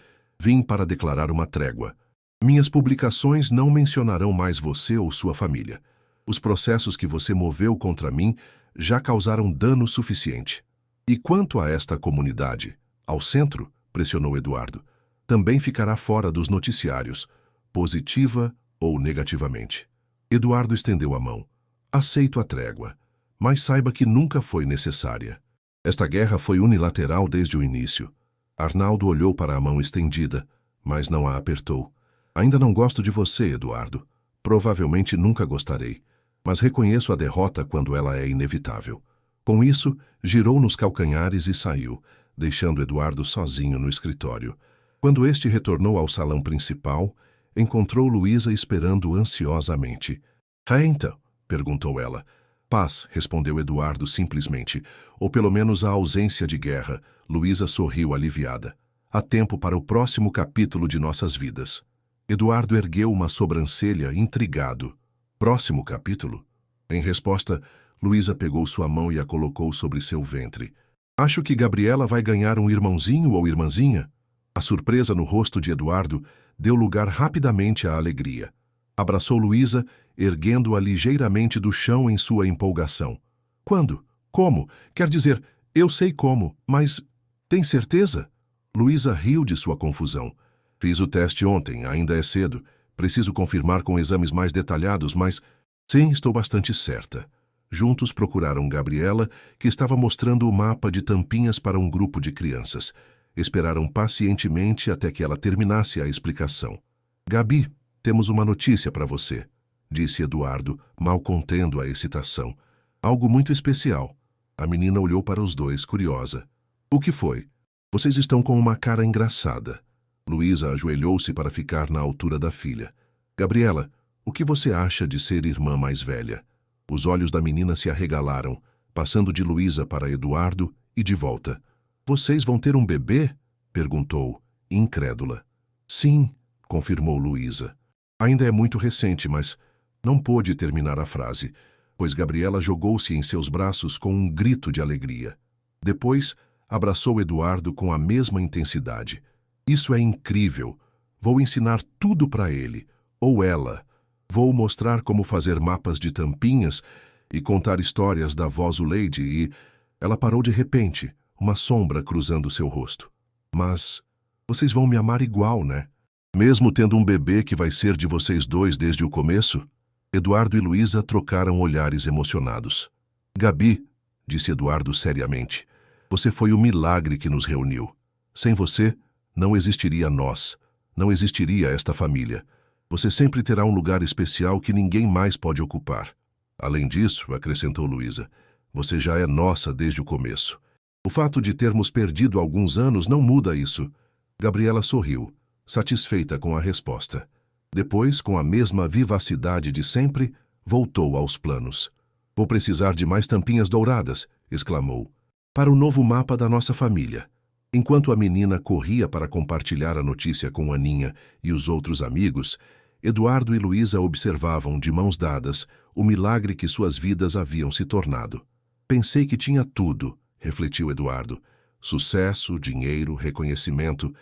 Vim para declarar uma trégua. Minhas publicações não mencionarão mais você ou sua família. Os processos que você moveu contra mim já causaram dano suficiente. E quanto a esta comunidade, ao centro, pressionou Eduardo, também ficará fora dos noticiários, positiva ou negativamente. Eduardo estendeu a mão. Aceito a trégua, mas saiba que nunca foi necessária. Esta guerra foi unilateral desde o início. Arnaldo olhou para a mão estendida, mas não a apertou. Ainda não gosto de você, Eduardo. Provavelmente nunca gostarei, mas reconheço a derrota quando ela é inevitável. Com isso, girou nos calcanhares e saiu, deixando Eduardo sozinho no escritório. Quando este retornou ao salão principal, encontrou Luísa esperando ansiosamente. Então? Perguntou ela. Paz, respondeu Eduardo simplesmente, ou pelo menos a ausência de guerra. Luísa sorriu aliviada. Há tempo para o próximo capítulo de nossas vidas. Eduardo ergueu uma sobrancelha, intrigado. Próximo capítulo? Em resposta, Luísa pegou sua mão e a colocou sobre seu ventre. Acho que Gabriela vai ganhar um irmãozinho ou irmãzinha. A surpresa no rosto de Eduardo deu lugar rapidamente à alegria. Abraçou Luísa, erguendo-a ligeiramente do chão em sua empolgação. Quando? Como? Quer dizer, eu sei como, mas... Tem certeza? Luísa riu de sua confusão. Fiz o teste ontem, ainda é cedo. Preciso confirmar com exames mais detalhados, mas... Sim, estou bastante certa. Juntos procuraram Gabriela, que estava mostrando o mapa de tampinhas para um grupo de crianças. Esperaram pacientemente até que ela terminasse a explicação. Gabi, temos uma notícia para você, disse Eduardo, mal contendo a excitação. Algo muito especial. A menina olhou para os dois, curiosa. O que foi? Vocês estão com uma cara engraçada. Luísa ajoelhou-se para ficar na altura da filha. Gabriela, o que você acha de ser irmã mais velha? Os olhos da menina se arregalaram, passando de Luísa para Eduardo e de volta. Vocês vão ter um bebê? Perguntou, incrédula. Sim, confirmou Luísa. Ainda é muito recente, mas não pôde terminar a frase, pois Gabriela jogou-se em seus braços com um grito de alegria. Depois, abraçou Eduardo com a mesma intensidade. Isso é incrível. Vou ensinar tudo para ele, ou ela. Vou mostrar como fazer mapas de tampinhas e contar histórias da avó Zuleide e... Ela parou de repente, uma sombra cruzando seu rosto. Mas vocês vão me amar igual, né? Mesmo tendo um bebê que vai ser de vocês dois desde o começo? Eduardo e Luísa trocaram olhares emocionados. Gabi, disse Eduardo seriamente, você foi o milagre que nos reuniu. Sem você, não existiria nós, não existiria esta família. Você sempre terá um lugar especial que ninguém mais pode ocupar. Além disso, acrescentou Luísa, você já é nossa desde o começo. O fato de termos perdido alguns anos não muda isso. Gabriela sorriu, satisfeita com a resposta. Depois, com a mesma vivacidade de sempre, voltou aos planos. Vou precisar de mais tampinhas douradas, exclamou, para o novo mapa da nossa família. Enquanto a menina corria para compartilhar a notícia com Aninha e os outros amigos, Eduardo e Luísa observavam, de mãos dadas, o milagre que suas vidas haviam se tornado. Pensei que tinha tudo, refletiu Eduardo. Sucesso, dinheiro, reconhecimento,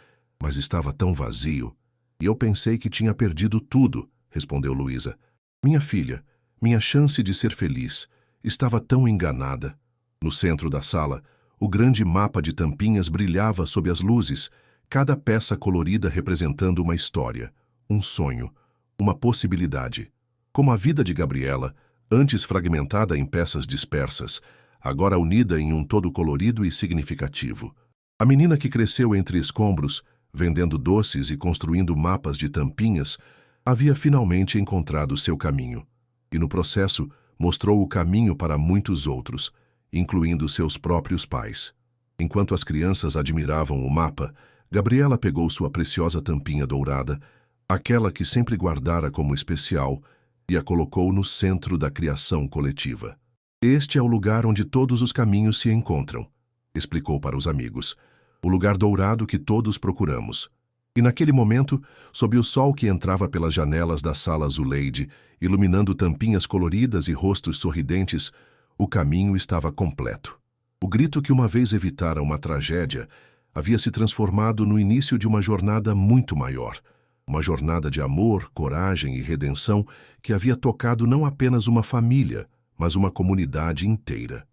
mas estava tão vazio. E eu pensei que tinha perdido tudo, respondeu Luísa. Minha filha, minha chance de ser feliz, estava tão enganada. No centro da sala, o grande mapa de tampinhas brilhava sob as luzes. cada peça colorida representando uma história, um sonho, uma possibilidade. Como a vida de Gabriela, antes fragmentada em peças dispersas, agora unida em um todo colorido e significativo. A menina que cresceu entre escombros, vendendo doces e construindo mapas de tampinhas, havia finalmente encontrado seu caminho. E no processo, mostrou o caminho para muitos outros, incluindo seus próprios pais. Enquanto as crianças admiravam o mapa, Gabriela pegou sua preciosa tampinha dourada, aquela que sempre guardara como especial, e a colocou no centro da criação coletiva. Este é o lugar onde todos os caminhos se encontram, explicou para os amigos. O lugar dourado que todos procuramos. E naquele momento, sob o sol que entrava pelas janelas da sala azuleide, iluminando tampinhas coloridas e rostos sorridentes, o caminho estava completo. O grito que uma vez evitara uma tragédia havia se transformado no início de uma jornada muito maior. Uma jornada de amor, coragem e redenção que havia tocado não apenas uma família, mas uma comunidade inteira.